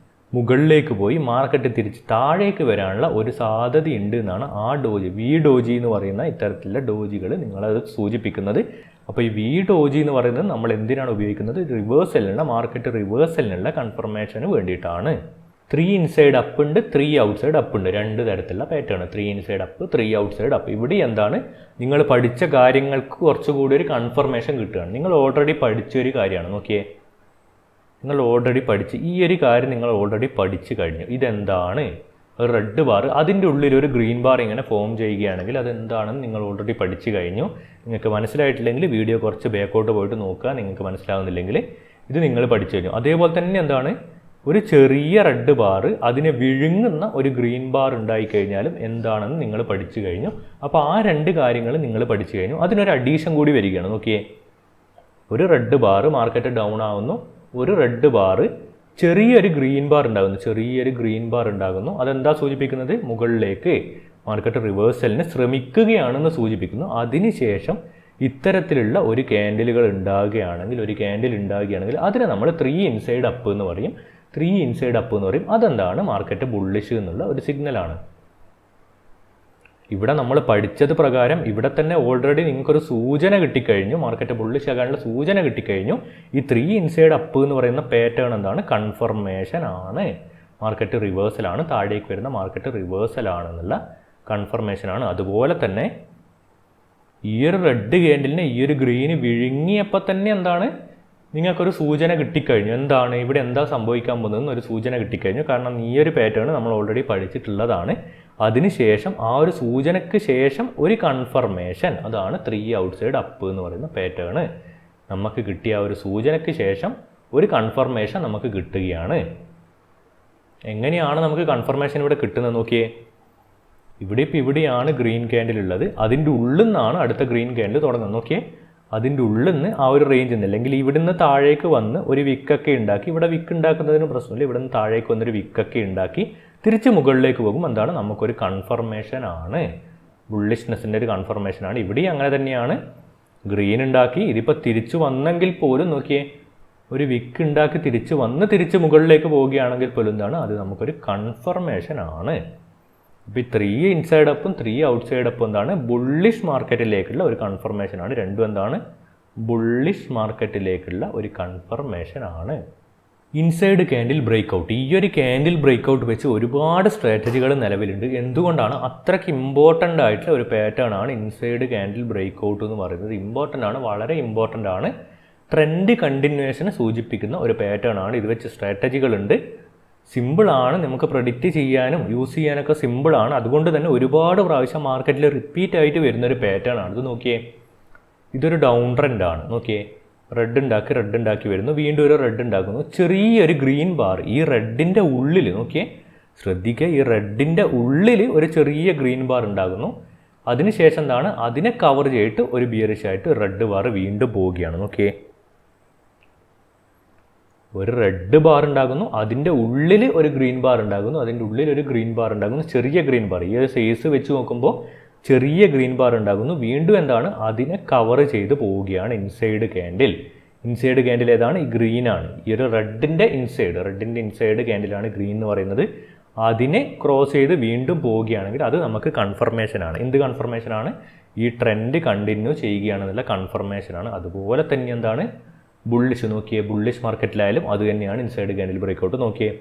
മുകളിലേക്ക് പോയി മാർക്കറ്റ് തിരിച്ച് താഴേക്ക് വരാനുള്ള ഒരു സാധ്യതയുണ്ട് എന്നാണ് ആ ഡോജി, വി ഡോജി എന്ന് പറയുന്ന ഇത്തരത്തിലുള്ള ഡോജികൾ നിങ്ങളത് സൂചിപ്പിക്കുന്നത്. അപ്പോൾ ഈ വി ഡോജി എന്ന് പറയുന്നത് നമ്മൾ എന്തിനാണ് ഉപയോഗിക്കുന്നത്? റിവേഴ്സലിനുള്ള, മാർക്കറ്റ് റിവേഴ്സലിനുള്ള കൺഫർമേഷന് വേണ്ടിയിട്ടാണ്. 3 ഇൻസൈഡ് അപ്പ് ഉണ്ട്, 3 ഔട്ട്സൈഡ് അപ്പ് ഉണ്ട്. 2 തരത്തിലുള്ള pattern, 3 inside up, 3 outside up. ഇവിടെ എന്താണ്? നിങ്ങൾ പഠിച്ച കാര്യങ്ങൾക്ക് കുറച്ചുകൂടി ഒരു കൺഫർമേഷൻ കിട്ടുകയാണ്. നിങ്ങൾ ഓൾറെഡി പഠിച്ചൊരു കാര്യമാണ്. നോക്കിയേ, നിങ്ങൾ ഓൾറെഡി പഠിച്ച് ഈ ഒരു കാര്യം നിങ്ങൾ ഓൾറെഡി പഠിച്ചു കഴിഞ്ഞു. ഇതെന്താണ്? ഒരു റെഡ് ബാർ, അതിൻ്റെ ഉള്ളിൽ ഒരു ഗ്രീൻ ബാർ ഇങ്ങനെ ഫോം ചെയ്യുകയാണെങ്കിൽ അതെന്താണെന്ന് നിങ്ങൾ ഓൾറെഡി പഠിച്ചു കഴിഞ്ഞു. നിങ്ങൾക്ക് മനസ്സിലായിട്ടില്ലെങ്കിൽ വീഡിയോ കുറച്ച് ബാക്കോട്ട് പോയിട്ട് നോക്കുക. നിങ്ങൾക്ക് മനസ്സിലാവുന്നില്ലെങ്കിൽ ഇത് നിങ്ങൾ പഠിച്ചു കഴിഞ്ഞു. അതേപോലെ തന്നെ എന്താണ്? ഒരു ചെറിയ റെഡ് ബാർ, അതിനെ വിഴുങ്ങുന്ന ഒരു ഗ്രീൻ ബാർ ഉണ്ടായിക്കഴിഞ്ഞാലും എന്താണെന്ന് നിങ്ങൾ പഠിച്ചു കഴിഞ്ഞു. അപ്പോൾ ആ 2 കാര്യങ്ങൾ നിങ്ങൾ പഠിച്ചു കഴിഞ്ഞു. അതിനൊരു അഡീഷൻ കൂടി വരികയാണ്. നോക്കിയേ, ഒരു റെഡ് ബാർ മാർക്കറ്റ് ഡൗൺ ആവുന്നു, ഒരു റെഡ് ബാർ ചെറിയൊരു ഗ്രീൻ ബാർ ഉണ്ടാകുന്നു. അതെന്താ സൂചിപ്പിക്കുന്നത്? മുകളിലേക്ക് മാർക്കറ്റ് റിവേഴ്സലിന് ശ്രമിക്കുകയാണെന്ന് സൂചിപ്പിക്കുന്നു. അതിനുശേഷം ഇത്തരത്തിലുള്ള ഒരു ക്യാൻഡിലുകൾ ഉണ്ടാകുകയാണെങ്കിൽ അതിനെ നമ്മൾ 3 ഇൻസൈഡ് അപ്പ് എന്ന് പറയും. 3 ഇൻസൈഡ് അപ്പ് എന്ന് പറയും. അതെന്താണ്? മാർക്കറ്റ് ബുള്ളിഷ് എന്നുള്ള ഒരു സിഗ്നലാണ്. ഇവിടെ നമ്മൾ പഠിച്ചത് പ്രകാരം ഇവിടെ തന്നെ ഓൾറെഡി നിങ്ങൾക്കൊരു സൂചന കിട്ടിക്കഴിഞ്ഞു, മാർക്കറ്റ് ബുള്ളിഷ് ആകാനുള്ള സൂചന കിട്ടിക്കഴിഞ്ഞു. ഈ 3 ഇൻസൈഡ് അപ്പ് എന്ന് പറയുന്ന പാറ്റേൺ എന്താണ്? കൺഫർമേഷൻ ആണ്. മാർക്കറ്റ് റിവേഴ്സലാണ്, താഴേക്ക് വരുന്ന മാർക്കറ്റ് റിവേഴ്സലാണെന്നുള്ള കൺഫർമേഷനാണ്. അതുപോലെ തന്നെ ഈ ഒരു റെഡ് ക്യാൻഡിലിനെ ഈ ഒരു ഗ്രീന് വിഴുങ്ങിയപ്പോൾ തന്നെ എന്താണ്? നിങ്ങൾക്കൊരു സൂചന കിട്ടിക്കഴിഞ്ഞു. എന്താണ് ഇവിടെ എന്താ സംഭവിക്കാൻ പോകുന്നതെന്ന് ഒരു സൂചന കിട്ടിക്കഴിഞ്ഞു. കാരണം ഈ ഒരു പാറ്റേൺ നമ്മൾ ഓൾറെഡി പഠിച്ചിട്ടുള്ളതാണ്. അതിനുശേഷം ആ ഒരു സൂചനയ്ക്ക് ശേഷം ഒരു കൺഫർമേഷൻ, അതാണ് 3 ഔട്ട്സൈഡ് അപ്പ് എന്ന് പറയുന്ന പാറ്റേൺ. നമുക്ക് കിട്ടിയ ആ ഒരു സൂചനയ്ക്ക് ശേഷം ഒരു കൺഫർമേഷൻ നമുക്ക് കിട്ടുകയാണ്. എങ്ങനെയാണ് നമുക്ക് കൺഫർമേഷൻ ഇവിടെ കിട്ടുന്നത്? നോക്കിയേ, ഇവിടെയാണ് ഗ്രീൻ ക്യാൻഡിൽ ഉള്ളത്. അതിൻ്റെ ഉള്ളിൽ നിന്നാണ് അടുത്ത ഗ്രീൻ ക്യാൻഡിൽ തുടങ്ങുന്നത്. നോക്കിയേ, അതിൻ്റെ ഉള്ളിൽ നിന്ന് ആ ഒരു റേഞ്ച് നിന്ന്, അല്ലെങ്കിൽ ഇവിടുന്ന് താഴേക്ക് വന്ന് ഒരു വിക്കൊക്കെ ഉണ്ടാക്കി, ഇവിടെ വിക്ക് ഉണ്ടാക്കുന്നതിന് പ്രശ്നമില്ല, ഇവിടെ നിന്ന് താഴേക്ക് വന്നൊരു വിക്കൊക്കെ ഉണ്ടാക്കി തിരിച്ച് മുകളിലേക്ക് പോകും. എന്താണ്? നമുക്കൊരു കൺഫർമേഷൻ ആണ്, ബുള്ളിഷ്നെസ്സിൻ്റെ ഒരു കൺഫർമേഷനാണ്. ഇവിടെയും അങ്ങനെ തന്നെയാണ്. ഗ്രീൻ ഉണ്ടാക്കി, ഇതിപ്പോൾ തിരിച്ചു വന്നെങ്കിൽ പോലും നോക്കിയേ, ഒരു വിക്ക് ഉണ്ടാക്കി തിരിച്ച് മുകളിലേക്ക് പോവുകയാണെങ്കിൽ പോലും എന്താണ്? അത് നമുക്കൊരു കൺഫർമേഷൻ ആണ്. ഇപ്പോൾ ഈ 3 ഇൻസൈഡ് അപ്പും 3 ഔട്ട്സൈഡ് അപ്പും എന്താണ്? ബുള്ളിഷ് മാർക്കറ്റിലേക്കുള്ള ഒരു കൺഫർമേഷനാണ്. രണ്ടും എന്താണ്? ബുള്ളിഷ് മാർക്കറ്റിലേക്കുള്ള ഒരു കൺഫർമേഷനാണ്. ഇൻസൈഡ് ക്യാൻഡിൽ ബ്രേക്ക്ഔട്ട്, ഈ ഒരു ക്യാൻഡിൽ ബ്രേക്ക്ഔട്ട് വെച്ച് ഒരുപാട് സ്ട്രാറ്റജികൾ നിലവിലുണ്ട്. എന്തുകൊണ്ടാണ്? അത്രയ്ക്ക് ഇമ്പോർട്ടൻ്റ് ആയിട്ടുള്ള ഒരു പാറ്റേൺ ആണ് ഇൻസൈഡ് ക്യാൻഡിൽ ബ്രേക്ക്ഔട്ട് എന്ന് പറയുന്നത്. ഇമ്പോർട്ടൻ്റ് ആണ്, വളരെ ഇമ്പോർട്ടൻ്റ് ആണ്. ട്രെൻഡ് കണ്ടിന്യൂവേഷനെ സൂചിപ്പിക്കുന്ന ഒരു പാറ്റേൺ ആണ്. ഇത് വെച്ച് സ്ട്രാറ്റജികളുണ്ട്. സിമ്പിളാണ്, നമുക്ക് പ്രെഡിക്റ്റ് ചെയ്യാനും യൂസ് ചെയ്യാനൊക്കെ സിമ്പിളാണ്. അതുകൊണ്ട് തന്നെ ഒരുപാട് പ്രാവശ്യം മാർക്കറ്റിൽ റിപ്പീറ്റ് ആയിട്ട് വരുന്നൊരു പാറ്റേൺ ആണ്. ഇത് നോക്കിയേ, ഇതൊരു ഡൗൺ ട്രെൻഡാണ്. നോക്കിയേ, റെഡ് ഉണ്ടാക്കി വരുന്നു, വീണ്ടും ഒരു റെഡ് ഉണ്ടാക്കുന്നു, ചെറിയൊരു ഗ്രീൻ ബാർ ഈ റെഡിൻ്റെ ഉള്ളിൽ. നോക്കിയേ, ശ്രദ്ധിക്കുക, ഈ റെഡിൻ്റെ ഉള്ളിൽ ഒരു ചെറിയ ഗ്രീൻ ബാർ ഉണ്ടാകുന്നു. അതിനുശേഷം എന്താണ്? അതിനെ കവർ ചെയ്തിട്ട് ഒരു ബിയറിഷ് ആയിട്ട് റെഡ് ബാർ വീണ്ടും പോവുകയാണ്. നോക്കിയേ, ഒരു റെഡ് ബാർ ഉണ്ടാകുന്നു, അതിൻ്റെ ഉള്ളിൽ ഒരു ഗ്രീൻ ബാർ ഉണ്ടാകുന്നു, ചെറിയ ഗ്രീൻ ബാർ. ഈ ഒരു സൈസ് വെച്ച് നോക്കുമ്പോൾ ചെറിയ ഗ്രീൻ ബാർ ഉണ്ടാകുന്നു. വീണ്ടും എന്താണ്? അതിനെ കവർ ചെയ്ത് പോവുകയാണ് ഇൻസൈഡ് ക്യാൻഡിൽ ഏതാണ്? ഈ ഗ്രീനാണ്. ഈ ഒരു റെഡിൻ്റെ ഇൻസൈഡ് ക്യാൻഡിലാണ് ഗ്രീൻ എന്ന് പറയുന്നത്. അതിനെ ക്രോസ് ചെയ്ത് വീണ്ടും പോവുകയാണെങ്കിൽ അത് നമുക്ക് കൺഫർമേഷനാണ്. എന്ത് കൺഫർമേഷനാണ്? ഈ ട്രെൻഡ് കണ്ടിന്യൂ ചെയ്യുകയാണെന്നുള്ള കൺഫർമേഷനാണ്. അതുപോലെ തന്നെ എന്താണ്? ബുള്ളിഷ്. നോക്കിയേ, ബുള്ളിഷ് മാർക്കറ്റിലായാലും അത് തന്നെയാണ് ഇൻസൈഡ് ക്യാൻഡിൽ ബ്രേക്ക്ഔട്ട്. നോക്കിയേ,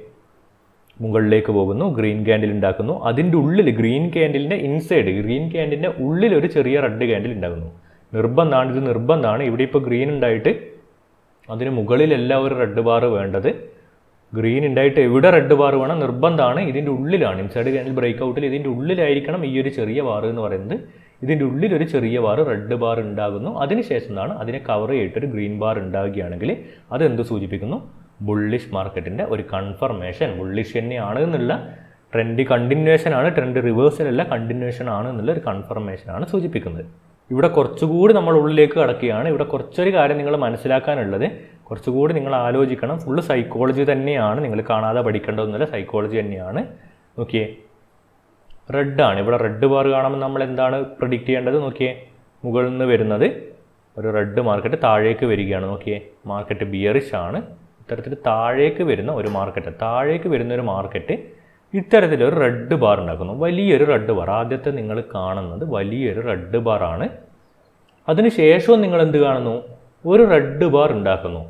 മുകളിലേക്ക് പോകുന്നു, ഗ്രീൻ ക്യാൻഡിൽ ഉണ്ടാക്കുന്നു, അതിൻ്റെ ഉള്ളിൽ ഗ്രീൻ ക്യാൻഡിലിൻ്റെ ഉള്ളിൽ ഒരു ചെറിയ റെഡ് ക്യാൻഡിൽ ഉണ്ടാകുന്നു. നിർബന്ധമാണ്. ഇവിടെ ഇപ്പോൾ ഗ്രീൻ ഉണ്ടായിട്ട് അതിന് മുകളിലല്ല ഒരു റെഡ് ബാർ വേണ്ടത്. ഗ്രീൻ ഉണ്ടായിട്ട് എവിടെ റെഡ് ബാർ വേണം? നിർബന്ധമാണ്. ഇതിൻ്റെ ഉള്ളിലാണ് ഇൻസൈഡ് ക്യാൻഡിൽ ബ്രേക്ക്ഔട്ടിൽ ഇതിൻ്റെ ഉള്ളിലായിരിക്കണം ഈ ഒരു ചെറിയ ബാർ എന്ന് പറയുന്നത്. ഇതിൻ്റെ ഉള്ളിൽ ഒരു ചെറിയ ബാർ റെഡ് ബാർ ഉണ്ടാകുന്നു. അതിനുശേഷം എന്താണ്? അതിനെ കവർ ചെയ്തിട്ടൊരു ഗ്രീൻ ബാർ ഉണ്ടാകുകയാണെങ്കിൽ അതെന്ത് സൂചിപ്പിക്കുന്നു? ബുള്ളിഷ് മാർക്കറ്റിൻ്റെ ഒരു കൺഫർമേഷൻ, ബുള്ളിഷ് തന്നെയാണ് എന്നുള്ള ട്രെൻഡ് കണ്ടിന്യൂവേഷൻ ആണ്, ട്രെൻഡ് റിവേഴ്സൽ അല്ല, കണ്ടിന്യൂവേഷൻ ആണ് എന്നുള്ളൊരു കൺഫർമേഷനാണ് സൂചിപ്പിക്കുന്നത്. ഇവിടെ കുറച്ചുകൂടി നമ്മൾ ഉള്ളിലേക്ക് കടക്കുകയാണ്. ഇവിടെ കുറച്ചൊരു കാര്യം നിങ്ങൾ മനസ്സിലാക്കാനുള്ളത്, കുറച്ചുകൂടി നിങ്ങൾ ആലോചിക്കണം. ഫുള്ള് സൈക്കോളജി തന്നെയാണ്, നിങ്ങൾ കാണാതെ പഠിക്കേണ്ടതൊന്നുമില്ല, സൈക്കോളജി തന്നെയാണ്. നോക്കിയേ, റെഡാണ്. ഇവിടെ റെഡ് ബാർ കാണുമ്പോൾ നമ്മൾ എന്താണ് പ്രെഡിക്റ്റ് ചെയ്യേണ്ടത്? നോക്കിയേ, മുകളിൽ നിന്ന് വരുന്നത് ഒരു റെഡ് മാർക്കറ്റ് താഴേക്ക് വരികയാണ്. നോക്കിയേ, മാർക്കറ്റ് ബിയറിഷ് ആണ്. ഇത്തരത്തിൽ താഴേക്ക് വരുന്ന ഒരു മാർക്കറ്റ് ഇത്തരത്തിലൊരു റെഡ് ബാർ ഉണ്ടാക്കുന്നു, വലിയൊരു റെഡ് ബാർ. ആദ്യത്തെ നിങ്ങൾ കാണുന്നത് വലിയൊരു റെഡ് ബാർ ആണ്. അതിനുശേഷവും നിങ്ങൾ എന്ത് കാണുന്നു? ഒരു റെഡ് ബാർ ഉണ്ടാക്കുന്നു.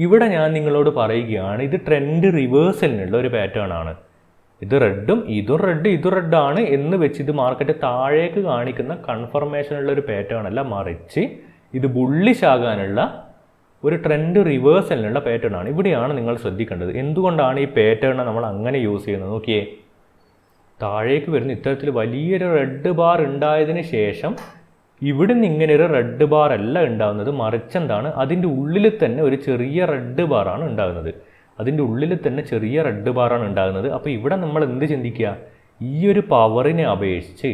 ഇവിടെ ഞാൻ നിങ്ങളോട് പറയുകയാണ്, ഇത് ട്രെൻഡ് റിവേഴ്സലിനുള്ള ഒരു പാറ്റേൺ ആണ്. ഇത് റെഡും ഇതും റെഡാണ് എന്ന് വെച്ച് ഇത് മാർക്കറ്റ് താഴേക്ക് കാണിക്കുന്ന കൺഫർമേഷനുള്ള ഒരു പാറ്റേൺ അല്ല, മറിച്ച് ഇത് ബുള്ളിഷ് ആകാനുള്ള ഒരു ട്രെൻഡ് റിവേഴ്സലിനുള്ള പാറ്റേൺ ആണ്. ഇവിടെയാണ് നിങ്ങൾ ശ്രദ്ധിക്കേണ്ടത്. എന്തുകൊണ്ടാണ് ഈ പാറ്റേൺ നമ്മൾ അങ്ങനെ യൂസ് ചെയ്യുന്നത്? നോക്കിയേ, താഴേക്ക് വരുന്ന ഇത്തരത്തിൽ വലിയൊരു റെഡ് ബാർ ഉണ്ടായതിന് ശേഷം ഇവിടെ നിന്ന് ഇങ്ങനെ ഒരു റെഡ് ബാർ അല്ല ഉണ്ടാകുന്നത്, മറിച്ച് എന്താണ്, അതിൻ്റെ ഉള്ളിൽ തന്നെ ഒരു ചെറിയ റെഡ് ബാറാണ് ഉണ്ടാകുന്നത്. അപ്പോൾ ഇവിടെ നമ്മൾ എന്ത് ചിന്തിക്കുക? ഈ ഒരു പവറിനെ അപേക്ഷിച്ച്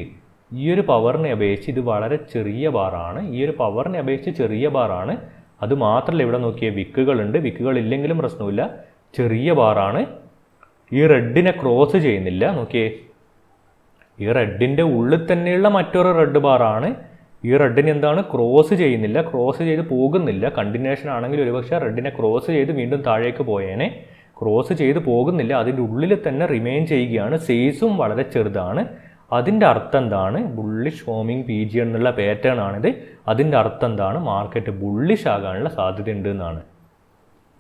ഇത് വളരെ ചെറിയ ബാറാണ്. അത് മാത്രമല്ല, ഇവിടെ നോക്കിയേ, വിക്കുകളുണ്ട്. വിക്കുകൾ ഇല്ലെങ്കിലും പ്രശ്നമില്ല, ചെറിയ ബാറാണ്. ഈ റെഡിനെ ക്രോസ് ചെയ്യുന്നില്ല. നോക്കിയേ, ഈ റെഡിൻ്റെ ഉള്ളിൽ തന്നെയുള്ള മറ്റൊരു റെഡ് ബാറാണ്. ഈ റെഡിന് എന്താണ്, ക്രോസ് ചെയ്യുന്നില്ല, ക്രോസ് ചെയ്ത് പോകുന്നില്ല. കണ്ടിന്യൂഷൻ ആണെങ്കിൽ ഒരുപക്ഷെ റെഡിനെ ക്രോസ് ചെയ്ത് വീണ്ടും താഴേക്ക് പോയേനെ. ക്രോസ് ചെയ്ത് പോകുന്നില്ല, അതിൻ്റെ ഉള്ളിൽ തന്നെ റിമെയിൻ ചെയ്യുകയാണ്. സൈസും വളരെ ചെറുതാണ്. അതിൻ്റെ അർത്ഥം എന്താണ്? ബുള്ളിഷ് ഫോമിങ് പി ജി എന്നുള്ള പാറ്റേൺ ആണിത്. അതിൻ്റെ അർത്ഥം എന്താണ്? മാർക്കറ്റ് ബുള്ളിഷ് ആകാനുള്ള സാധ്യതയുണ്ട് എന്നാണ്.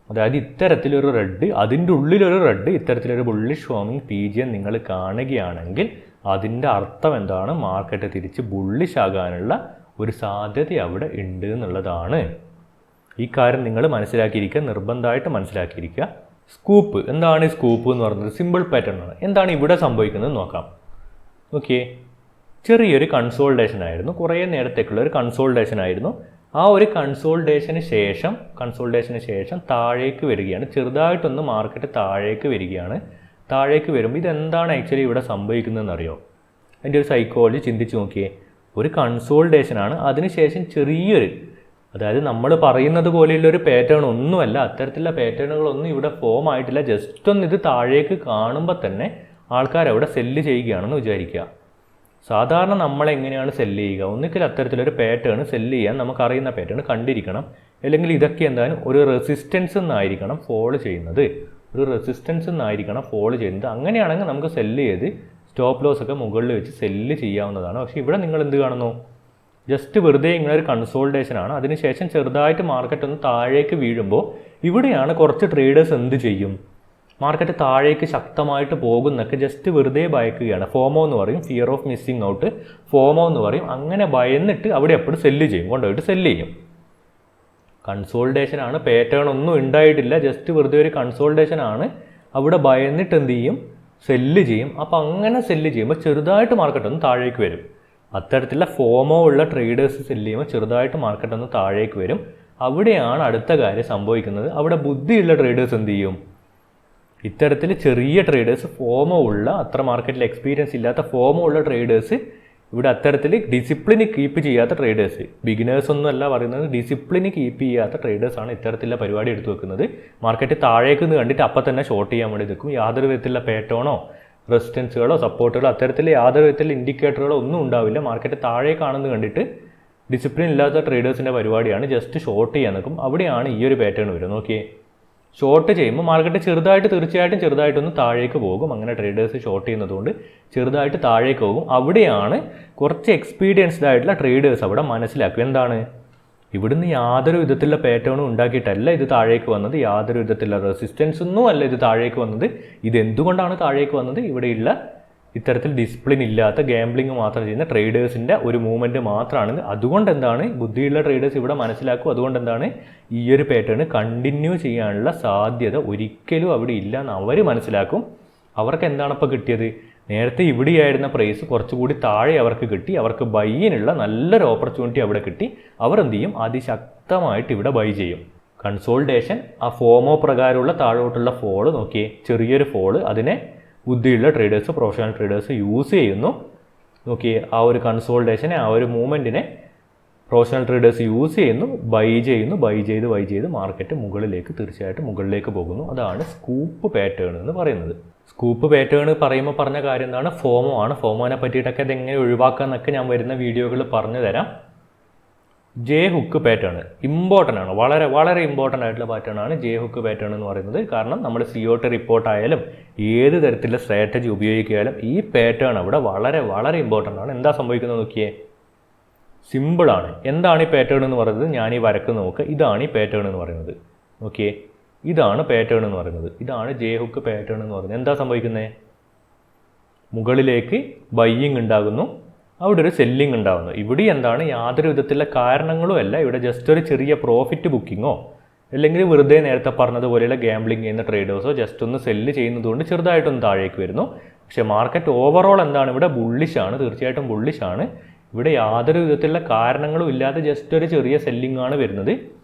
അതായത് ഇത്തരത്തിലൊരു റെഡ്, അതിൻ്റെ ഉള്ളിലൊരു റെഡ്, ഇത്തരത്തിലൊരു ബുള്ളിഷ് ഫോമിങ് പി ജി നിങ്ങൾ കാണുകയാണെങ്കിൽ അതിൻ്റെ അർത്ഥം എന്താണ്? മാർക്കറ്റ് തിരിച്ച് ബുള്ളിഷ് ആകാനുള്ള ഒരു സാധ്യത അവിടെ ഉണ്ട് എന്നുള്ളതാണ്. ഈ കാര്യം നിങ്ങൾ മനസ്സിലാക്കിയിരിക്കുക, നിർബന്ധമായിട്ട് മനസ്സിലാക്കിയിരിക്കുക. സ്കൂപ്പ് എന്താണ്? സ്കൂപ്പ് എന്ന് പറയുന്നത് സിമ്പിൾ പാറ്റേൺ ആണ്. എന്താണ് ഇവിടെ സംഭവിക്കുന്നത് നോക്കാം. ഓക്കെ, ചെറിയൊരു കൺസോൾട്ടേഷൻ ആയിരുന്നു, കുറേ നേരത്തേക്കുള്ള ഒരു കൺസോൾട്ടേഷൻ ആയിരുന്നു. ആ ഒരു കൺസോൾട്ടേഷന് ശേഷം താഴേക്ക് വരികയാണ്. ചെറുതായിട്ടൊന്ന് മാർക്കറ്റ് താഴേക്ക് വരികയാണ്. താഴേക്ക് വരുമ്പോൾ ഇതെന്താണ് ആക്ച്വലി ഇവിടെ സംഭവിക്കുന്നതെന്ന് അറിയോ? അതിൻ്റെ ഒരു സൈക്കോളജി ചിന്തിച്ച് നോക്കിയേ. ഒരു കൺസോൾട്ടേഷനാണ്, അതിനുശേഷം ചെറിയൊരു, അതായത് നമ്മൾ പറയുന്നത് പോലെയുള്ളൊരു പാറ്റേൺ ഒന്നുമല്ല, അത്തരത്തിലുള്ള പാറ്റേണുകളൊന്നും ഇവിടെ ഫോം ആയിട്ടില്ല. ജസ്റ്റ് ഒന്ന് ഇത് താഴേക്ക് കാണുമ്പോൾ തന്നെ ആൾക്കാർ അവിടെ സെല്ല് ചെയ്യുകയാണെന്ന് വിചാരിക്കുക. സാധാരണ നമ്മളെങ്ങനെയാണ് സെല്ല് ചെയ്യുക? ഒന്നുകിൽ അത്തരത്തിലൊരു പാറ്റേൺ സെല്ല് ചെയ്യാൻ നമുക്കറിയുന്ന പാറ്റേൺ കണ്ടിരിക്കണം, അല്ലെങ്കിൽ ഇതൊക്കെ എന്തായാലും ഒരു റെസിസ്റ്റൻസ് എന്നായിരിക്കണം ഫോളോ ചെയ്യുന്നത്. അങ്ങനെയാണെങ്കിൽ നമുക്ക് സെല്ല് ചെയ്ത് സ്റ്റോപ്പ് ലോസ് ഒക്കെ മുകളിൽ വെച്ച് സെല്ല് ചെയ്യാവുന്നതാണ്. പക്ഷേ ഇവിടെ നിങ്ങൾ എന്ത് കാണുന്നു? ജസ്റ്റ് വെറുതെ ഇങ്ങനെ ഒരു കൺസോൾട്ടേഷൻ ആണ്. അതിനുശേഷം ചെറുതായിട്ട് മാർക്കറ്റ് ഒന്ന് താഴേക്ക് വീഴുമ്പോൾ ഇവിടെയാണ് കുറച്ച് ട്രേഡേഴ്സ് എന്ത് ചെയ്യും? മാർക്കറ്റ് താഴേക്ക് ശക്തമായിട്ട് പോകുന്നൊക്കെ ജസ്റ്റ് വെറുതെ ഭയക്കുകയാണ്. ഫോമോ എന്ന് പറയും, ഫിയർ ഓഫ് മിസ്സിങ് ഔട്ട്, ഫോമോ എന്ന് പറയും. അങ്ങനെ ഭയന്നിട്ട് അവിടെ എപ്പോഴും സെല്ല് ചെയ്യും, കൊണ്ടുപോയിട്ട് സെല്ല് ചെയ്യും. കൺസോൾട്ടേഷൻ ആണ്, പാറ്റേൺ ഒന്നും ഉണ്ടായിട്ടില്ല, ജസ്റ്റ് വെറുതെ ഒരു കൺസോൾട്ടേഷൻ ആണ്. അവിടെ ഭയന്നിട്ട് എന്ത് ചെയ്യും? സെല്ല് ചെയ്യും. അപ്പോൾ അങ്ങനെ സെല്ല് ചെയ്യുമ്പോൾ ചെറുതായിട്ട് മാർക്കറ്റ് ഒന്ന് താഴേക്ക് വരും. അത്തരത്തിലുള്ള ഫോമോ ഉള്ള ട്രേഡേഴ്സ് സെല്ല് ചെയ്യുമ്പോൾ ചെറുതായിട്ട് മാർക്കറ്റ് ഒന്ന് താഴേക്ക് വരും. അവിടെയാണ് അടുത്ത കാര്യം സംഭവിക്കുന്നത്. അവിടെ ബുദ്ധിയുള്ള ട്രേഡേഴ്സ് എന്ത് ചെയ്യും? ഇത്തരത്തിൽ ചെറിയ ട്രേഡേഴ്സ്, ഫോമോ ഉള്ള, അത്ര മാർക്കറ്റിൽ എക്സ്പീരിയൻസ് ഇല്ലാത്ത ഫോമോ ഉള്ള ട്രേഡേഴ്സ്, ഇവിടെ അത്തരത്തിൽ ഡിസിപ്ലിന് കീപ്പ് ചെയ്യാത്ത ട്രേഡേഴ്സ്, ബിഗിനേഴ്സ് ഒന്നും അല്ല പറയുന്നത്, ഡിസിപ്ലിന് കീപ്പ് ചെയ്യാത്ത ട്രേഡേഴ്സാണ് ഇത്തരത്തിലുള്ള പരിപാടി എടുത്തു വെക്കുന്നത്. മാർക്കറ്റ് താഴേക്ക് നിന്ന് കണ്ടിട്ട് അപ്പം തന്നെ ഷോർട്ട് ചെയ്യാൻ വേണ്ടി നിൽക്കും. യാതൊരു വിധത്തിലുള്ള പാറ്റേണോ റെസിസ്റ്റൻസുകളോ സപ്പോർട്ടുകളോ അത്തരത്തിൽ യാതൊരു വിധത്തിലുള്ള ഇൻഡിക്കേറ്ററുകളോ ഒന്നും ഉണ്ടാവില്ല. മാർക്കറ്റ് താഴേക്കാണെന്ന് കണ്ടിട്ട് ഡിസിപ്ലിൻ ഇല്ലാത്ത ട്രേഡേഴ്സിൻ്റെ പരിപാടിയാണ് ജസ്റ്റ് ഷോർട്ട് ചെയ്യാൻ നിൽക്കും. അവിടെയാണ് ഈ ഒരു പാറ്റേൺ വരും. നോക്കിയേ, ഷോർട്ട് ചെയ്യുമ്പോൾ മാർക്കറ്റ് തീർച്ചയായിട്ടും ചെറുതായിട്ടൊന്ന് താഴേക്ക് പോകും. അങ്ങനെ ട്രേഡേഴ്സ് ഷോർട്ട് ചെയ്യുന്നതുകൊണ്ട് ചെറുതായിട്ട് താഴേക്ക് പോകും. അവിടെയാണ് കുറച്ച് എക്സ്പീരിയൻസ്ഡ് ആയിട്ടുള്ള ട്രേഡേഴ്സ് അവിടെ മനസ്സിലാക്കും എന്താണ്, ഇവിടുന്ന് യാതൊരു വിധത്തിലുള്ള പാറ്റേണും ഉണ്ടാക്കിയിട്ടല്ല ഇത് താഴേക്ക് വന്നത്, യാതൊരു വിധത്തിലുള്ള റെസിസ്റ്റൻസ് ഒന്നും അല്ല ഇത് താഴേക്ക് വന്നത്. ഇതെന്തുകൊണ്ടാണ് താഴേക്ക് വന്നത്? ഇവിടെയുള്ള ഇത്തരത്തിൽ ഡിസിപ്ലിൻ ഇല്ലാത്ത ഗാംബ്ലിംഗ് മാത്രം ചെയ്യുന്ന ട്രേഡേഴ്സിൻ്റെ ഒരു മൂവ്മെൻറ്റ് മാത്രമാണ്. അതുകൊണ്ട് എന്താണ്, ബുദ്ധിയുള്ള ട്രേഡേഴ്സ് ഇവിടെ മനസ്സിലാക്കും. അതുകൊണ്ട് എന്താണ്, ഈ ഒരു പാറ്റേൺ കണ്ടിന്യൂ ചെയ്യാനുള്ള സാധ്യത ഒരിക്കലും അവിടെ ഇല്ല എന്ന് അവർ മനസ്സിലാക്കും. അവർക്ക് എന്താണ് ഇപ്പോൾ കിട്ടിയത്? നേരത്തെ ഇവിടെയായിരുന്ന പ്രൈസ് കുറച്ചുകൂടി താഴെ അവർക്ക് കിട്ടി. അവർക്ക് ബൈയിനുള്ള നല്ലൊരു ഓപ്പർച്യൂണിറ്റി അവിടെ കിട്ടി. അവർ എന്ത് ചെയ്യും? അതിശക്തമായിട്ട് ഇവിടെ ബൈ ചെയ്യും. കൺസോൾട്ടേഷൻ, ആ ഫോമോ പ്രകാരമുള്ള താഴോട്ടുള്ള ഫോള് നോക്കിയേ, ചെറിയൊരു ഫോള്, അതിനെ ബുദ്ധിയുള്ള ട്രേഡേഴ്സ്, പ്രൊഫഷണൽ ട്രേഡേഴ്സ് യൂസ് ചെയ്യുന്നു. നോക്കിയേ, ആ ഒരു കൺസോൾട്ടേഷനെ, ആ ഒരു മൂവ്മെൻറ്റിനെ പ്രൊഫഷണൽ ട്രേഡേഴ്സ് യൂസ് ചെയ്യുന്നു, ബൈ ചെയ്ത് മാർക്കറ്റ് മുകളിലേക്ക്, തീർച്ചയായിട്ടും മുകളിലേക്ക് പോകുന്നു. അതാണ് സ്കൂപ്പ് പാറ്റേൺ എന്ന് പറയുന്നത്. സ്കൂപ്പ് പാറ്റേൺ പറയുമ്പോൾ പറഞ്ഞ കാര്യം എന്താണ്? ഫോമോ ആണ്. ഫോമോനെ പറ്റിയിട്ടൊക്കെ അതെങ്ങനെ ഒഴിവാക്കാമെന്നൊക്കെ ഞാൻ വരുന്ന വീഡിയോകളിൽ പറഞ്ഞു തരാം. ജെ ഹുക്ക് പാറ്റേൺ ഇമ്പോർട്ടൻ്റ് ആണ്, വളരെ വളരെ ഇമ്പോർട്ടൻ്റ് ആയിട്ടുള്ള പാറ്റേൺ ആണ് ജെ ഹുക്ക് പാറ്റേൺ എന്ന് പറയുന്നത്. കാരണം നമ്മൾ COT റിപ്പോർട്ട് ആയാലും ഏത് തരത്തിലുള്ള സ്ട്രാറ്റജി ഉപയോഗിക്കുകയാലും ഈ പാറ്റേൺ അവിടെ വളരെ വളരെ ഇമ്പോർട്ടൻ്റ് ആണ്. എന്താ സംഭവിക്കുന്നത് നോക്കിയേ, സിമ്പിളാണ്. എന്താണ് ഈ പാറ്റേൺ എന്ന് പറയുന്നത്? ഞാൻ ഈ വരക്ക് നോക്കുക, ഇതാണ് ഈ പാറ്റേൺ എന്ന് പറയുന്നത്. ഓക്കെ, ഇതാണ് പാറ്റേൺ എന്ന് പറയുന്നത്. ഇതാണ് ജെ ഹുക്ക് പാറ്റേൺ എന്ന് പറയുന്നത്. എന്താ സംഭവിക്കുന്നത്? മുകളിലേക്ക് ബൈയിങ് ഉണ്ടാകുന്നു, അവിടെ ഒരു സെല്ലിംഗ് ഉണ്ടാകുന്നു. ഇവിടെ എന്താണ്? യാതൊരു വിധത്തിലുള്ള കാരണങ്ങളും അല്ല. ഇവിടെ ജസ്റ്റ് ഒരു ചെറിയ പ്രോഫിറ്റ് ബുക്കിങ്ങോ അല്ലെങ്കിൽ വെറുതെ നേരത്തെ പറഞ്ഞതുപോലെയുള്ള ഗാംബ്ലിംഗ് ചെയ്യുന്ന ട്രേഡേഴ്സോ ജസ്റ്റ് ഒന്ന് സെല്ല് ചെയ്യുന്നതുകൊണ്ട് ചെറുതായിട്ടൊന്ന് താഴേക്ക് വരുന്നു. പക്ഷേ മാർക്കറ്റ് ഓവറോൾ എന്താണ്? ഇവിടെ ബുള്ളിഷാണ്, തീർച്ചയായിട്ടും ബുള്ളിഷാണ്. ഇവിടെ യാതൊരു വിധത്തിലുള്ള കാരണങ്ങളും ഇല്ലാതെ ജസ്റ്റ് ഒരു ചെറിയ സെല്ലിംഗ് ആണ് വരുന്നത്.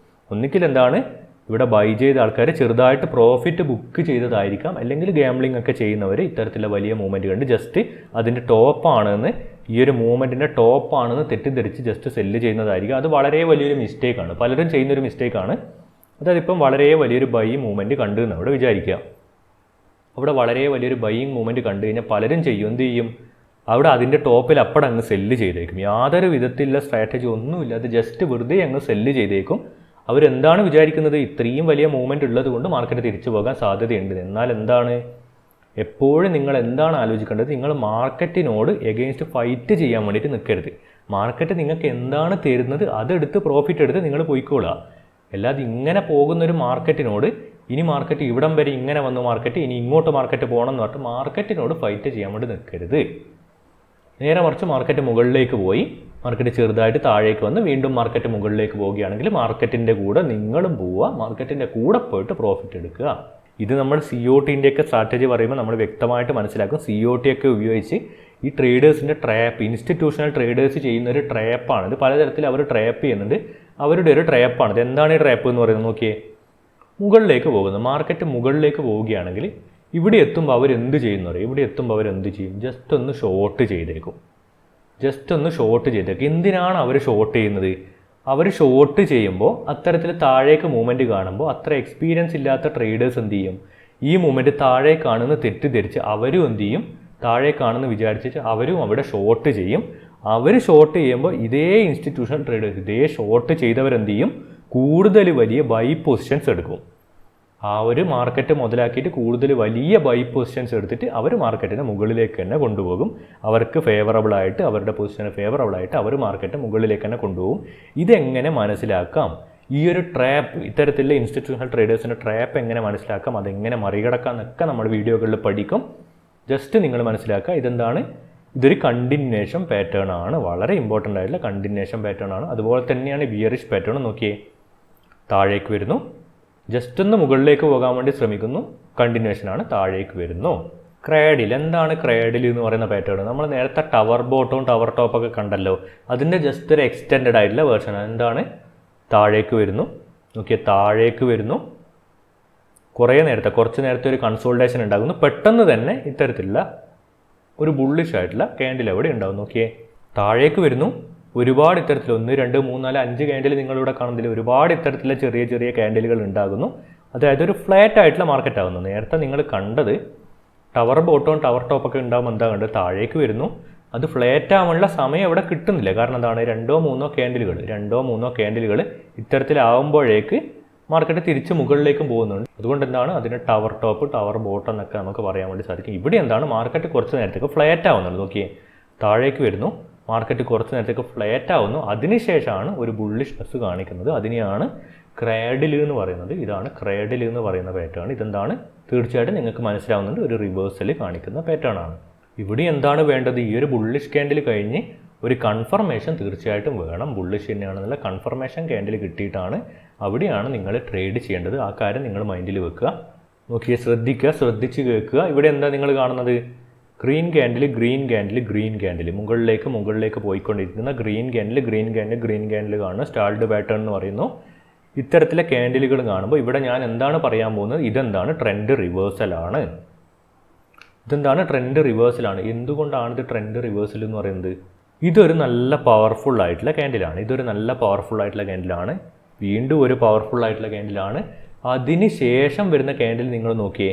ഒന്നിക്കൽ എന്താണ്? ഇവിടെ ബൈ ചെയ്ത ആൾക്കാർ ചെറുതായിട്ട് പ്രോഫിറ്റ് ബുക്ക് ചെയ്തതായിരിക്കാം, അല്ലെങ്കിൽ ഗാംബ്ലിംഗ് ഒക്കെ ചെയ്യുന്നവർ ഇത്തരത്തിലുള്ള വലിയ മൂവ്മെൻറ്റ് കണ്ട് ജസ്റ്റ് അതിൻ്റെ ടോപ്പാണെന്ന്, ഈ ഒരു മൂവ്മെൻറ്റിൻ്റെ ടോപ്പാണെന്ന് തെറ്റിദ്ധരിച്ച് ജസ്റ്റ് സെല്ല് ചെയ്യുന്നതായിരിക്കും. അത് വളരെ വലിയൊരു മിസ്റ്റേക്കാണ്, പലരും ചെയ്യുന്നൊരു മിസ്റ്റേക്കാണ്. അതായത് ഇപ്പം വളരെ വലിയൊരു ബൈ മൂവ്മെൻറ്റ് കണ്ടു എന്ന് അവിടെ വിചാരിക്കുക. അവിടെ വളരെ വലിയൊരു ബൈയിങ് മൂവ്മെൻറ്റ് കണ്ടു കഴിഞ്ഞാൽ പലരും ചെയ്യും, എന്ത് ചെയ്യും? അവിടെ അതിൻ്റെ ടോപ്പിൽ അപ്പടെ അങ്ങ് സെല്ല് ചെയ്തേക്കും. യാതൊരു വിധത്തിലുള്ള സ്ട്രാറ്റജി ഒന്നുമില്ലാതെ ജസ്റ്റ് വെറുതെ അങ്ങ് സെല്ല് ചെയ്തേക്കും. അവരെന്താണ് വിചാരിക്കുന്നത്? ഇത്രയും വലിയ മൂവ്മെൻറ്റ് ഉള്ളത് കൊണ്ട് മാർക്കറ്റ് തിരിച്ചു പോകാൻ സാധ്യതയുണ്ട്. എന്നാൽ എന്താണ്, എപ്പോഴും നിങ്ങൾ എന്താണ് ആലോചിക്കേണ്ടത്? നിങ്ങൾ മാർക്കറ്റിനോട് എഗെയിൻസ്റ്റ് ഫൈറ്റ് ചെയ്യാൻ വേണ്ടിയിട്ട് നിൽക്കരുത്. മാർക്കറ്റ് നിങ്ങൾക്ക് എന്താണ് തരുന്നത് അതെടുത്ത് പ്രോഫിറ്റ് എടുത്ത് നിങ്ങൾ പോയിക്കോളുക. അല്ലാതെ ഇങ്ങനെ പോകുന്നൊരു മാർക്കറ്റിനോട്, ഇനി മാർക്കറ്റ് ഇവിടം വരെ ഇങ്ങനെ വന്നു മാർക്കറ്റ്, ഇനി ഇങ്ങോട്ട് മാർക്കറ്റ് പോകണം എന്ന് പറഞ്ഞിട്ട് മാർക്കറ്റിനോട് ഫൈറ്റ് ചെയ്യാൻ വേണ്ടി നിൽക്കരുത്. നേരെ മറിച്ച് മാർക്കറ്റ് മുകളിലേക്ക് പോയി, മാർക്കറ്റ് ചെറുതായിട്ട് താഴേക്ക് വന്ന് വീണ്ടും മാർക്കറ്റ് മുകളിലേക്ക് പോവുകയാണെങ്കിൽ മാർക്കറ്റിൻ്റെ കൂടെ നിങ്ങളും പോവുക, മാർക്കറ്റിൻ്റെ കൂടെ പോയിട്ട് പ്രോഫിറ്റ് എടുക്കുക. ഇത് നമ്മൾ COTൻ്റെയൊക്കെ സ്ട്രാറ്റജി പറയുമ്പോൾ നമ്മൾ വ്യക്തമായിട്ട് മനസ്സിലാക്കും. COT ഒക്കെ ഉപയോഗിച്ച് ഈ ട്രേഡേഴ്സിൻ്റെ ട്രാപ്പ്, ഇൻസ്റ്റിറ്റ്യൂഷണൽ ട്രേഡേഴ്സ് ചെയ്യുന്ന ഒരു ട്രാപ്പാണ് ഇത്. പലതരത്തിൽ അവർ ട്രാപ്പ് ചെയ്യുന്നുണ്ട്, അവരുടെ ഒരു ട്രാപ്പാണ് ഇത്. എന്താണ് ഈ ട്രാപ്പ് എന്ന് പറയുന്നത് നോക്കിയേ, മുകളിലേക്ക് പോകുന്നത്, മാർക്കറ്റ് മുകളിലേക്ക് പോവുകയാണെങ്കിൽ ഇവിടെ എത്തുമ്പോൾ അവരെന്ത് ചെയ്യുന്നു? ഇവിടെ എത്തുമ്പോൾ അവരെന്ത് ചെയ്യും? ജസ്റ്റ് ഒന്ന് ഷോർട്ട് ചെയ്തേക്കും, ജസ്റ്റ് ഒന്ന് ഷോർട്ട് ചെയ്തേക്കും. എന്തിനാണ് അവർ ഷോർട്ട് ചെയ്യുന്നത്? അവർ ഷോർട്ട് ചെയ്യുമ്പോൾ അത്തരത്തിൽ താഴേക്ക് മൂവ്മെൻറ്റ് കാണുമ്പോൾ അത്ര എക്സ്പീരിയൻസ് ഇല്ലാത്ത ട്രേഡേഴ്സ് എന്ത് ചെയ്യും? ഈ മൂവ്മെൻറ്റ് താഴേക്കാണെന്ന് തെറ്റിദ്ധരിച്ച് അവരും എന്ത് ചെയ്യും? താഴേക്കാണെന്ന് വിചാരിച്ചിട്ട് അവരും അവിടെ ഷോർട്ട് ചെയ്യും. അവർ ഷോർട്ട് ചെയ്യുമ്പോൾ ഇതേ ഇൻസ്റ്റിറ്റ്യൂഷണൽ ട്രേഡേഴ്സ്, ഇതേ ഷോർട്ട് ചെയ്തവരെന്ത് ചെയ്യും? കൂടുതൽ വലിയ ബൈ പൊസിഷൻസ് എടുക്കും. ആ ഒരു മാർക്കറ്റ് മുതലാക്കിയിട്ട് കൂടുതൽ വലിയ ബൈ പൊസിഷൻസ് എടുത്തിട്ട് അവർ മാർക്കറ്റിനെ മുകളിലേക്ക് തന്നെ കൊണ്ടുപോകും. അവർക്ക് ഫേവറബിളായിട്ട്, അവരുടെ പൊസിഷന് ഫേവറബിളായിട്ട് അവർ മാർക്കറ്റ് മുകളിലേക്ക് തന്നെ കൊണ്ടുപോകും. ഇതെങ്ങനെ മനസ്സിലാക്കാം? ഈ ഒരു ട്രാപ്പ്, ഇത്തരത്തിലുള്ള ഇൻസ്റ്റിറ്റ്യൂഷണൽ ട്രേഡേഴ്സിൻ്റെ ട്രാപ്പ് എങ്ങനെ മനസ്സിലാക്കാം, അതെങ്ങനെ മറികടക്കാം എന്നൊക്കെ നമ്മൾ വീഡിയോകളിൽ പഠിക്കും. ജസ്റ്റ് നിങ്ങൾ മനസ്സിലാക്കുക ഇതെന്താണ്? ഇതൊരു കണ്ടിന്യൂവേഷൻ പാറ്റേൺ ആണ്, വളരെ ഇമ്പോർട്ടൻ്റ് ആയിട്ടുള്ള കണ്ടിന്യൂവേഷൻ പാറ്റേൺ ആണ്. അതുപോലെ തന്നെയാണ് ബിയറിഷ് പാറ്റേൺ. നോക്കിയേ, താഴേക്ക് വരുന്നു, ജസ്റ്റ് ഒന്ന് മുകളിലേക്ക് പോകാൻ വേണ്ടി ശ്രമിക്കുന്നു, കണ്ടിന്യൂവേഷനാണ്, താഴേക്ക് വരുന്നു. ക്രാഡിൽ, എന്താണ് ക്രാഡിൽ എന്ന് പറയുന്ന പാറ്റേൺ? നമ്മൾ നേരത്തെ ടവർ ബോട്ടവും ടവർ ടോപ്പൊക്കെ കണ്ടല്ലോ, അതിൻ്റെ ജസ്റ്റ് ഒരു എക്സ്റ്റെൻഡഡ് ആയിട്ടുള്ള വേർഷനാണ്. എന്താണ്? താഴേക്ക് വരുന്നു, നോക്കിയാൽ താഴേക്ക് വരുന്നു, കുറച്ച് നേരത്തെ ഒരു കൺസോൾട്ടേഷൻ ഉണ്ടാകുന്നു, പെട്ടെന്ന് തന്നെ ഇത്തരത്തിലുള്ള ഒരു ബുള്ളിഷ് ആയിട്ടുള്ള ക്യാൻഡിൽ അവിടെ ഉണ്ടാകും. നോക്കിയേ, താഴേക്ക് വരുന്നു, ഒരുപാട് ഇത്തരത്തിൽ 1, 2, 3, 4, 5 ക്യാൻഡിൽ നിങ്ങളിവിടെ കാണുന്നില്ല, ഒരുപാട് ഇത്തരത്തിലുള്ള ചെറിയ ചെറിയ ക്യാൻഡിലുകൾ ഉണ്ടാകുന്നു. അതായത് ഒരു ഫ്ലാറ്റ് ആയിട്ടുള്ള മാർക്കറ്റ് ആകുന്നു. നേരത്തെ നിങ്ങൾ കണ്ടത് ടവർ ബോട്ടവും ടവർ ടോപ്പൊക്കെ ഉണ്ടാകുമ്പോൾ എന്താ കണ്ടത്? താഴേക്ക് വരുന്നു, അത് ഫ്ലാറ്റ് ആവാനുള്ള സമയം ഇവിടെ കിട്ടുന്നില്ല. കാരണം എന്താണ്? 2, 3 ക്യാൻഡിലുകൾ ഇത്തരത്തിലാവുമ്പോഴേക്ക് മാർക്കറ്റ് തിരിച്ച് മുകളിലേക്കും പോകുന്നുണ്ട്. അതുകൊണ്ട് എന്താണ് അതിന് ടവർ ടോപ്പ്, ടവർ ബോട്ടം എന്നൊക്കെ നമുക്ക് പറയാൻ വേണ്ടി സാധിക്കും. ഇവിടെ എന്താണ്? മാർക്കറ്റ് കുറച്ച് നേരത്തേക്ക് ഫ്ലാറ്റ് ആവുന്നുണ്ട്. നോക്കിയേ, താഴേക്ക് വരുന്നു, മാർക്കറ്റ് കുറച്ച് നേരത്തേക്ക് ഫ്ലാറ്റ് ആവുന്നു, അതിനുശേഷമാണ് ഒരു ബുള്ളിഷ്നെസ് കാണിക്കുന്നത്. അതിനെയാണ് ക്രാഡിൽ എന്ന് പറയുന്നത്. ഇതാണ് ക്രാഡിൽ എന്ന് പറയുന്ന പാറ്റേൺ. ഇതെന്താണ്? തീർച്ചയായിട്ടും നിങ്ങൾക്ക് മനസ്സിലാവുന്നുണ്ട്, ഒരു റിവേഴ്സൽ കാണിക്കുന്ന പാറ്റേൺ ആണ്. ഇവിടെ എന്താണ് വേണ്ടത്? ഈ ഒരു ബുള്ളിഷ് ക്യാൻഡിൽ കഴിഞ്ഞ് ഒരു കൺഫർമേഷൻ തീർച്ചയായിട്ടും വേണം. ബുള്ളിഷ് തന്നെയാണെന്നുള്ള കൺഫർമേഷൻ ക്യാൻഡിൽ കിട്ടിയിട്ടാണ് അവിടെയാണ് നിങ്ങൾ ട്രേഡ് ചെയ്യേണ്ടത്. ആ കാര്യം നിങ്ങൾ മൈൻഡിൽ വെക്കുക. നോക്കിയേ, ശ്രദ്ധിച്ച് കേൾക്കുക. ഇവിടെ എന്താ നിങ്ങൾ കാണുന്നത്? ഗ്രീൻ ക്യാൻഡിൽ, മുകളിലേക്ക് പോയിക്കൊണ്ടിരിക്കുന്ന ഗ്രീൻ ക്യാൻഡിൽ കാണുന്ന സ്റ്റാൾഡ് പാറ്റേൺ എന്ന് പറയുന്നു. ഇത്തരത്തിലെ ക്യാൻഡിലുകൾ കാണുമ്പോൾ ഇവിടെ ഞാൻ എന്താണ് പറയാൻ പോകുന്നത്? ഇതെന്താണ്? ട്രെൻഡ് റിവേഴ്സലാണ്. ഇതെന്താണ്? ട്രെൻഡ് റിവേഴ്സലാണ്. എന്തുകൊണ്ടാണ് ഇത് ട്രെൻഡ് റിവേഴ്സൽ എന്ന് പറയുന്നത്? ഇതൊരു നല്ല പവർഫുൾ ആയിട്ടുള്ള ക്യാൻഡിലാണ്. വീണ്ടും ഒരു പവർഫുൾ ആയിട്ടുള്ള ക്യാൻഡിലാണ്. അതിന് ശേഷം വരുന്ന ക്യാൻഡിൽ നിങ്ങൾ നോക്കിയേ,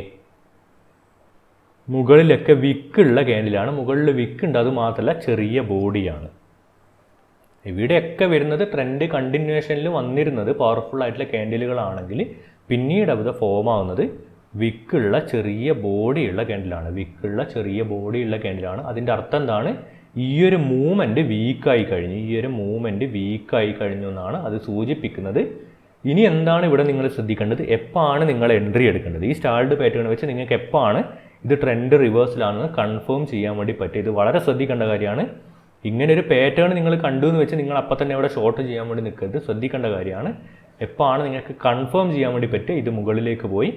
മുകളിലൊക്കെ വിക്കുള്ള ക്യാൻഡിലാണ്. മുകളിൽ വിക്കുണ്ട്, അത് മാത്രമല്ല ചെറിയ ബോഡിയാണ്. ഇവിടെയൊക്കെ വരുന്നത് ട്രെൻഡ് കണ്ടിന്യൂഷനിൽ വന്നിരുന്നത് പവർഫുൾ ആയിട്ടുള്ള ക്യാൻഡിലുകളാണെങ്കിൽ പിന്നീട് അത് ഫോം ആവുന്നത് വിക്കുള്ള ചെറിയ ബോഡിയുള്ള ക്യാൻഡിലാണ്. അതിൻ്റെ അർത്ഥം എന്താണ്? ഈ ഒരു മൂവ്മെൻറ്റ് വീക്കായി കഴിഞ്ഞു എന്നാണ് അത് സൂചിപ്പിക്കുന്നത്. ഇനി എന്താണ് ഇവിടെ നിങ്ങൾ ശ്രദ്ധിക്കേണ്ടത്? എപ്പോഴാണ് നിങ്ങൾ എൻട്രി എടുക്കേണ്ടത്? ഈ സ്റ്റാൾഡ് പാറ്റേൺ വെച്ച് നിങ്ങൾക്ക് എപ്പോഴാണ് ഇത് ട്രെൻഡ് റിവേഴ്സലാണെന്ന് കൺഫേം ചെയ്യാൻ വേണ്ടി പറ്റും. ഇത് വളരെ ശ്രദ്ധിക്കേണ്ട കാര്യമാണ്. ഇങ്ങനെ ഒരു പാറ്റേൺ നിങ്ങൾ കണ്ടു എന്ന് വെച്ച് നിങ്ങൾ അപ്പം തന്നെ അവിടെ ഷോർട്ട് ചെയ്യാൻ വേണ്ടി നിൽക്കരുത്. ശ്രദ്ധിക്കേണ്ട കാര്യമാണ്. എപ്പോഴാണ് നിങ്ങൾക്ക് കൺഫേം ചെയ്യാൻ വേണ്ടി പറ്റുക? ഇത് മുകളിലേക്ക് പോയി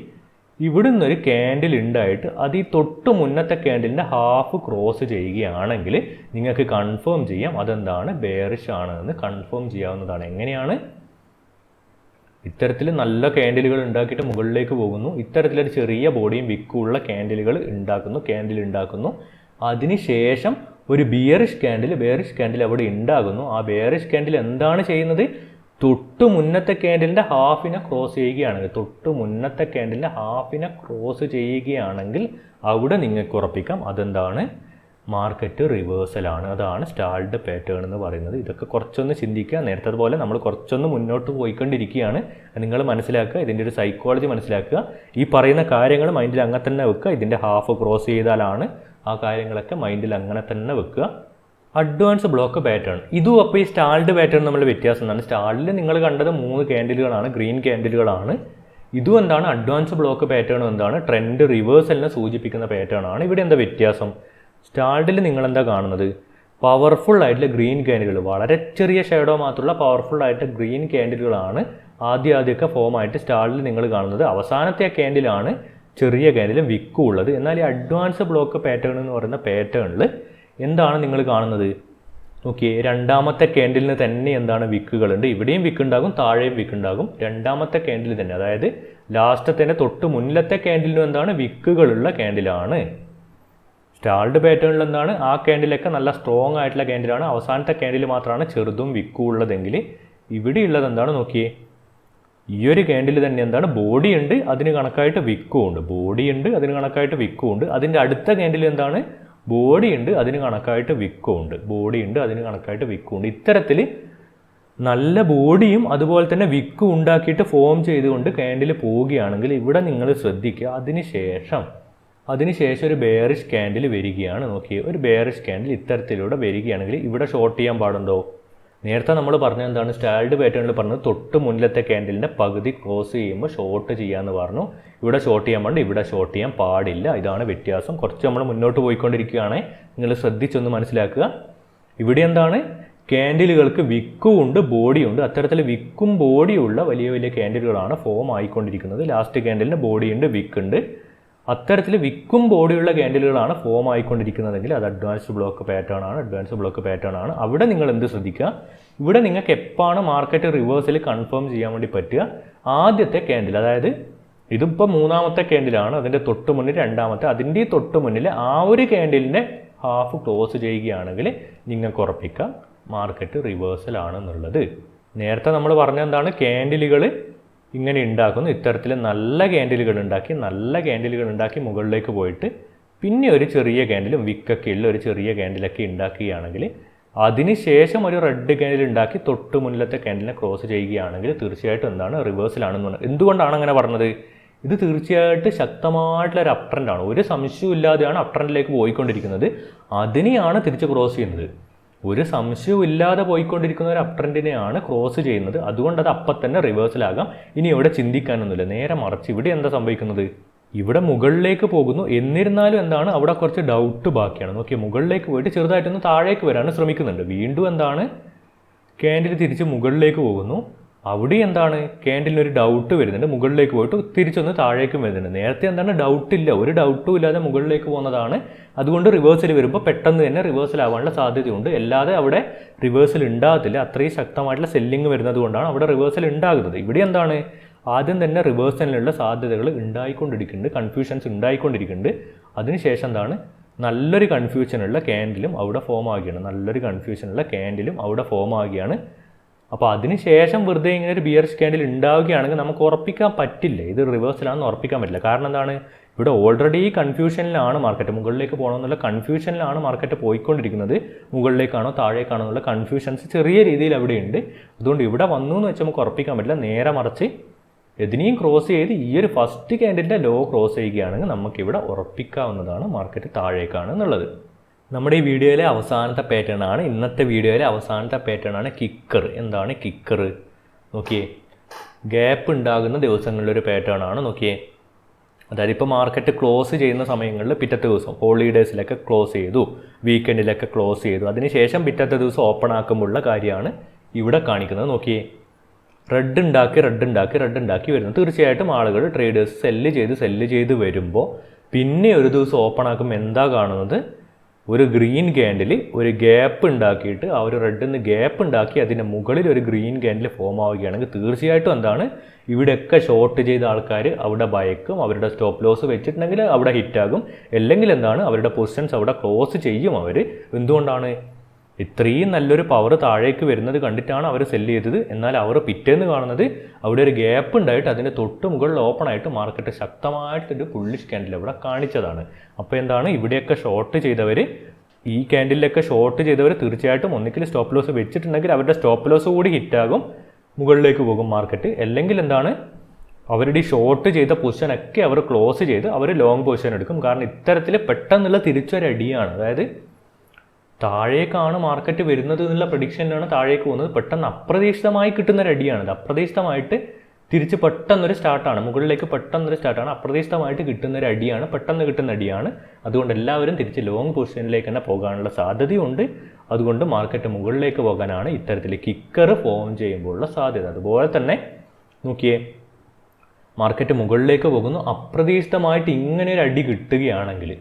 ഇവിടുന്ന് ഒരു ക്യാൻഡിൽ ഉണ്ടായിട്ട് അത് ഈ തൊട്ട് മുന്നത്തെ ക്യാൻഡിലിൻ്റെ ഹാഫ് ക്രോസ് ചെയ്യുകയാണെങ്കിൽ നിങ്ങൾക്ക് കൺഫേം ചെയ്യാം അതെന്താണ്? ബെയറിഷ് ആണെന്ന് കൺഫേം ചെയ്യാവുന്നതാണ്. എങ്ങനെയാണ്? ഇത്തരത്തിൽ നല്ല ക്യാൻഡിലുകൾ ഉണ്ടാക്കിയിട്ട് മുകളിലേക്ക് പോകുന്നു. ഇത്തരത്തിലൊരു ചെറിയ ബോഡിയും വിക്കുള്ള ക്യാൻഡിൽ ഉണ്ടാക്കുന്നു. അതിനുശേഷം ഒരു ബിയറിഷ് ക്യാൻഡിൽ അവിടെ ഉണ്ടാകുന്നു. ആ ബിയറിഷ് ക്യാൻഡിൽ എന്താണ് ചെയ്യുന്നത്? തൊട്ട് മുന്നത്തെ ക്യാൻഡിലിൻ്റെ ഹാഫിനെ ക്രോസ് ചെയ്യുകയാണെങ്കിൽ അവിടെ നിങ്ങൾക്ക് ഉറപ്പിക്കാം അതെന്താണ്? മാർക്കറ്റ് റിവേഴ്സലാണ്. അതാണ് സ്റ്റാൾഡ് പാറ്റേൺ എന്ന് പറയുന്നത്. ഇതൊക്കെ കുറച്ചൊന്ന് ചിന്തിക്കുക. നേരത്തെ പോലെ നമ്മൾ കുറച്ചൊന്ന് മുന്നോട്ട് പോയിക്കൊണ്ടിരിക്കുകയാണ്. നിങ്ങൾ മനസ്സിലാക്കുക, ഇതിൻ്റെ ഒരു സൈക്കോളജി മനസ്സിലാക്കുക. ഈ പറയുന്ന കാര്യങ്ങൾ മൈൻഡിൽ അങ്ങനെ തന്നെ വെക്കുക. ഇതിൻ്റെ ഹാഫ് ക്രോസ് ചെയ്താലാണ് ആ കാര്യങ്ങളൊക്കെ മൈൻഡിൽ അങ്ങനെ തന്നെ വെക്കുക. അഡ്വാൻസ് ബ്ലോക്ക് പാറ്റേൺ ഇതും അപ്പോൾ ഈ സ്റ്റാൾഡ് പാറ്റേൺ നമ്മൾ വ്യത്യാസം എന്താണ്? സ്റ്റാൾഡിൽ നിങ്ങൾ കണ്ടത് 3 ക്യാൻഡിലുകളാണ്, ഗ്രീൻ ക്യാൻഡിലുകളാണ്. ഇതും എന്താണ്? അഡ്വാൻസ് ബ്ലോക്ക് പാറ്റേൺ എന്താണ്? ട്രെൻഡ് റിവേഴ്സലിനെ സൂചിപ്പിക്കുന്ന പാറ്റേൺ ആണ്. ഇവിടെ എന്താ വ്യത്യാസം? സ്റ്റാൾഡിൽ നിങ്ങൾ എന്താ കാണുന്നത്? പവർഫുൾ ആയിട്ടുള്ള ഗ്രീൻ ക്യാൻഡിലുകൾ, വളരെ ചെറിയ ഷേഡോ മാത്രമുള്ള പവർഫുൾ ആയിട്ട് ഗ്രീൻ ക്യാൻഡിലുകളാണ് ആദ്യമൊക്കെ ഫോം ആയിട്ട് സ്റ്റാൾഡിൽ നിങ്ങൾ കാണുന്നത്. അവസാനത്തെ ആ ക്യാൻഡിലാണ് ചെറിയ ക്യാൻഡിലും വിക്കും ഉള്ളത്. എന്നാൽ ഈ അഡ്വാൻസ് ബ്ലോക്ക് പാറ്റേൺ എന്ന് പറയുന്ന പാറ്റേണിൽ എന്താണ് നിങ്ങൾ കാണുന്നത്? നോക്കിയേ, രണ്ടാമത്തെ ക്യാൻഡിലിന് തന്നെ എന്താണ്? വിക്കുകളുണ്ട്. ഇവിടെയും വിക്കുണ്ടാകും, താഴെയും വിക്കുണ്ടാകും. രണ്ടാമത്തെ ക്യാൻഡിൽ തന്നെ, അതായത് ലാസ്റ്റത്തെ തൊട്ട് മുന്നിലത്തെ ക്യാൻഡിലിനും എന്താണ്? വിക്കുകളുള്ള ക്യാൻഡിലാണ്. സ്റ്റാൾഡ് പാറ്റേണിൽ എന്താണ്? ആ ക്യാൻഡിലൊക്കെ നല്ല സ്ട്രോങ് ആയിട്ടുള്ള ക്യാൻഡിലാണ്. അവസാനത്തെ ക്യാൻഡിൽ മാത്രമാണ് ചെറുതും വിക്കും ഉള്ളതെങ്കിൽ ഇവിടെയുള്ളത് എന്താണ്? നോക്കിയേ, ഈ ഒരു ക്യാൻഡിൽ തന്നെ എന്താണ്? ബോഡി ഉണ്ട്, അതിന് കണക്കായിട്ട് വിക്കും ഉണ്ട്. അതിൻ്റെ അടുത്ത ക്യാൻഡിൽ എന്താണ്? ബോഡി ഉണ്ട്, അതിന് കണക്കായിട്ട് വിക്കും ഉണ്ട്. ഇത്തരത്തിൽ നല്ല ബോഡിയും അതുപോലെ തന്നെ വിക്കും ഉണ്ടാക്കിയിട്ട് ഫോം ചെയ്തുകൊണ്ട് ക്യാൻഡിൽ പോവുകയാണെങ്കിൽ ഇവിടെ നിങ്ങൾ ശ്രദ്ധിക്കുക. അതിനുശേഷം ഒരു ബെയറിഷ് ക്യാൻഡിൽ വരികയാണ്. നോക്കിയേ, ഒരു ബെയറിഷ് ക്യാൻഡിൽ ഇത്തരത്തിലൂടെ വരികയാണെങ്കിൽ ഇവിടെ ഷോർട്ട് ചെയ്യാൻ പാടുണ്ടോ? നേരത്തെ നമ്മൾ പറഞ്ഞത് എന്താണ്? സ്റ്റാൾഡ് പാറ്റേണിൽ പറഞ്ഞത് തൊട്ട് മുന്നിലത്തെ ക്യാൻഡിലിൻ്റെ പകുതി ക്രോസ് ചെയ്യുമ്പോൾ ഷോർട്ട് ചെയ്യാമെന്ന് പറഞ്ഞു. ഇവിടെ ഷോർട്ട് ചെയ്യാൻ പാടില്ല, ഇവിടെ ഷോർട്ട് ചെയ്യാൻ പാടില്ല. ഇതാണ് വ്യത്യാസം. കുറച്ച് നമ്മൾ മുന്നോട്ട് പോയിക്കൊണ്ടിരിക്കുകയാണ്. നിങ്ങൾ ശ്രദ്ധിച്ചൊന്ന് മനസ്സിലാക്കുക. ഇവിടെ എന്താണ്? ക്യാൻഡിലുകൾക്ക് വിക്കും ഉണ്ട്, ബോഡിയുണ്ട്. അത്തരത്തിൽ വിക്കും ബോഡിയുള്ള വലിയ വലിയ ക്യാൻഡിലുകളാണ് ഫോം ആയിക്കൊണ്ടിരിക്കുന്നത്. ലാസ്റ്റ് ക്യാൻഡിലിന് ബോഡിയുണ്ട്, വിക്കുണ്ട്. അത്തരത്തിൽ വിക്കും ബോഡിയുള്ള ക്യാൻഡിലുകളാണ് ഫോം ആയിക്കൊണ്ടിരിക്കുന്നതെങ്കിൽ അത് അഡ്വാൻസ്ഡ് ബ്ലോക്ക് പാറ്റേൺ ആണ്. അവിടെ നിങ്ങൾ എന്ത് ശ്രദ്ധിക്കുക? ഇവിടെ നിങ്ങൾക്ക് എപ്പോഴാണ് മാർക്കറ്റ് റിവേഴ്സിൽ കൺഫേം ചെയ്യാൻ വേണ്ടി പറ്റുക? ആദ്യത്തെ ക്യാൻഡിൽ, അതായത് ഇതിപ്പോൾ 3ാമത്തെ ക്യാൻഡിലാണ്, അതിൻ്റെ തൊട്ട് മുന്നിൽ 2ാമത്തെ, അതിൻ്റെ തൊട്ട് മുന്നിൽ ആ ഒരു ക്യാൻഡിലിനെ ഹാഫ് ക്ലോസ് ചെയ്യുകയാണെങ്കിൽ നിങ്ങൾക്ക് ഉറപ്പിക്കാം മാർക്കറ്റ് റിവേഴ്സൽ ആണെന്നുള്ളത്. നേരത്തെ നമ്മൾ പറഞ്ഞ എന്താണ്? ക്യാൻഡിലുകൾ ഇങ്ങനെ ഉണ്ടാക്കുന്നു. ഇത്തരത്തിൽ നല്ല ക്യാൻഡിലുകൾ ഉണ്ടാക്കി മുകളിലേക്ക് പോയിട്ട് പിന്നെ ഒരു ചെറിയ ക്യാൻഡിലും വിക്കൊക്കെ ഉള്ള ഒരു ചെറിയ ക്യാൻഡിലൊക്കെ ഉണ്ടാക്കുകയാണെങ്കിൽ അതിനുശേഷം ഒരു റെഡ് ക്യാൻഡിൽ ഉണ്ടാക്കി തൊട്ട് മുന്നിലത്തെ ക്യാൻഡിലിനെ ക്രോസ് ചെയ്യുകയാണെങ്കിൽ തീർച്ചയായിട്ടും എന്താണ്? റിവേഴ്സലാണെന്ന് പറഞ്ഞത്. എന്തുകൊണ്ടാണ് അങ്ങനെ പറഞ്ഞത്? ഇത് തീർച്ചയായിട്ടും ശക്തമായിട്ടുള്ള ഒരു അപ് ട്രെൻഡാണ്. ഒരു സംശയവും ഇല്ലാതെയാണ് അപ് ട്രെൻഡിലേക്ക് പോയിക്കൊണ്ടിരിക്കുന്നത്. അതിനെയാണ് തിരിച്ച് ക്രോസ് ചെയ്യുന്നത്. ഒരു സംശയവും ഇല്ലാതെ പോയിക്കൊണ്ടിരിക്കുന്ന ഒരു അപ് ട്രെൻഡിനെയാണ് ക്രോസ് ചെയ്യുന്നത്. അതുകൊണ്ട് അത് അപ്പം തന്നെ റിവേഴ്സലാകാം. ഇനി ഇവിടെ ചിന്തിക്കാനൊന്നുമില്ല. നേരെ മറിച്ച് ഇവിടെ എന്താ സംഭവിക്കുന്നത്? ഇവിടെ മുകളിലേക്ക് പോകുന്നു. എന്നിരുന്നാലും എന്താണ്? അവിടെ കുറച്ച് ഡൗട്ട് ബാക്കിയാണ്. നോക്കിയാൽ മുകളിലേക്ക് പോയിട്ട് ചെറുതായിട്ടൊന്ന് താഴേക്ക് വരാൻ ശ്രമിക്കുന്നുണ്ട്. വീണ്ടും എന്താണ്? ക്യാൻഡിൽ തിരിച്ച് മുകളിലേക്ക് പോകുന്നു. അവിടെ എന്താണ്? ക്യാൻഡിലിന് ഒരു ഡൗട്ട് വരുന്നുണ്ട്. മുകളിലേക്ക് പോയിട്ട് തിരിച്ചൊന്ന് താഴേക്കും വരുന്നുണ്ട്. നേരത്തെ എന്താണ്? ഡൗട്ടില്ല, ഒരു ഡൗട്ടും ഇല്ലാതെ മുകളിലേക്ക് പോകുന്നതാണ്. അതുകൊണ്ട് റിവേഴ്സൽ വരുമ്പോൾ പെട്ടെന്ന് തന്നെ റിവേഴ്സൽ ആവാനുള്ള സാധ്യതയുണ്ട്. അല്ലാതെ അവിടെ റിവേഴ്സൽ ഉണ്ടാകത്തില്ല. അത്രയും ശക്തമായിട്ടുള്ള സെല്ലിങ് വരുന്നത് കൊണ്ടാണ് അവിടെ റിവേഴ്സൽ ഉണ്ടാകുന്നത്. ഇവിടെ എന്താണ്? ആദ്യം തന്നെ റിവേഴ്സലിനുള്ള സാധ്യതകൾ ഉണ്ടായിക്കൊണ്ടിരിക്കുന്നുണ്ട്, കൺഫ്യൂഷൻസ് ഉണ്ടായിക്കൊണ്ടിരിക്കുന്നുണ്ട്. അതിനുശേഷം എന്താണ്, നല്ലൊരു കൺഫ്യൂഷനുള്ള ക്യാൻഡിലും അവിടെ ഫോം ആവുകയാണ്, അപ്പോൾ അതിനുശേഷം വെറുതെ ഇങ്ങനെ ഒരു ബിയറിഷ് ക്യാൻഡിൽ ഉണ്ടാവുകയാണെങ്കിൽ നമുക്ക് ഉറപ്പിക്കാൻ പറ്റില്ല ഇത് റിവേഴ്സലാണെന്ന് ഉറപ്പിക്കാൻ പറ്റില്ല. കാരണം എന്താണ്, ഇവിടെ ഓൾറെഡി കൺഫ്യൂഷനിലാണ് മാർക്കറ്റ്, മുകളിലേക്ക് പോകണമെന്നുള്ള കൺഫ്യൂഷനിലാണ് മാർക്കറ്റ് പോയിക്കൊണ്ടിരിക്കുന്നത്. മുകളിലേക്കാണോ താഴേക്കാണോ എന്നുള്ള കൺഫ്യൂഷൻസ് ചെറിയ രീതിയിൽ അവിടെയുണ്ട്. അതുകൊണ്ട് ഇവിടെ വന്നു എന്ന് വെച്ചാൽ നമുക്ക് ഉറപ്പിക്കാൻ പറ്റില്ല. നേരെ മറിച്ച് ഇതിനെയും ക്രോസ് ചെയ്ത് ഈ ഒരു ഫസ്റ്റ് ക്യാൻഡിലിൻ്റെ ലോ ക്രോസ് ചെയ്യുകയാണെങ്കിൽ നമുക്കിവിടെ ഉറപ്പിക്കാവുന്നതാണ് മാർക്കറ്റ് താഴേക്കാണ് എന്നുള്ളത്. നമ്മുടെ ഈ വീഡിയോയിലെ അവസാനത്തെ പാറ്റേൺ ആണ്, ഇന്നത്തെ വീഡിയോയിലെ അവസാനത്തെ പാറ്റേൺ ആണ് കിക്കർ. എന്താണ് കിക്കർ നോക്കിയേ, ഗ്യാപ്പ് ഉണ്ടാകുന്ന ദിവസങ്ങളിലൊരു പാറ്റേൺ ആണ്. നോക്കിയേ, അതായത് ഇപ്പോൾ മാർക്കറ്റ് ക്ലോസ് ചെയ്യുന്ന സമയങ്ങളിൽ പിറ്റത്തെ ദിവസം ഹോളിഡേയ്സിലൊക്കെ ക്ലോസ് ചെയ്തു, വീക്കെൻഡിലൊക്കെ ക്ലോസ് ചെയ്തു, അതിനുശേഷം പിറ്റത്തെ ദിവസം ഓപ്പൺ ആക്കുമ്പോഴുള്ള കാര്യമാണ് ഇവിടെ കാണിക്കുന്നത്. നോക്കിയേ, റെഡ് ഉണ്ടാക്കി വരുന്നു. തീർച്ചയായിട്ടും ആളുകൾ ട്രേഡേഴ്സ് സെല്ല് ചെയ്ത് വരുമ്പോൾ പിന്നെ ഒരു ദിവസം ഓപ്പൺ ആക്കുമ്പോൾ എന്താ കാണുന്നത്, ഒരു ഗ്രീൻ ക്യാൻഡിൽ ഒരു ഗ്യാപ്പ് ഉണ്ടാക്കിയിട്ട് ആ ഒരു റെഡിൽ നിന്ന് ഗ്യാപ്പ് ഉണ്ടാക്കി അതിൻ്റെ മുകളിൽ ഒരു ഗ്രീൻ ക്യാൻഡിൽ ഫോം ആവുകയാണെങ്കിൽ തീർച്ചയായിട്ടും എന്താണ്, ഇവിടെയൊക്കെ ഷോർട്ട് ചെയ്ത ആൾക്കാർ അവിടെ ഭയക്കും, അവരുടെ സ്റ്റോപ്പ് ലോസ് വെച്ചിട്ടുണ്ടെങ്കിൽ അവിടെ ഹിറ്റാകും, അല്ലെങ്കിൽ എന്താണ് അവരുടെ പൊസിഷൻസ് അവിടെ ക്ലോസ് ചെയ്യും. അവർ എന്തുകൊണ്ടാണ്, ഇത്രയും നല്ലൊരു പവർ താഴേക്ക് വരുന്നത് കണ്ടിട്ടാണ് അവർ സെല്ല് ചെയ്തത്. എന്നാൽ അവർ പിറ്റേന്ന് കാണുന്നത് അവിടെ ഒരു ഗ്യാപ്പ് ഉണ്ടായിട്ട് അതിൻ്റെ തൊട്ട് മുകളിൽ ഓപ്പൺ ആയിട്ട് മാർക്കറ്റ് ശക്തമായിട്ടൊരു ബുള്ളിഷ് ക്യാൻഡിൽ അവിടെ കാണിച്ചതാണ്. അപ്പോൾ എന്താണ്, ഇവിടെയൊക്കെ ഷോർട്ട് ചെയ്തവർ, ഈ ക്യാൻഡിലൊക്കെ ഷോർട്ട് ചെയ്തവർ തീർച്ചയായിട്ടും ഒന്നിക്കൽ സ്റ്റോപ്പ് ലോസ് വെച്ചിട്ടുണ്ടെങ്കിൽ അവരുടെ സ്റ്റോപ്പ് ലോസ് കൂടി ഹിറ്റാകും, മുകളിലേക്ക് പോകും മാർക്കറ്റ്. അല്ലെങ്കിൽ എന്താണ്, അവരുടെ ഈ ഷോർട്ട് ചെയ്ത പൊസിഷനൊക്കെ അവർ ക്ലോസ് ചെയ്ത് അവർ ലോങ് പൊസിഷൻ എടുക്കും. കാരണം ഇത്തരത്തിൽ പെട്ടെന്നുള്ള തിരിച്ചൊരടിയാണ്, അതായത് താഴേക്കാണ് മാർക്കറ്റ് വരുന്നത് എന്നുള്ള പ്രഡിക്ഷനിലാണ് താഴേക്ക് പോകുന്നത്. പെട്ടെന്ന് അപ്രതീക്ഷിതമായി കിട്ടുന്നൊരു അടിയാണിത്. അപ്രതീക്ഷിതമായിട്ട് തിരിച്ച് പെട്ടെന്നൊരു സ്റ്റാർട്ടാണ്, മുകളിലേക്ക് പെട്ടെന്നൊരു സ്റ്റാർട്ടാണ്, അപ്രതീക്ഷിതമായിട്ട് കിട്ടുന്നൊരു അടിയാണ്, പെട്ടെന്ന് കിട്ടുന്ന അടിയാണ്. അതുകൊണ്ട് എല്ലാവരും തിരിച്ച് ലോങ് പൊസിഷനിലേക്ക് തന്നെ പോകാനുള്ള സാധ്യതയുണ്ട്. അതുകൊണ്ട് മാർക്കറ്റ് മുകളിലേക്ക് പോകാനാണ് ഇത്തരത്തിൽ കിക്കർ ഫോം ചെയ്യുമ്പോഴുള്ള സാധ്യത. അതുപോലെ തന്നെ നോക്കിയേ, മാർക്കറ്റ് മുകളിലേക്ക് പോകുന്നു, അപ്രതീക്ഷിതമായിട്ട് ഇങ്ങനെ ഒരു അടി കിട്ടുകയാണെങ്കിൽ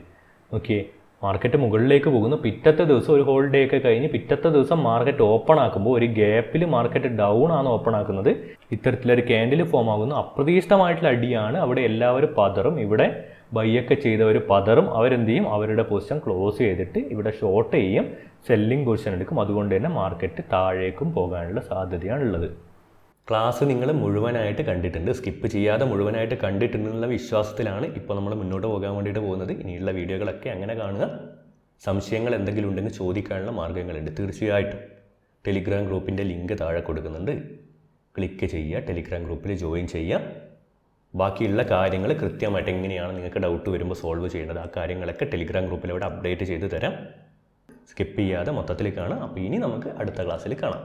നോക്കിയേ, മാർക്കറ്റ് മുകളിലേക്ക് പോകുന്നു, പിറ്റത്തെ ദിവസം ഒരു ഹോൾ ഡേ ഒക്കെ കഴിഞ്ഞ് പിറ്റത്തെ ദിവസം മാർക്കറ്റ് ഓപ്പൺ ആക്കുമ്പോൾ ഒരു ഗ്യാപ്പിൽ മാർക്കറ്റ് ഡൗൺ ആണ് ഓപ്പൺ ആക്കുന്നത്, ഇത്തരത്തിലൊരു ക്യാൻഡിൽ ഫോം ആകുന്നു, അപ്രതീക്ഷിതമായിട്ടുള്ള അടിയാണ്. അവിടെ എല്ലാവരും പതറും, ഇവിടെ ബൈയൊക്കെ ചെയ്തവർ പതറും, അവരെന്ത് ചെയ്യും, അവരുടെ പൊസിഷൻ ക്ലോസ് ചെയ്തിട്ട് ഇവിടെ ഷോർട്ട് ചെയ്യും, സെല്ലിംഗ് പൊസിഷൻ എടുക്കും. അതുകൊണ്ട് തന്നെ മാർക്കറ്റ് താഴേക്കും പോകാനുള്ള സാധ്യതയാണുള്ളത്. ക്ലാസ് നിങ്ങൾ മുഴുവനായിട്ട് കണ്ടിട്ടുണ്ട്, സ്കിപ്പ് ചെയ്യാതെ മുഴുവനായിട്ട് കണ്ടിട്ടുണ്ടെന്നുള്ള വിശ്വാസത്തിലാണ് ഇപ്പോൾ നമ്മൾ മുന്നോട്ട് പോകാൻ വേണ്ടിയിട്ട് പോകുന്നത്. ഇനിയുള്ള വീഡിയോകളൊക്കെ അങ്ങനെ കാണുക. സംശയങ്ങൾ എന്തെങ്കിലും ഉണ്ടെങ്കിൽ ചോദിക്കാനുള്ള മാർഗ്ഗങ്ങളുണ്ട്. തീർച്ചയായിട്ടും ടെലിഗ്രാം ഗ്രൂപ്പിൻ്റെ ലിങ്ക് താഴെ കൊടുക്കുന്നുണ്ട്, ക്ലിക്ക് ചെയ്യുക, ടെലിഗ്രാം ഗ്രൂപ്പിൽ ജോയിൻ ചെയ്യുക. ബാക്കിയുള്ള കാര്യങ്ങൾ കൃത്യമായിട്ട് എങ്ങനെയാണ് നിങ്ങൾക്ക് ഡൗട്ട് വരുമ്പോൾ സോൾവ് ചെയ്യേണ്ടത്, ആ കാര്യങ്ങളൊക്കെ ടെലിഗ്രാം ഗ്രൂപ്പിൽ അവിടെ അപ്ഡേറ്റ് ചെയ്ത് തരാം. സ്കിപ്പ് ചെയ്യാതെ മൊത്തത്തിൽ കാണാം. അപ്പോൾ ഇനി നമുക്ക് അടുത്ത ക്ലാസ്സിൽ കാണാം.